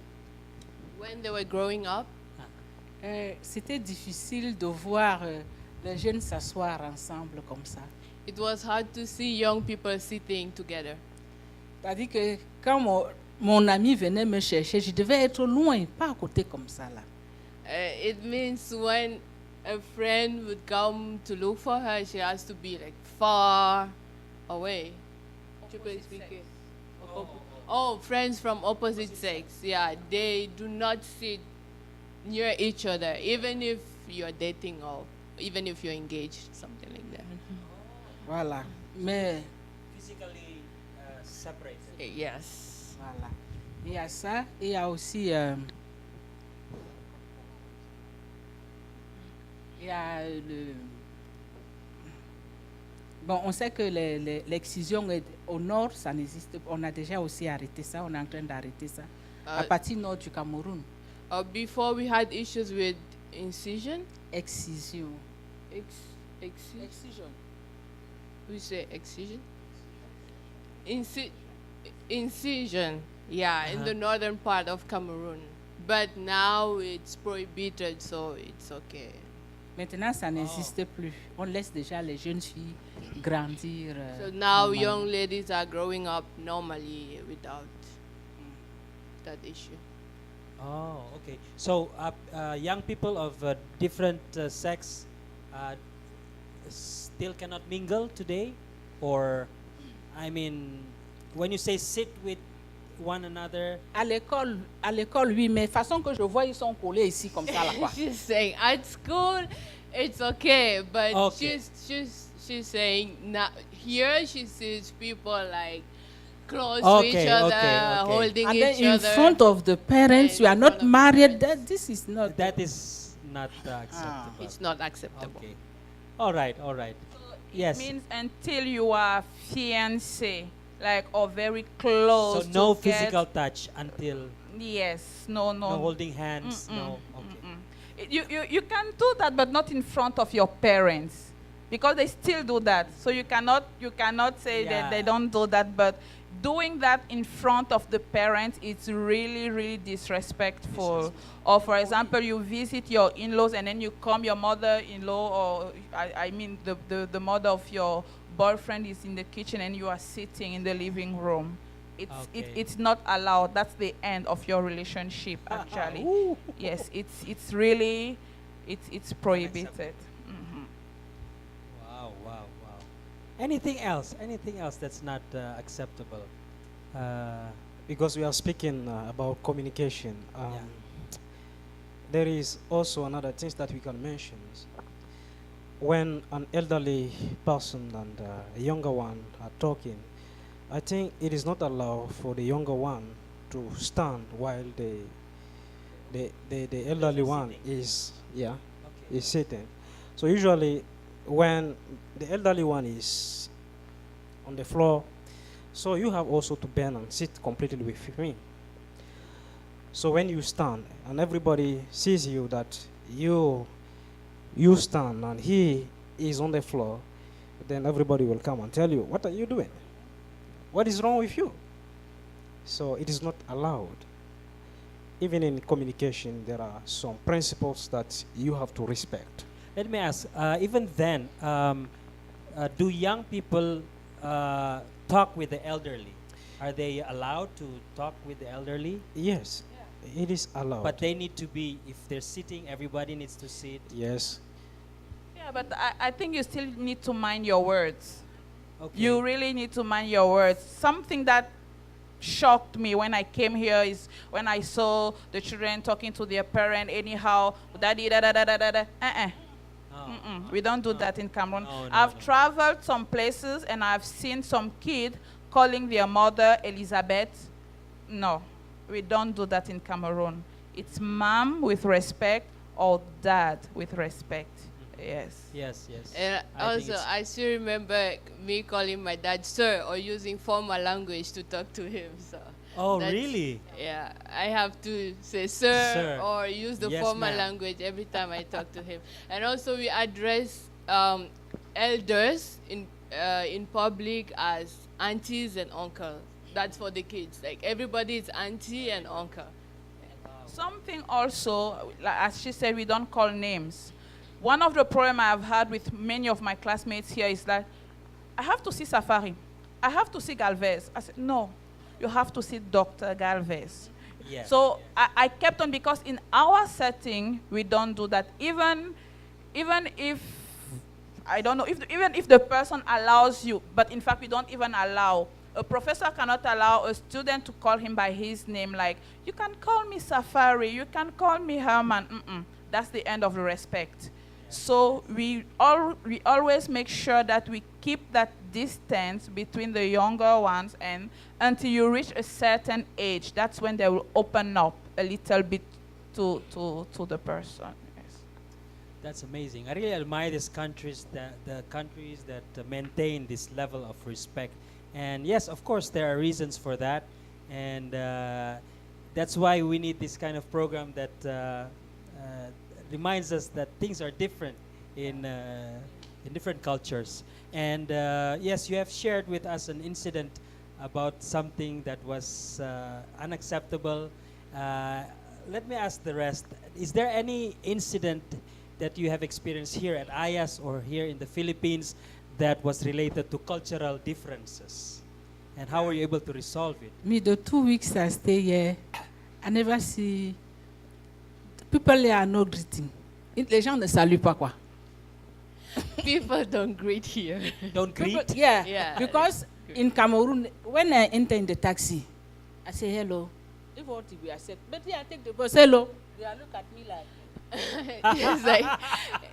When they were growing up, c'était difficile de voir les jeunes s'asseoir ensemble comme ça. it was hard to see young people sitting together. C'est-à-dire que quand mon ami venait me chercher, je devais être loin, pas à côté comme ça là. It means when a friend would come to look for her, she has to be like far away. Triple speaker. Oh, friends from opposite sex. Yeah, they do not sit near each other, even if you're dating or even if you're engaged, something like that. Voilà. Mais Physically separated. Yes. voilà. Il y a ça, et il y a aussi il y a bon, on sait que l'excision au nord, ça n'existe pas. On a déjà aussi arrêté ça, on est en train d'arrêter ça. À partir nord du Cameroun. Before we had issues with incision. Excision. Excision. We say excision. Incision. Yeah, in the northern part of Cameroon. But now it's prohibited, so it's okay. Maintenant, ça n'existe plus. On laisse déjà les jeunes filles grandir. So now normalement. young ladies are growing up normally without that issue. Oh, okay. So young people of different sex still cannot mingle today? Or, I mean, when you say sit with one another. À l'école, oui, mais façon que je vois, ils sont collés ici comme ça là quoi. She's saying at school it's okay, but Okay. she's saying now here she sees people like close to Okay, each other, okay. holding And each then in other. front of the parents, you are in not front of the married. parents. This is not. That is not acceptable. It's not acceptable. Okay. All right. Yes. It means until you are fiancé, like, or very close. So no to get- physical touch until Yes, no. no holding hands. No. Okay. You can do that, but not in front of your parents, because they still do that. So you cannot say that they Yeah. don't do that, but doing that in front of the parents, it's really, really disrespectful. Or for example, you visit your in-laws and then you come, your mother-in-law, or I mean the mother of your boyfriend is in the kitchen and you are sitting in the living room. It's not allowed. That's the end of your relationship, actually. Yes, it's really prohibited. Mhm. Wow. Anything else? Anything else that's not acceptable? because we are speaking about communication. There is also another thing that we can mention. When an elderly person and a younger one are talking, I think it is not allowed for the younger one to stand while the elderly one is sitting. So usually when the elderly one is on the floor, so you have also to bend and sit completely with him. So when you stand and everybody sees you that you stand and he is on the floor, then everybody will come and tell you, what are you doing? What is wrong with you? So it is not allowed. Even in communication, there are some principles that you have to respect. Let me ask, even then, do young people talk with the elderly? Are they allowed to talk with the elderly? Yes, it is allowed. But they need to be, if they're sitting, everybody needs to sit. Yes. Yeah, but I think you still need to mind your words. Okay. You really need to mind your words. Something that shocked me when I came here is when I saw the children talking to their parent anyhow, daddy, da da da da da da. We don't do that in Cameroon. I've traveled some places and I've seen some kid calling their mother Elizabeth. No, we don't do that in Cameroon. It's mom with respect or dad with respect. Yes. Yes, yes. And also, I still remember me calling my dad sir or using formal language to talk to him. So. Oh, really? Yeah, I have to say sir, or use the Yes, formal ma'am. language every time I talk to him. And also, we address elders in public as aunties and uncles. That's for the kids. Like everybody is auntie and uncle. Something also, like as she said, we don't call names. One of the problems I've had with many of my classmates here is that I have to see Safari. I have to see Galvez. I said, no, you have to see Dr. Galvez. Yes. So I kept on, because in our setting, we don't do that. Even if, I don't know, even if the person allows you, but in fact, we don't even allow. A professor cannot allow a student to call him by his name, like, you can call me Safari, you can call me Herman. That's the end of the respect. So we always make sure that we keep that distance between the younger ones, and until you reach a certain age, that's when they will open up a little bit to the person. Yes. That's amazing. I really admire these countries, the countries that maintain this level of respect. And yes, of course, there are reasons for that. And that's why we need this kind of program that reminds us that things are different in different cultures. And yes, you have shared with us an incident about something that was unacceptable. Let me ask the rest. Is there any incident that you have experienced here at IAS or here in the Philippines that was related to cultural differences? And how were you able to resolve it? Me, the 2 weeks I stay here, I never see people here are no greeting. Les gens ne saluent pas quoi. People don't greet here. Don't greet? Yeah. Because in Cameroon, when I enter in the taxi, I say hello. If what we accept, but yeah, I take the bus, hello. They look at me like. It's like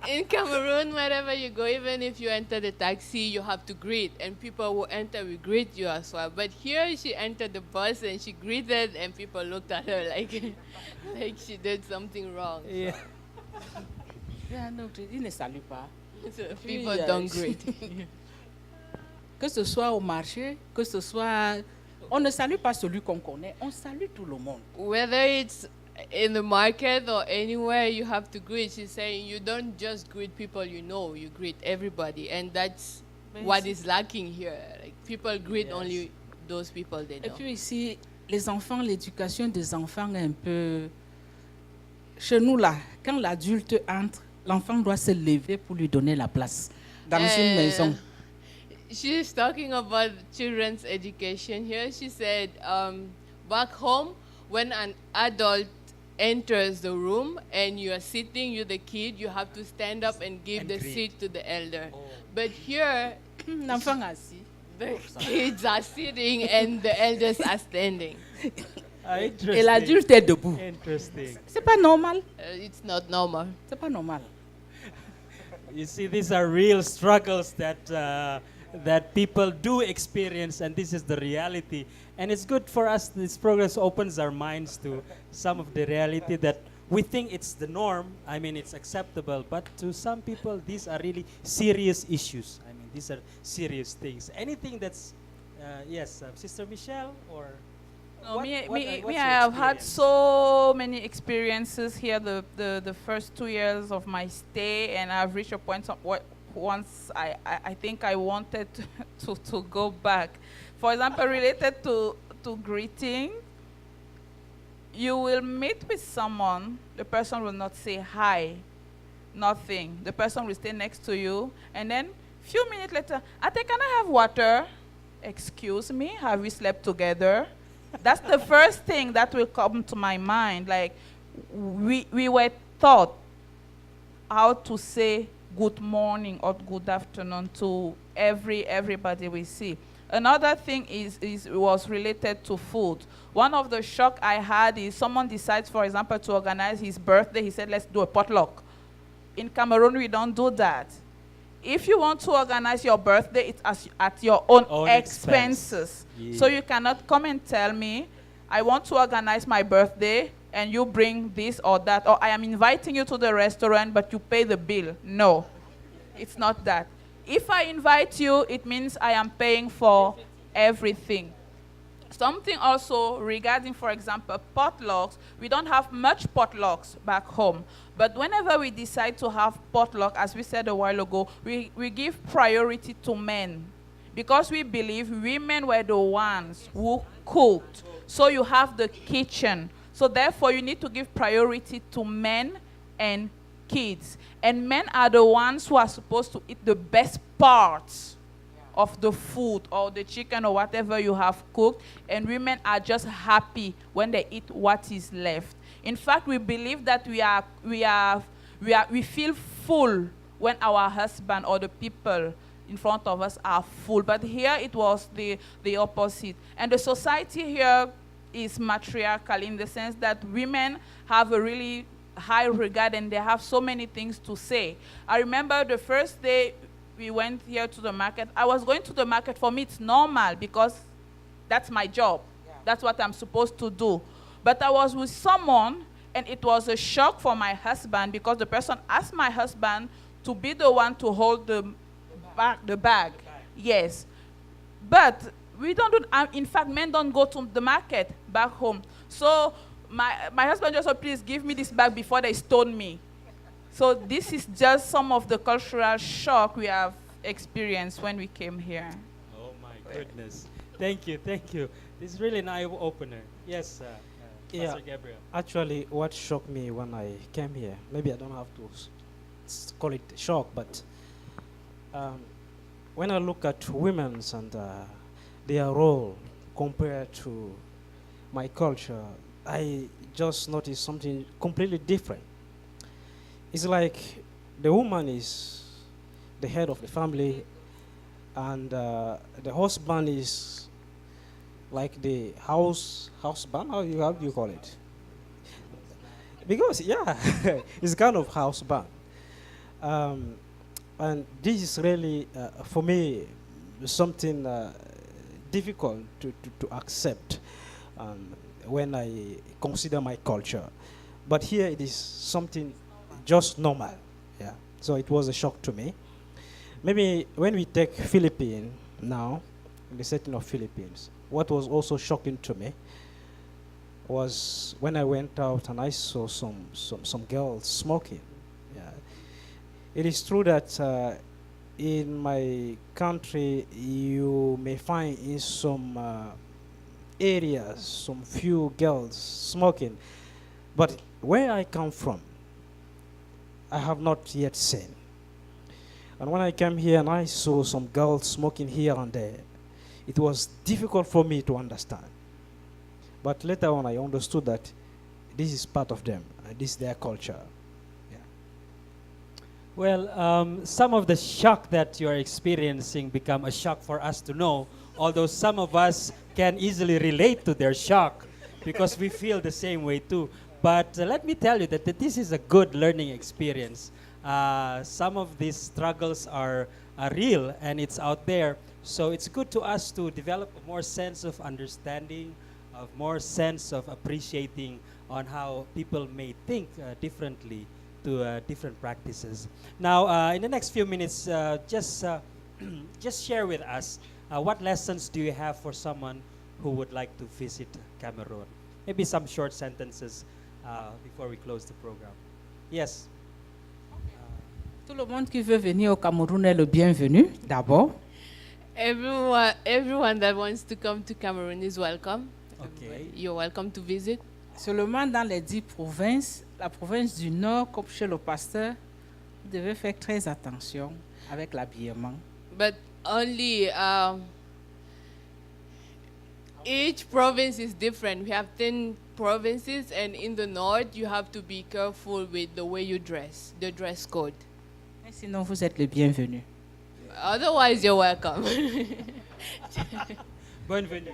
in Cameroon, wherever you go, even if you enter the taxi, you have to greet, and people who enter will greet you as well. But here, she entered the bus and she greeted, and people looked at her like, like she did something wrong. Yeah. Yeah, no, ils ne saluent pas. So people don't greet. Que ce soit au marché, que ce soit, on ne salue pas celui qu'on connaît, on salue tout le monde. Whether it's in the market or anywhere, you have to greet. She's saying you don't just greet people you know, you greet everybody, and that's what is lacking here. Like people greet only those people they know. Et puis ici, les enfants, l'éducation des enfants est un peu. Chez nous là, quand l'adulte entre, l'enfant doit se lever pour lui donner la place dans une maison. She's talking about children's education here. She said, back home, when an adult enters the room and you are sitting, you're the kid, you have to stand up and give the seat to the elder. But here, L'enfant assis. The kids are sitting and the elders are standing. Et l'adulte est debout. Interesting. C'est pas normal. It's not normal. C'est pas normal. You see, these are real struggles that people do experience, and this is the reality. And it's good for us. This progress opens our minds to some of the reality that we think it's the norm. I mean, it's acceptable, but to some people, these are really serious issues. I mean, these are serious things. Anything that's, yes, Sister Michelle, or No, what- me, what- me, what's me your I have had experience? so many experiences here the first 2 years of my stay, and I've reached a point once I think I wanted to go back. For example, related to greeting, you will meet with someone, the person will not say hi, nothing. The person will stay next to you, and then few minutes later, Ate, can I have water? Excuse me, have we slept together? That's the first thing that will come to my mind. Like, we were taught how to say good morning or good afternoon to everybody we see. Another thing was related to food. One of the shock I had is someone decides, for example, to organize his birthday. He said, let's do a potluck. In Cameroon, we don't do that. If you want to organize your birthday, it's at your own expenses. Yeah. So you cannot come and tell me, I want to organize my birthday, and you bring this or that, or I am inviting you to the restaurant, but you pay the bill. No, it's not that. If I invite you, it means I am paying for everything. Something also regarding, for example, potlucks. We don't have much potlucks back home. But whenever we decide to have potluck, as we said a while ago, we give priority to men. Because we believe women were the ones who cooked. So you have the kitchen. So therefore, you need to give priority to men and kids. And men are the ones who are supposed to eat the best parts of the food or the chicken or whatever you have cooked, and women are just happy when they eat what is left. In fact, we believe that we feel full when our husband or the people in front of us are full. But here it was the opposite. And the society here is matriarchal in the sense that women have a really high regard and they have so many things to say. I remember the first day we went here to the market. I was going to the market. For me, it's normal because that's my job. Yeah. That's what I'm supposed to do. But I was with someone, and it was a shock for my husband because the person asked my husband to be the one to hold the bag. Yes. But we don't do, in fact, men don't go to the market back home. So my husband just said, please give me this bag before they stone me. So this is just some of the cultural shock we have experienced when we came here. Oh my goodness. Thank you, thank you. This is really an eye-opener. Yes, Pastor Gabriel. Actually, what shocked me when I came here, maybe I don't have to call it shock, but when I look at women's and their role compared to my culture, I just noticed something completely different. It's like the woman is the head of the family, and the husband is like the husband. How do you call it? Because it's kind of husband, and this is really for me something difficult to accept when I consider my culture. But here it is something just normal, So it was a shock to me. Maybe when we take Philippines now, in the setting of Philippines, what was also shocking to me was when I went out and I saw some girls smoking. It is true that in my country you may find in some areas some few girls smoking, but where I come from, I have not yet seen. And when I came here and I saw some girls smoking here and there, it was difficult for me to understand. But later on I understood that this is part of them, and this is their culture. Well, some of the shock that you're experiencing become a shock for us to know although some of us can easily relate to their shock because we feel the same way too. But let me tell you that this is a good learning experience. Some of these struggles are real and it's out there. So it's good to us to develop a more sense of understanding, of more sense of appreciating on how people may think differently to different practices. Now, in the next few minutes, just share with us what lessons do you have for someone who would like to visit Cameroon? Maybe some short sentences before we close the program. Yes. Tout le monde qui veut venir au Cameroun est le bienvenu, d'abord. Everyone that wants to come to Cameroon is welcome. Okay. You're welcome to visit. Seulement dans les 10 provinces, la province du Nord, comme chez le pasteur, vous devez faire très attention avec l'habillement. But only each province is different. We have 10 provinces, and in the north, you have to be careful with the way you dress, the dress code. Et sinon, vous êtes le bienvenu. Otherwise, you're welcome. Bienvenue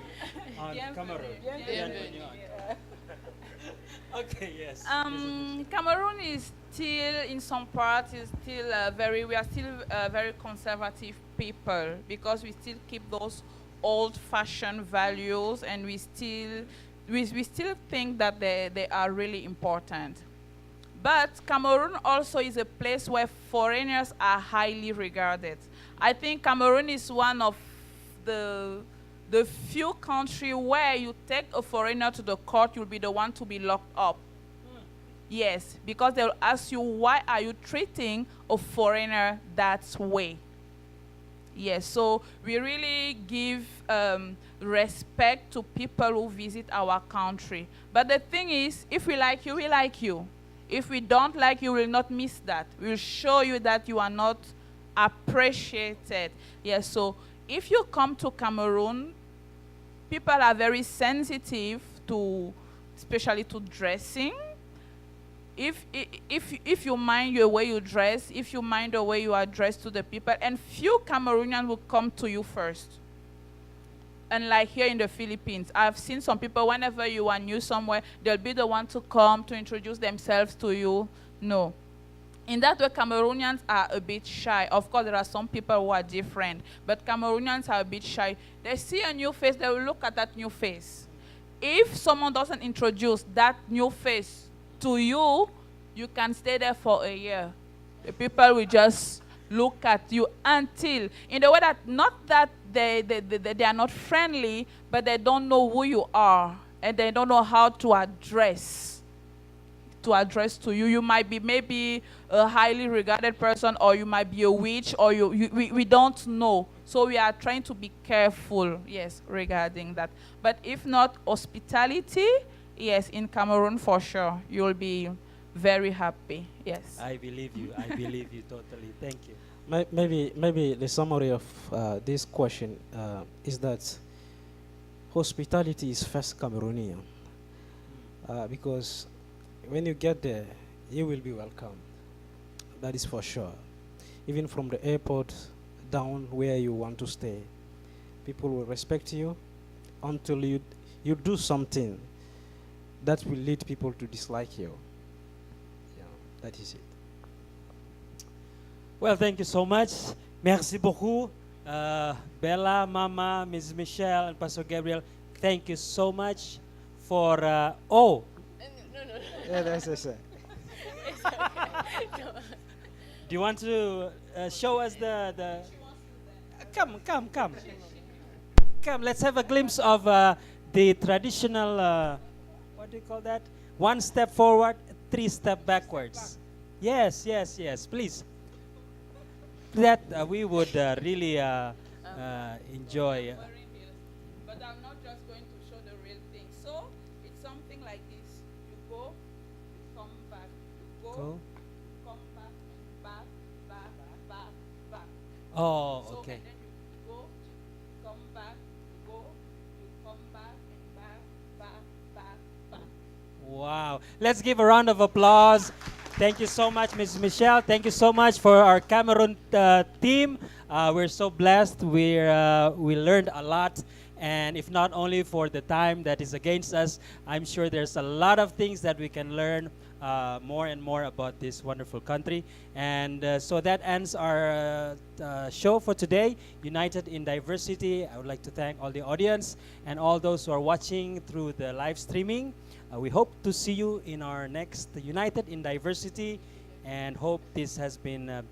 on Cameroon. Bienvenue. Okay, yes. Cameroon is still, in some parts, is still we are still very conservative people because we still keep those old-fashioned values, and we still think that they are really important. But Cameroon also is a place where foreigners are highly regarded. I think Cameroon is one of the few countries where you take a foreigner to the court, you'll be the one to be locked up. Yes, because they'll ask you, why are you treating a foreigner that way? Yes, so we really give respect to people who visit our country. But the thing is, if we like you, we like you. If we don't like you, we will not miss that. We will show you that you are not appreciated. Yes, so if you come to Cameroon, people are very sensitive to, especially to dressing. If you mind the way you dress, if you mind the way you address to the people, and few Cameroonians will come to you first. And like here in the Philippines, I've seen some people, whenever you are new somewhere, they'll be the one to come to introduce themselves to you. No. In that way, Cameroonians are a bit shy. Of course, there are some people who are different, but Cameroonians are a bit shy. They see a new face, they will look at that new face. If someone doesn't introduce that new face to you, you can stay there for a year. The people will just look at you until, in the way that, not that they are not friendly, but they don't know who you are, and they don't know how to address to you. You might be maybe a highly regarded person, or you might be a witch, or we don't know. So we are trying to be careful, yes, regarding that. But if not, hospitality, yes, in Cameroon for sure, you'll be very happy, yes. I believe you. I believe you totally. Thank you. Maybe the summary of this question is that hospitality is first Cameroonian, because when you get there, you will be welcomed. That is for sure. Even from the airport down where you want to stay, people will respect you until you do something that will lead people to dislike you. Yeah, that is it. Well, thank you so much. Merci beaucoup. Bella, Mama, Ms. Michelle, and Pastor Gabriel, thank you so much for... No. Yeah, that's it. Do you want to show us the... Come. Come, let's have a glimpse of the traditional... what do you call that? 1 step forward, 3 step backwards. Yes, please. That we would really enjoy. But I'm not just going to show the real thing. So it's something like this. You go, you come back. You go, come back, and back. Oh, so, okay. And then you go, come back, you come back, and back. Wow. Let's give a round of applause. Thank you so much, Ms. Michelle. Thank you so much for our Cameroon team. We're so blessed. We learned a lot. And if not only for the time that is against us, I'm sure there's a lot of things that we can learn more and more about this wonderful country. And so that ends our show for today, United in Diversity. I would like to thank all the audience and all those who are watching through the live streaming. We hope to see you in our next United in Diversity, and hope this has been a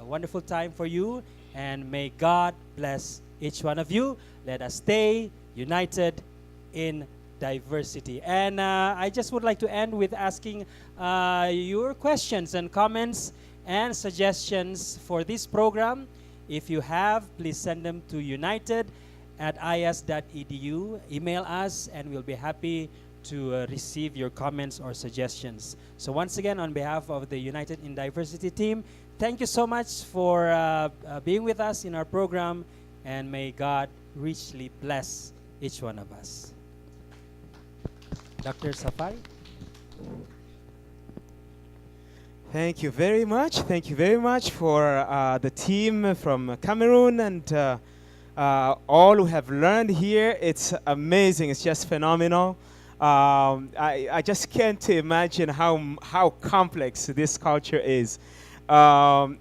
wonderful time for you. And may God bless each one of you. Let us stay united in diversity. And I just would like to end with asking your questions and comments and suggestions for this program. If you have, please send them to united@is.edu. Email us, and we'll be happy to receive your comments or suggestions. So once again, on behalf of the United in Diversity team, thank you so much for being with us in our program, and may God richly bless each one of us. Dr. Safari? Thank you very much. Thank you very much for the team from Cameroon and all who have learned here. It's amazing. It's just phenomenal. I just can't imagine how complex this culture is.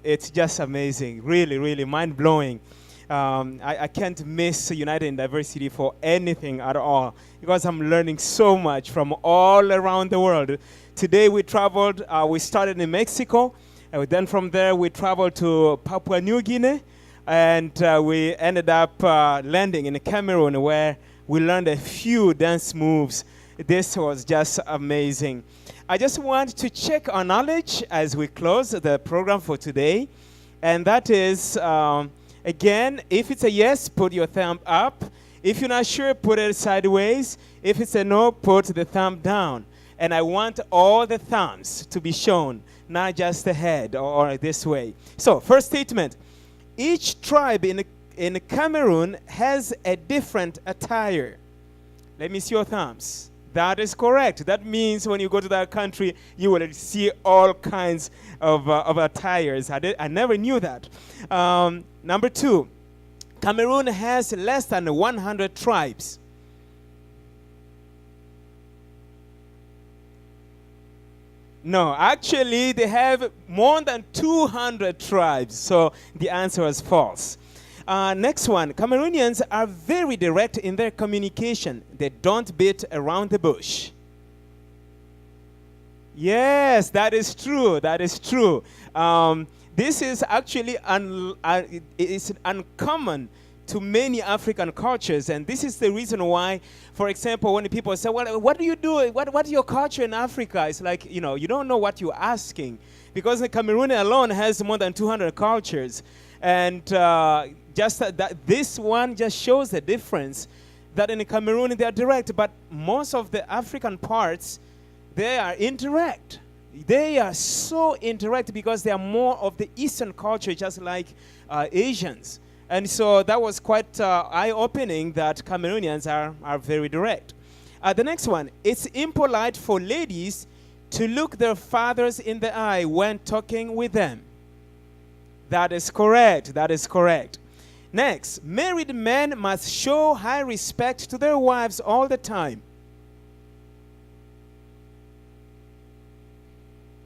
It's just amazing. Really, really mind-blowing. I can't miss United in Diversity for anything at all, because I'm learning so much from all around the world. Today we traveled, we started in Mexico, and then from there we traveled to Papua New Guinea, and we ended up landing in Cameroon, where we learned a few dance moves. This was just amazing. I just want to check our knowledge as we close the program for today, and that is, again, if it's a yes, put your thumb up. If you're not sure, put it sideways. If it's a no, put the thumb down. And I want all the thumbs to be shown, not just the head or this way. So, first statement. Each tribe in Cameroon has a different attire. Let me see your thumbs. That is correct. That means when you go to that country, you will see all kinds of attires. I never knew that. Number 2, Cameroon has less than 100 tribes. No, actually, they have more than 200 tribes. So the answer was false. Next one, Cameroonians are very direct in their communication. They don't beat around the bush. Yes, that is true. That is true. This is actually it's uncommon to many African cultures, and this is the reason why, for example, when people say, well, what do you do? What is your culture in Africa? It's like, you don't know what you're asking, because the Cameroon alone has more than 200 cultures. And this one just shows the difference, that in Cameroon they are direct, but most of the African parts, they are indirect. They are so indirect because they are more of the Eastern culture, just like Asians. And so that was quite eye-opening that Cameroonians are very direct. The next one, it's impolite for ladies to look their fathers in the eye when talking with them. That is correct. That is correct. Next, married men must show high respect to their wives all the time.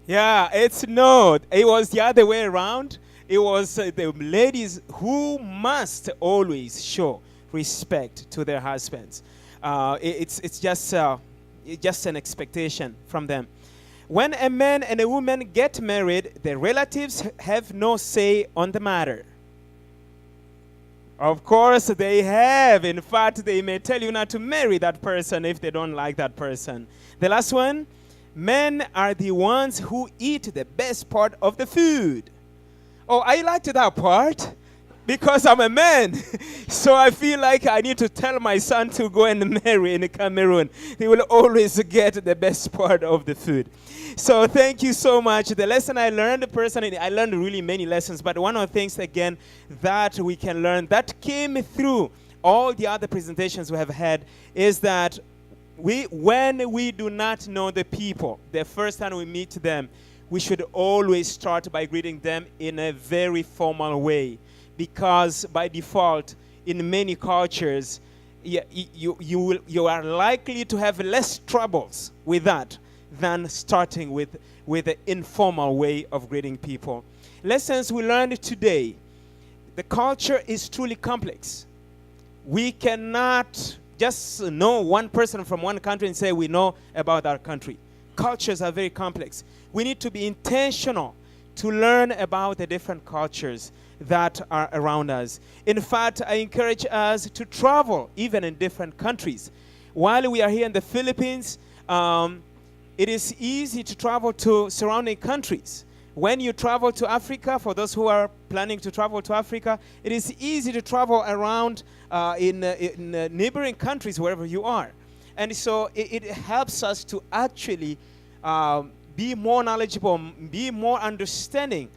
Yeah, it's no. It was the other way around. It was the ladies who must always show respect to their husbands. It's just an expectation from them. When a man and a woman get married, the relatives have no say on the matter. Of course, they have. In fact, they may tell you not to marry that person if they don't like that person. The last one, men are the ones who eat the best part of the food. Oh, I liked that part because I'm a man. So I feel like I need to tell my son to go and marry in Cameroon. He will always get the best part of the food. So thank you so much. The lesson I learned personally, I learned really many lessons, but one of the things, again, that we can learn, that came through all the other presentations we have had, is that when we do not know the people, the first time we meet them, we should always start by greeting them in a very formal way, because by default, in many cultures, you are likely to have less troubles with that than starting with an informal way of greeting people. Lessons we learned today. The culture is truly complex. We cannot just know one person from one country and say we know about our country. Cultures are very complex. We need to be intentional to learn about the different cultures that are around us. In fact, I encourage us to travel even in different countries. While we are here in the Philippines, it is easy to travel to surrounding countries. When you travel to Africa, for those who are planning to travel to Africa, it is easy to travel around in neighboring countries wherever you are. And so it helps us to actually be more knowledgeable, be more understanding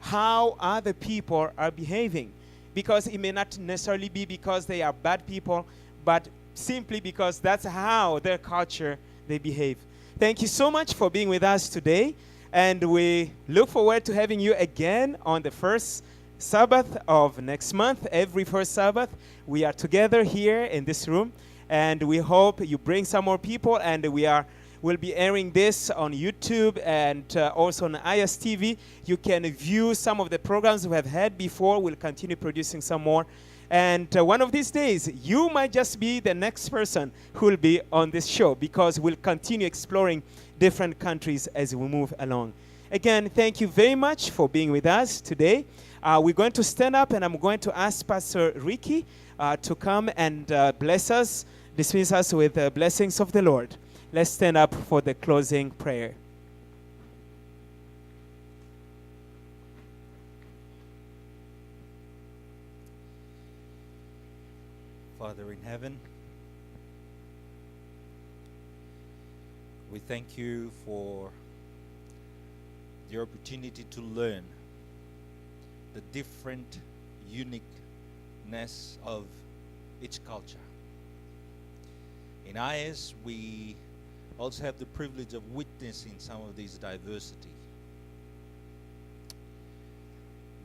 how other people are behaving. Because it may not necessarily be because they are bad people, but simply because that's how their culture, they behave. Thank you so much for being with us today. And we look forward to having you again on the first Sabbath of next month. Every first Sabbath, we are together here in this room. And we hope you bring some more people. And we'll be airing this on YouTube and also on IS TV. You can view some of the programs we have had before. We'll continue producing some more. And one of these days, you might just be the next person who will be on this show, because we'll continue exploring different countries as we move along. Again, thank you very much for being with us today. We're going to stand up, and I'm going to ask Pastor Ricky to come and bless us, dismiss us with the blessings of the Lord. Let's stand up for the closing prayer. Father in heaven, we thank you for the opportunity to learn the different uniqueness of each culture. In IS, we also have the privilege of witnessing some of this diversity.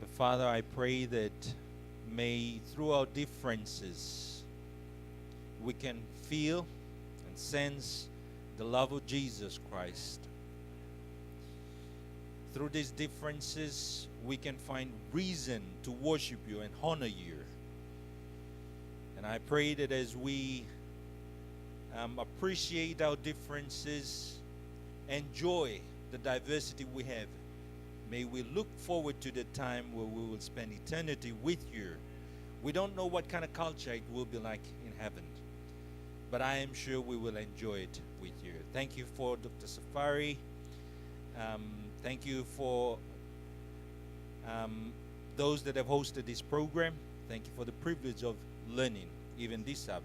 But Father, I pray that may through our differences we can feel and sense the love of Jesus Christ. Through these differences, we can find reason to worship you and honor you. And I pray that as we appreciate our differences, enjoy the diversity we have, may we look forward to the time where we will spend eternity with you. We don't know what kind of culture it will be like in heaven, but I am sure we will enjoy it with you. Thank you for Dr. Safari. Thank you for those that have hosted this program. Thank you for the privilege of learning even this Sabbath.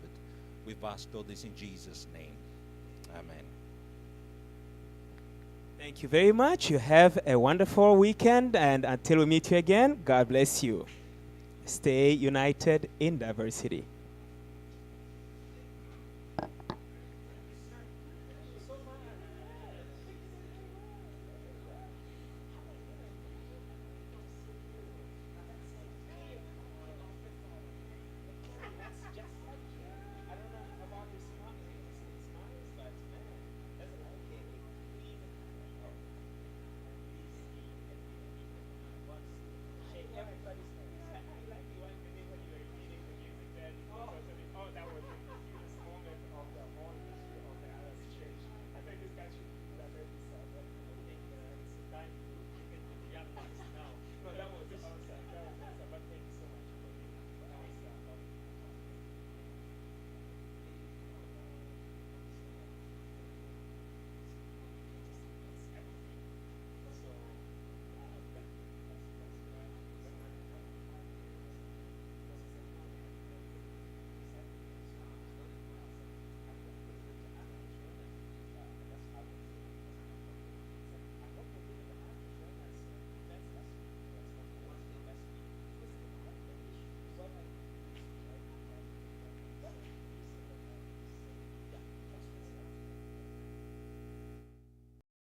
We've asked all this in Jesus' name. Amen. Thank you very much. You have a wonderful weekend, and until we meet you again, God bless you. Stay united in diversity.